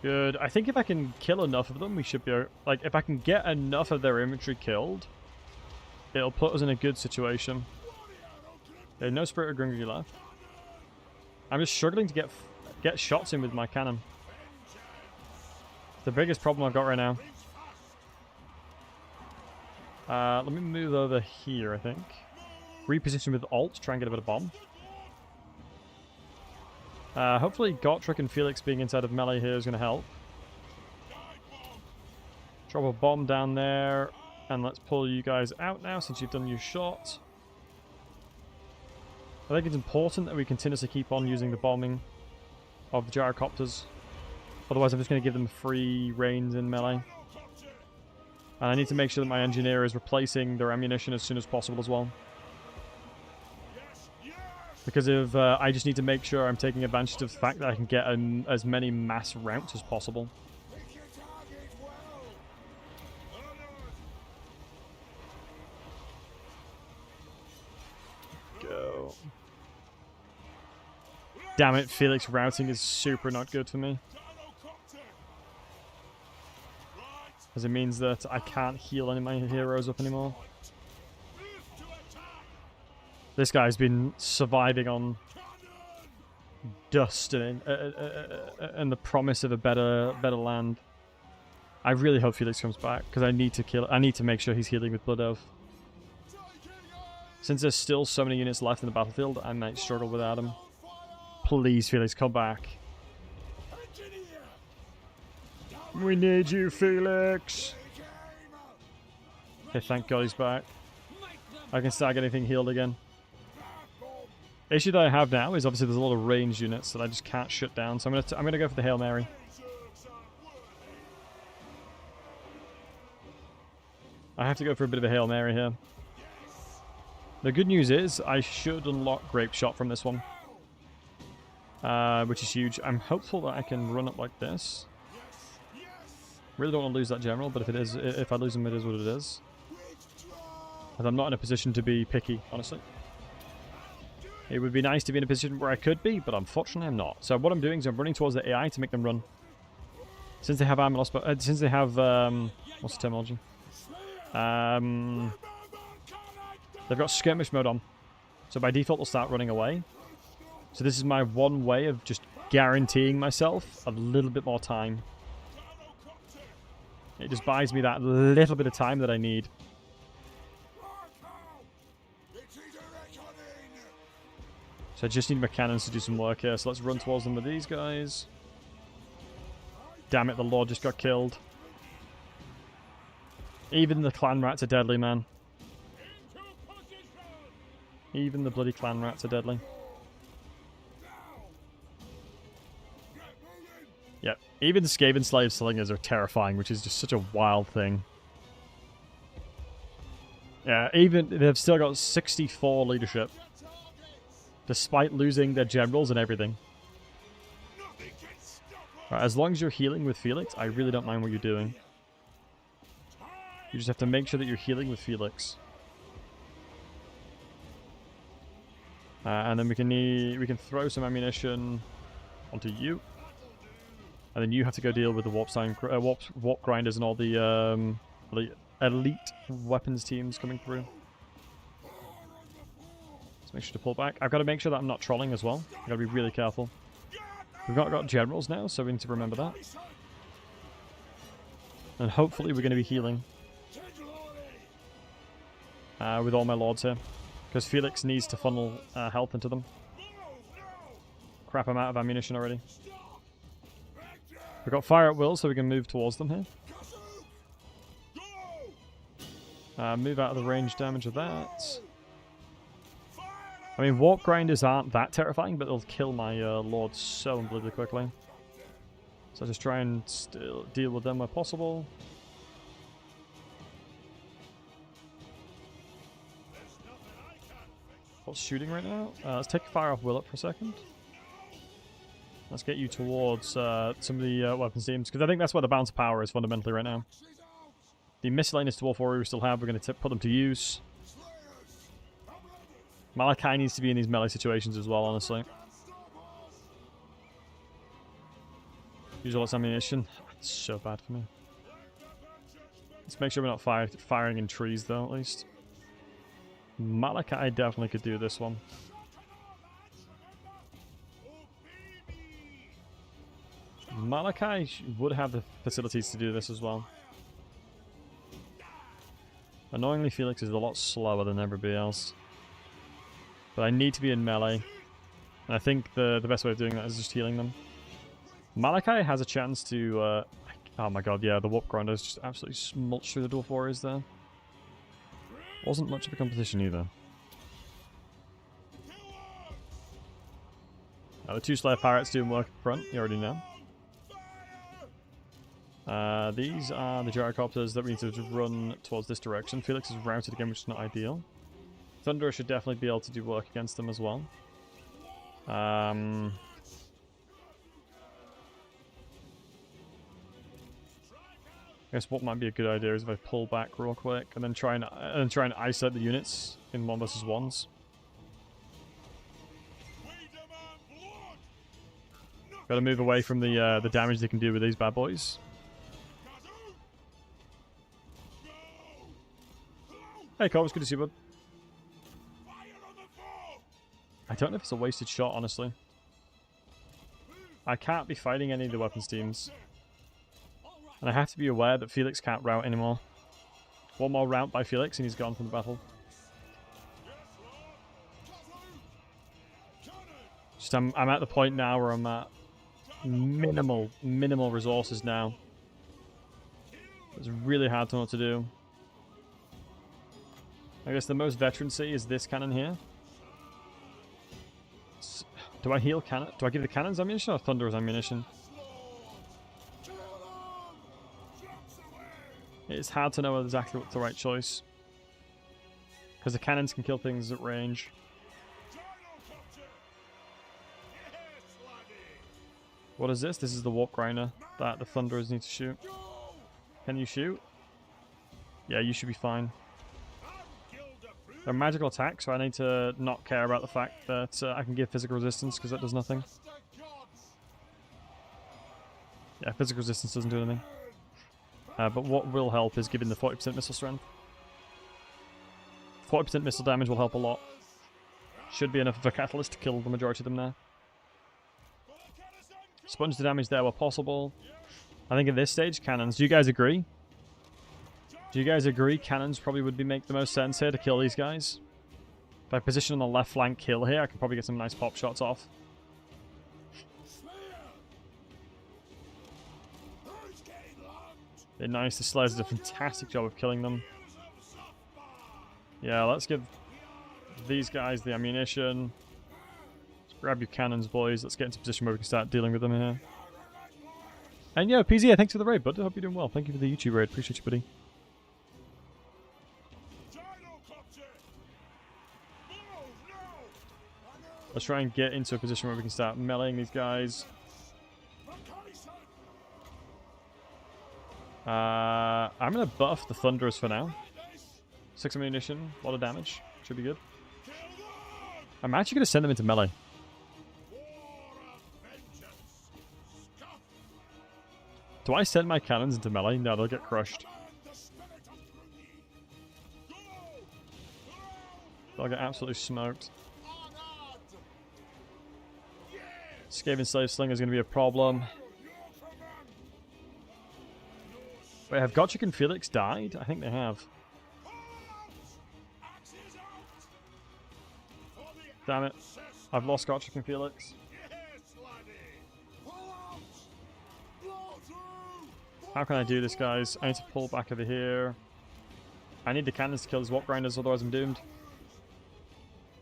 Good. I think if I can kill enough of them, we should be... Like, if I can get enough of their infantry killed, it'll put us in a good situation. There's no Spirit of Grungy left. I'm just struggling to get shots in with my cannon. The biggest problem I've got right now. Let me move over here, I think. Reposition with Alt, try and get a bit of bomb. Hopefully Gotrek and Felix being inside of melee here is going to help. Drop a bomb down there. And let's pull you guys out now since you've done your shot. I think it's important that we continuously keep on using the bombing of the gyrocopters. Otherwise I'm just going to give them free reins in melee. And I need to make sure that my engineer is replacing their ammunition as soon as possible as well. Because of, I just need to make sure I'm taking advantage of the fact that I can get as many mass routes as possible. Go. Damn it, Felix routing is super not good for me. Because it means that I can't heal any of my heroes up anymore. This guy's been surviving on dust and the promise of a better land. I really hope Felix comes back because I need to make sure he's healing with Blood Oath. Since there's still so many units left in the battlefield, I might struggle without him. Please, Felix, come back. We need you, Felix. Okay, thank God he's back. I can start getting anything healed again. The issue that I have now is obviously there's a lot of ranged units that I just can't shut down, so I'm gonna go for the Hail Mary. I have to go for a bit of a Hail Mary here. The good news is I should unlock Grape Shot from this one, which is huge. I'm hopeful that I can run up like this. Really don't want to lose that general, but if I lose him, it is what it is. And I'm not in a position to be picky, honestly. It would be nice to be in a position where I could be, but unfortunately I'm not. So what I'm doing is I'm running towards the AI to make them run. Since they have armor loss, since they have what's the terminology? They've got skirmish mode on, so by default they'll start running away. So this is my one way of just guaranteeing myself a little bit more time. It just buys me that little bit of time that I need. So I just need my cannons to do some work here. So let's run towards them with these guys. Damn it, the Lord just got killed. Even the clan rats are deadly, man. Even the bloody clan rats are deadly. Yep, even the Skaven slave slingers are terrifying, which is just such a wild thing. Yeah, even they've still got 64 leadership, despite losing their generals and everything. Right, as long as you're healing with Felix, I really don't mind what you're doing. You just have to make sure that you're healing with Felix. And then we can throw some ammunition onto you. And then you have to go deal with the warp grinders and all the elite weapons teams coming through. Let's make sure to pull back. I've got to make sure that I'm not trolling as well. I've got to be really careful. We've not got generals now, so we need to remember that. And hopefully we're going to be healing. With all my lords here. Because Felix needs to funnel health into them. Crap, I'm out of ammunition already. We've got fire at will, so we can move towards them here. Move out of the range damage of that. I mean, warp grinders aren't that terrifying, but they'll kill my lords so unbelievably quickly. So just try and still deal with them where possible. What's shooting right now? Let's take fire off will up for a second. Let's get you towards some of the weapons teams, because I think that's where the bounce power is fundamentally right now. The miscellaneous dwarf warrior we still have, we're going to put them to use. Malachi needs to be in these melee situations as well, honestly. Use all this ammunition. It's so bad for me. Let's make sure we're not firing in trees, though, at least. Malachi definitely could do this one. Malachi would have the facilities to do this as well. Annoyingly, Felix is a lot slower than everybody else. But I need to be in melee. And I think the best way of doing that is just healing them. Malachi has a chance to... oh my god, yeah, the warp grinders just absolutely smulched through the dwarf warriors there. Wasn't much of a competition either. The two Slayer Pirates doing work up front, you already know. These are the gyrocopters that we need to run towards this direction. Felix is routed again, which is not ideal. Thunderer should definitely be able to do work against them as well. I guess what might be a good idea is if I pull back real quick and then try and isolate the units in 1v1s. Got to move away from the damage they can do with these bad boys. Hey, Corbs, good to see you, bud. I don't know if it's a wasted shot, honestly. I can't be fighting any of the weapons teams. And I have to be aware that Felix can't rout anymore. One more rout by Felix and he's gone from the battle. Just I'm at the point now where I'm at minimal resources now. It's really hard to know what to do. I guess the most veterancy is this cannon here. Do I heal cannon? Do I give the cannons ammunition or Thunderer's ammunition? It's hard to know exactly what's the right choice. Because the cannons can kill things at range. What is this? This is the warp grinder that the Thunderers need to shoot. Can you shoot? Yeah, you should be fine. They're magical attacks, so I need to not care about the fact that I can give physical resistance, because that does nothing. Yeah, physical resistance doesn't do anything. But what will help is giving the 40% missile strength. 40% missile damage will help a lot. Should be enough of a catalyst to kill the majority of them there. Sponge the damage there where possible. I think at this stage, cannons. Do you guys agree? Do you guys agree cannons probably would make the most sense here to kill these guys? If I position on the left flank kill here, I can probably get some nice pop shots off. They're nice. The Slayers did a fantastic job of killing them. Yeah, let's give these guys the ammunition. Let's grab your cannons, boys. Let's get into a position where we can start dealing with them here. And yeah, PZ, thanks for the raid, bud. I hope you're doing well. Thank you for the YouTube raid. Appreciate you, buddy. Let's try and get into a position where we can start meleeing these guys. I'm going to buff the Thunderers for now. 6 ammunition, a lot of damage. Should be good. I'm actually going to send them into melee. Do I send my cannons into melee? No, they'll get crushed. They'll get absolutely smoked. Skaven Slave Slinger is going to be a problem. Wait, have Gotchik and Felix died? I think they have. Damn it. I've lost Gotchik and Felix. How can I do this, guys? I need to pull back over here. I need the cannons to kill these Warp Grinders, otherwise I'm doomed.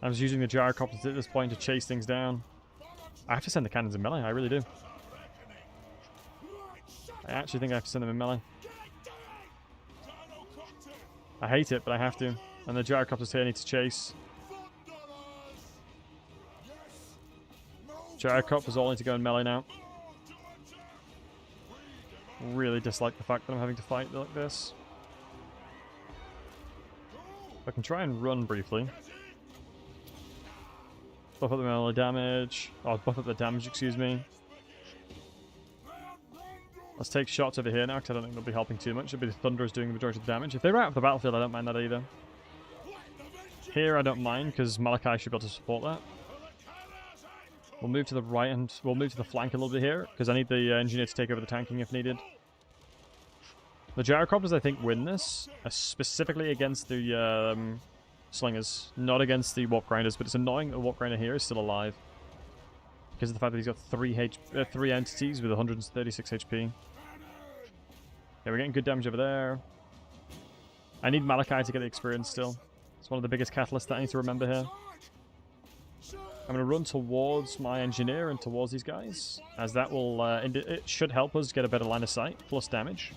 I'm just using the Gyrocopters at this point to chase things down. I have to send the cannons in melee, I really do. I actually think I have to send them in melee. I hate it, but I have to. And the Gyrocopters here need to chase. Gyrocopters all need to go in melee now. Really dislike the fact that I'm having to fight like this. I can try and run briefly. Buff up the melee damage. Oh, buff up the damage, excuse me. Let's take shots over here now, because I don't think they'll be helping too much. It'll be the Thunderers doing the majority of the damage. If they're out of the battlefield, I don't mind that either. Here, I don't mind, because Malachi should be able to support that. We'll move to the right and we'll move to the flank a little bit here, because I need the engineer to take over the tanking if needed. The Gyrocopters, I think, win this, specifically against the Slingers, not against the Warp Grinders, but it's annoying that the Warp Grinder here is still alive. Because of the fact that he's got three entities with 136 HP. Yeah, we're getting good damage over there. I need Malachi to get the experience still. It's one of the biggest catalysts that I need to remember here. I'm going to run towards my engineer and towards these guys, as that will it should help us get a better line of sight, plus damage.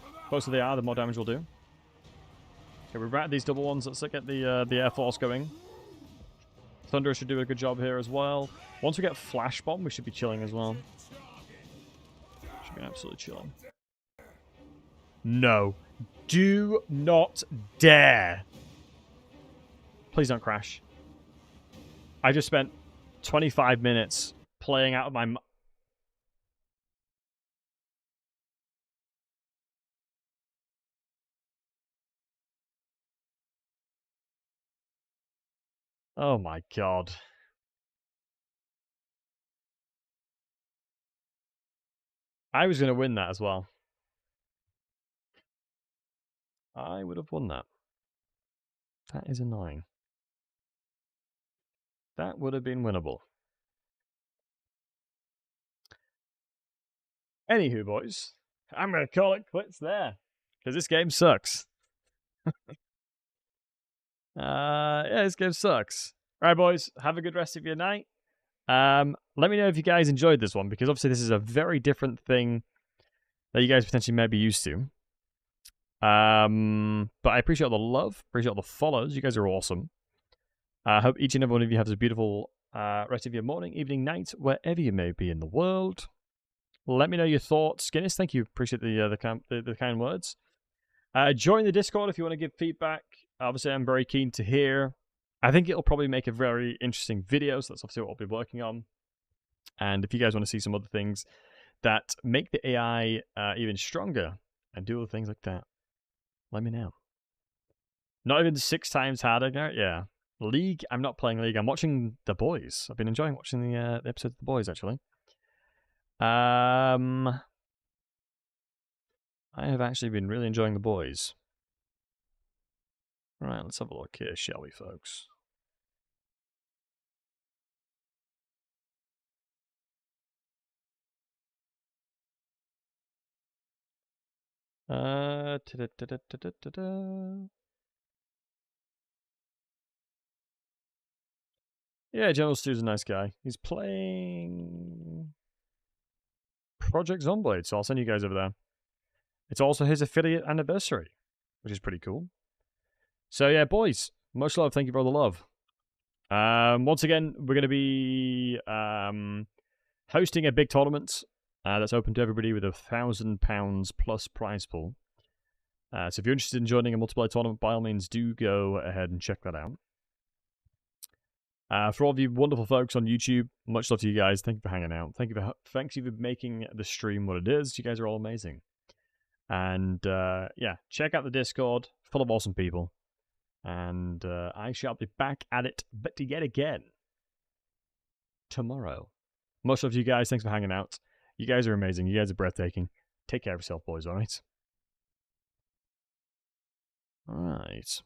The closer they are, the more damage we'll do. Okay, we've routed these double ones. Let's get the Air Force going. Thunder should do a good job here as well. Once we get Flash Bomb, we should be chilling as well. Should be absolutely chilling. No. Do not dare. Please don't crash. I just spent 25 minutes playing out of my... Oh my god. I was going to win that as well. I would have won that. That is annoying. That would have been winnable. Anywho, boys, I'm going to call it quits there, because this game sucks. Yeah, this game sucks. Alright, boys, have a good rest of your night. Let me know if you guys enjoyed this one, because obviously this is a very different thing that you guys potentially may be used to. But I appreciate all the love, appreciate all the follows. You guys are awesome. I hope each and every one of you has a beautiful rest of your morning, evening, night, wherever you may be in the world. Let me know your thoughts. Guinness, thank you. Appreciate the kind words. Join the Discord if you want to give feedback. Obviously, I'm very keen to hear. I think it'll probably make a very interesting video, so that's obviously what I'll be working on. And if you guys want to see some other things that make the AI even stronger and do other things like that, let me know. Not even 6 times harder now? Yeah. League? I'm not playing League. I'm watching The Boys. I've been enjoying watching the episodes of The Boys, actually. I have actually been really enjoying The Boys. Right, let's have a look here, shall we, folks? Ta-da-da-da-da-da-da. Yeah, General Stu's a nice guy. He's playing Project Zomblade, so I'll send you guys over there. It's also his affiliate anniversary, which is pretty cool. So yeah, boys, much love. Thank you for all the love. Once again, we're going to be hosting a big tournament that's open to everybody with £1,000 plus prize pool. So if you're interested in joining a multiplayer tournament, by all means, do go ahead and check that out. For all of you wonderful folks on YouTube, much love to you guys. Thank you for hanging out. Thank you for making the stream what it is. You guys are all amazing. And yeah, check out the Discord, full of awesome people. And I shall be back at it, but yet again, tomorrow. Much love to you guys. Thanks for hanging out. You guys are amazing. You guys are breathtaking. Take care of yourself, boys, alright? Alright.